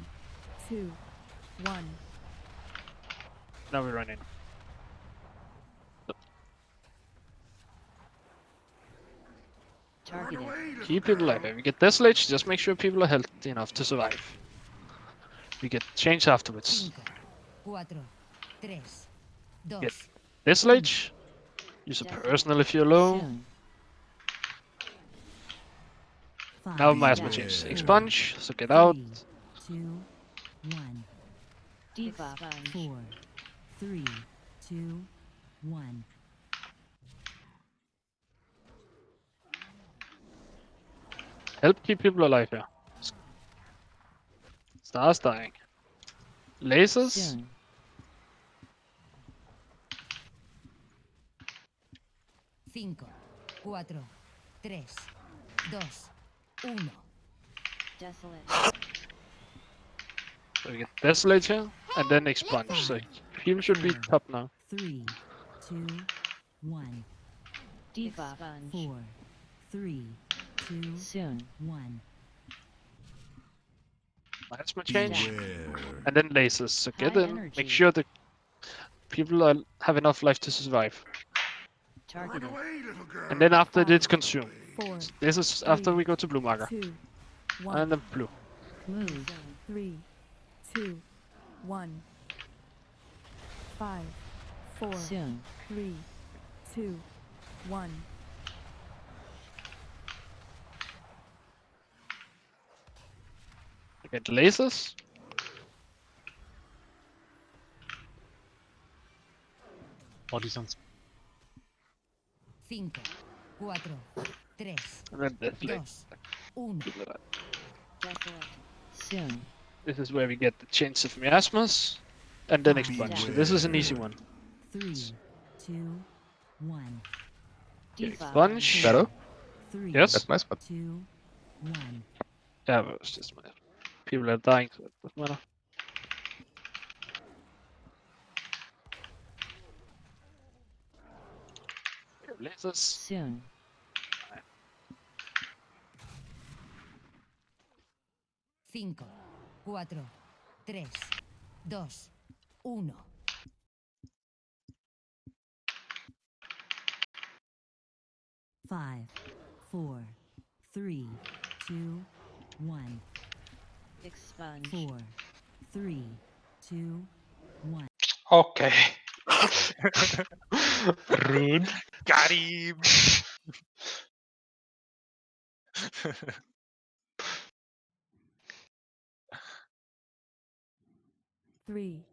2, 1. Now we run in. Targeted. Keep people alive. If we get desolate, just make sure people are healthy enough to survive. We get change afterwards. 4, 3, 2. Get desolate. Use a personal if you're low. Soon. Now 5, miasma dash, change. 4, Expunge. So get out. 3, 2, 1. Debuff. 4, 3, 2, 1. Help keep people alive here. Stars dying. Lasers. Soon. Cinco, 4, 3, 2, 1. Desolate. So we get desolate here, and then expunge. So people should be top now. 3, 2, 1. Debuff. 4, 3, 2, Soon. 1. Miasma change, Beware. and then lasers. So get High in. energy. Make sure the people have enough life to survive. Targeted. And then after it's consumed. 4, This is after we go to blue marker. 2, 1. And then blue. Move. 3, 2, 1. 5, 4, Soon. 3, 2, 1. Get lasers. Body sense. 5, 4, 3, And then 2, desolate. 1. People alive. Desolate. Soon. This is where we get the change of miasmas, and then expunge. So this is an easy one. 3, 2, 1. Get Debuff. expunge. Shadow? 3, Yes. That's my spot. 2, 1. Yeah, but it's just my people are dying, so it doesn't matter. Lasers. Soon. 5, 4, 3, 2, 1. 5, 4, 3, 2, 1. Expunge. 4, 3, 2, 1. Okay. Rude. Got him. 3,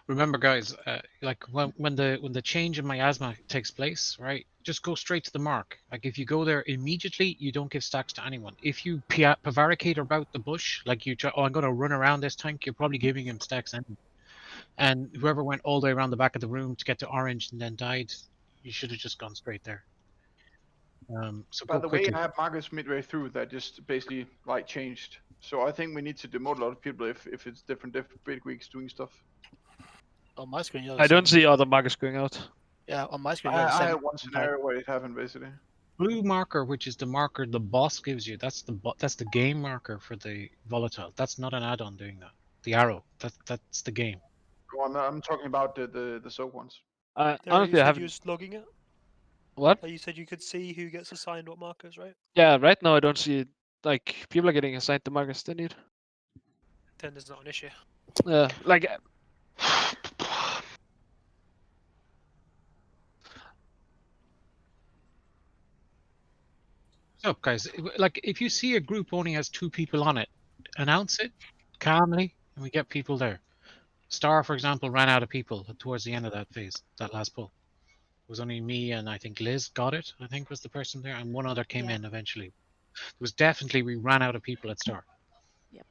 Remember, guys, like when the change in miasma takes place, right? Just go straight to the mark. Like if you go there immediately, you don't give stacks to anyone. If you prevaricate about the bush, like you try, oh, I'm going to run around this tank, you're probably giving him stacks anyway. And whoever went all the way around the back of the room to get to orange and then died, you should have just gone straight there. So By go the quickly. way, I have markers midway through that just basically like changed. So I think we need to demote a lot of people if it's different big weeks doing stuff. On my screen, you're I don't see other markers going out. Yeah, on my screen, you're the I same. had one scenario where it happened basically. Blue marker, which is the marker the boss gives you, that's the game marker for the volatile. That's not an add-on doing that. The arrow, that's the game. Oh, I'm talking about the soak ones. There, you Honestly, I said haven't. you was logging it. What? You said you could see who gets assigned what markers, right? Yeah, right now I don't see it. Like people are getting assigned the markers they need. Then there's not an issue. Yeah, like. So, guys, like if you see a group only has 2 people on it, announce it calmly, and we get people there. Star, for example, ran out of people towards the end of that phase, that last pull. It was only me and I think Liz got it, I think was the person there, and one other came in eventually. It was definitely, we ran out of people at Star. Yep.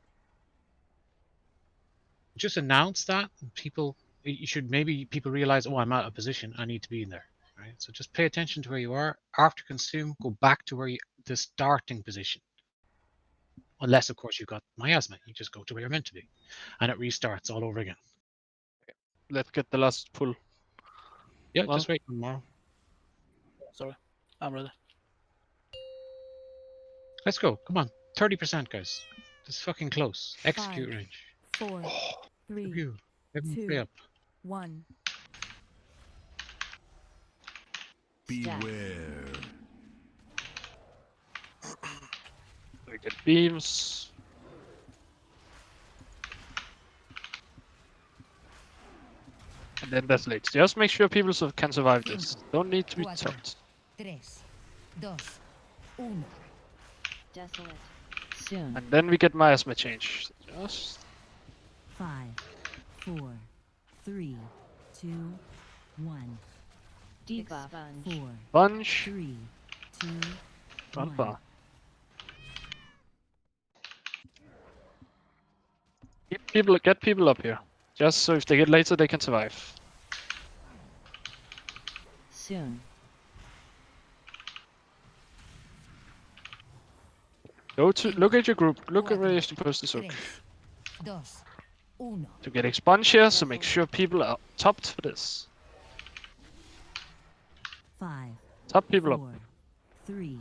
Just announce that, and people, you should, maybe people realize, oh, I'm out of position, I need to be in there. Right? So just pay attention to where you are. After consume, go back to where the starting position. Unless, of course, you've got miasma. You just go to where you're meant to be. And it restarts all over again. Let's get the last pull. Yeah, Well, just wait tomorrow. Sorry, I'm ready. Let's go. Come on. 30%, guys. This is fucking close. Execute 5, range. 4, 3, You. Everyone free 2, up. 1. Beware. We get beams. And then that's late. Just make sure people can survive this. Don't need to be topped. 3, 2, 1. Desolate. Soon. And then we get miasma change. Just 5, 4, 3, 2, 1. Debuff. 4, bunch. 3, 2, Run 1. far. Get people up here. Just so if they get later, they can survive. Soon. Go to look at your group. Look at where you're supposed to soak. 2, 1. To get expunge here, so make sure people are topped for this. 5, Top people up. 4, 3,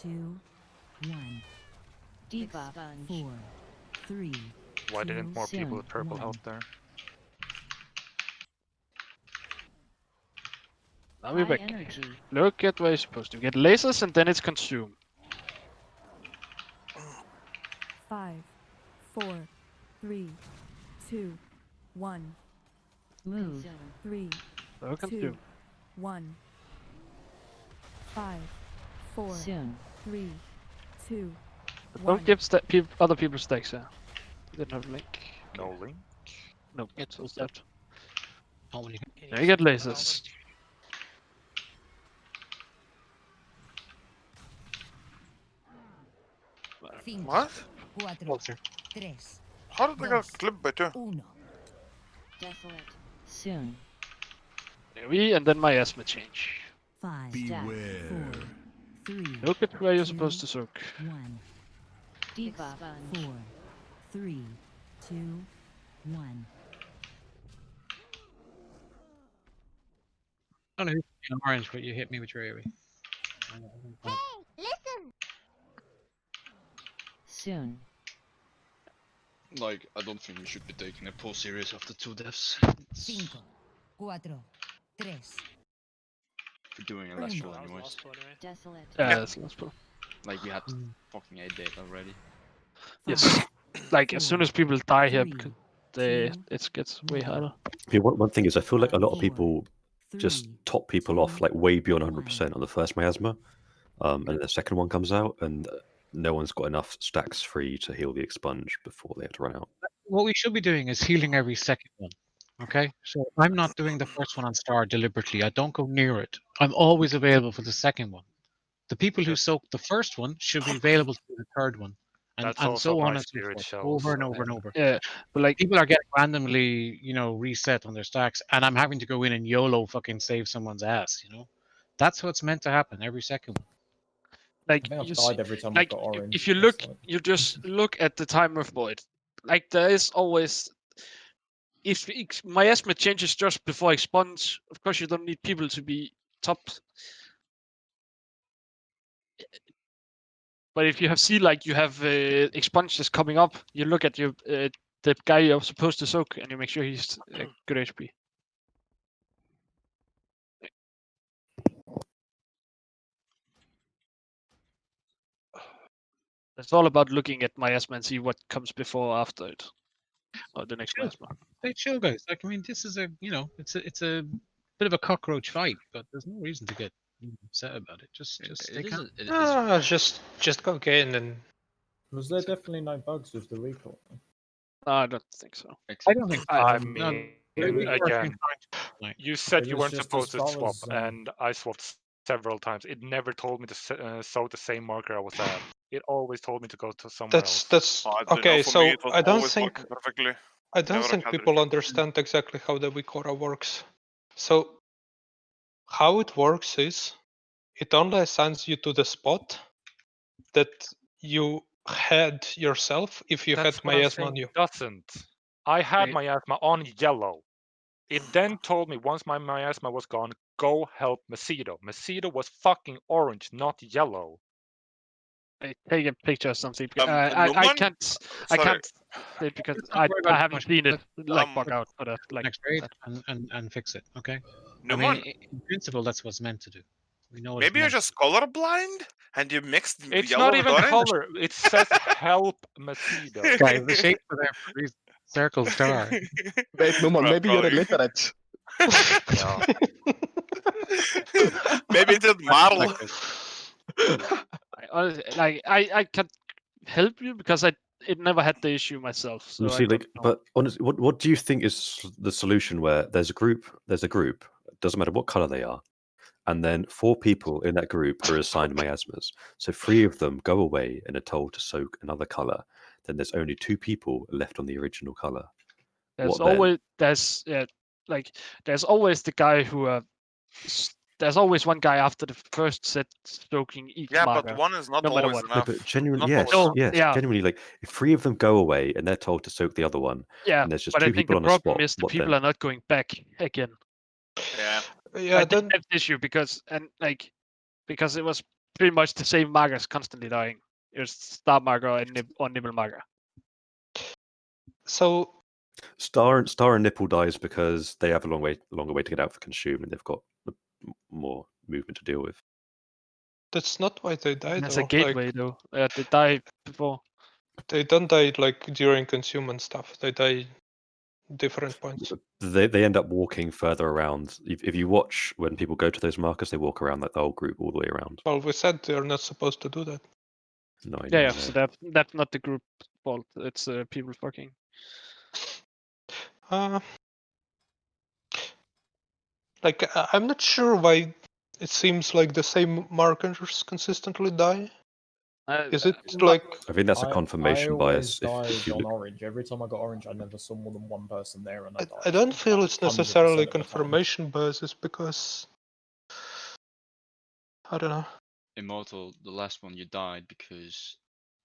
2, 1. Debuff. 4, 3. Why didn't more people Soon. with purple 1. help there? Now we're High back. energy. Look at where you're supposed to. Get lasers and then it's consume. 5, 4, 3, 2, 1. Move. 3, So 2, consume. 1. 5, 4, Soon. 3, 2, But 1. don't give other people stacks here. Didn't have link. No link. No, It's so all that. Oh, when you Now you get lasers. What? 4, 3, How did I get clipped by 2? 1. Desolate. Soon. There we and then miasma change. 5, Beware. 4, 3, Look at where you're 2, supposed to soak. 1. Debuff. 4, 3, 2, 1. I don't know who's in orange, but you hit me with your AoE. Listen. Soon. Like, I don't think we should be taking a pull series after 2 deaths. 5, 4, 3. We're doing a last roll That was anyways. last one, anyway. Desolate. Yeah, that's last pull. Like, we had fucking 8 days already. Yes. Like as soon as people die here, 3, because 2, it gets way harder. Yeah, one thing is, I feel like a lot of 4, people just 3, top people 2, off like way beyond 100% on the first miasma, and then the second one comes out, and no one's got enough stacks free to heal the expunge before they have to run out. What we should be doing is healing every second one. Okay? So I'm not doing the first one on Star deliberately. I don't go near it. I'm always available for the second one. The people who soaked the first one should be available to the third one. That's And also so on my and so spirit forth. shell. Over and so- over and over. Yeah, but like People are getting randomly, reset on their stacks, and I'm having to go in and YOLO fucking save someone's ass, That's what's meant to happen every second one. like I think I've you died see, every time I've like got orange. if you That's look, like- you just look at the timer void. Like there is always, if miasma changes just before expunge, of course you don't need people to be topped. But if you have like you have expunges coming up, you look at your the guy you're supposed to soak, and you make sure he's good HP. It's all about looking at miasma and see what comes before or after it, or the next miasma. Hey, chill, guys. Like, I mean, this is it's a bit of a cockroach fight, but there's no reason to get upset about it. Just stay calm. Just go again and. Was there definitely no bugs with the recall? No, I don't think so. I don't think. I No, mean, we were again, fine. you said It you was weren't just supposed as to far swap, as, and I swapped several times. It never told me to sow the same marker I was at. It always told me to go to somewhere else. That's I don't know, okay. for So me, it was I don't always think working perfectly. I don't Never think had people recall. understand exactly how the Wikora works. So how it works is it only assigns you to the spot that you had yourself if you That's had what I'm miasma on saying. you. It doesn't. I had Right. miasma on yellow. It then told me once my miasma was gone, go help Macedo. Macedo was fucking orange, not yellow. I take a picture or something. I Numan? can't. I Sorry. can't say it because Let's not worry about I it too haven't much. seen it like bug Um, out for that. Like Next raid and fix it. Okay. I Numan, mean, in principle, that's what's meant to do. We know what maybe it's you're meant. just colorblind and you mixed It's yellow not with even orange. color. It says help Macedo. Guys, the shapes are there for a reason. Circle star. Wait, Numan, Well, maybe you're probably. illiterate. Yeah. Maybe it's a model. Like this. I can't help you because it never had the issue myself. So I See, don't like, know. but honestly, what do you think is the solution where there's a group, doesn't matter what color they are, and then 4 people in that group are assigned miasmas. So 3 of them go away and are told to soak another color. Then there's only 2 people left on the original color. There's What then? always there's always the guy who there's always one guy after the first set soaking each Yeah, marker. but one is not no matter always what. No, enough. but genuinely, Not yes, always No, enough. yeah. genuinely, like if 3 of them go away and they're told to soak the other one, Yeah, and there's just but 2 I think people the on a problem spot, is the what people then? are not going back again. Yeah. Yeah, I think that's the issue because it was pretty much the same markers constantly dying. It was star marker or nibble marker. So Star and Nipple dies because they have a longer way to get out for consume, and they've got more movement to deal with. that's not why they die That's though. a gateway though. They die before. They don't die like during consume and stuff. They die different points. They end up walking further around. If you watch when people go to those markers, they walk around like the whole group all the way around. Well, we said they're not supposed to do that. No, I Yeah, know. so that's not the group fault. It's people fucking. Like I'm not sure why it seems like the same markers consistently die. Is it like? I think that's a confirmation I always bias. If you died on look, orange. Every time I got orange, I never saw more than one person there, and I died. I don't feel it's 100% necessarily of the time. confirmation biases because I don't know. Immortal, the last one you died because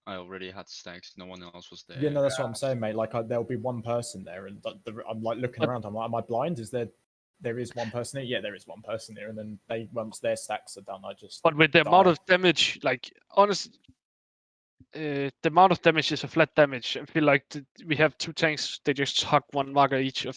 I already had stacks. No one else was there. Yeah, no, that's what I'm saying, mate. Like, there'll be one person there, and I'm like looking around. I'm like, am I blind? Is there? There is one person here. Yeah, there is one person here, and then once their stacks are done, I just. But with the amount of damage, like honestly, the amount of damage is a flat damage. I feel like we have 2 tanks. They just hug 1 marker each of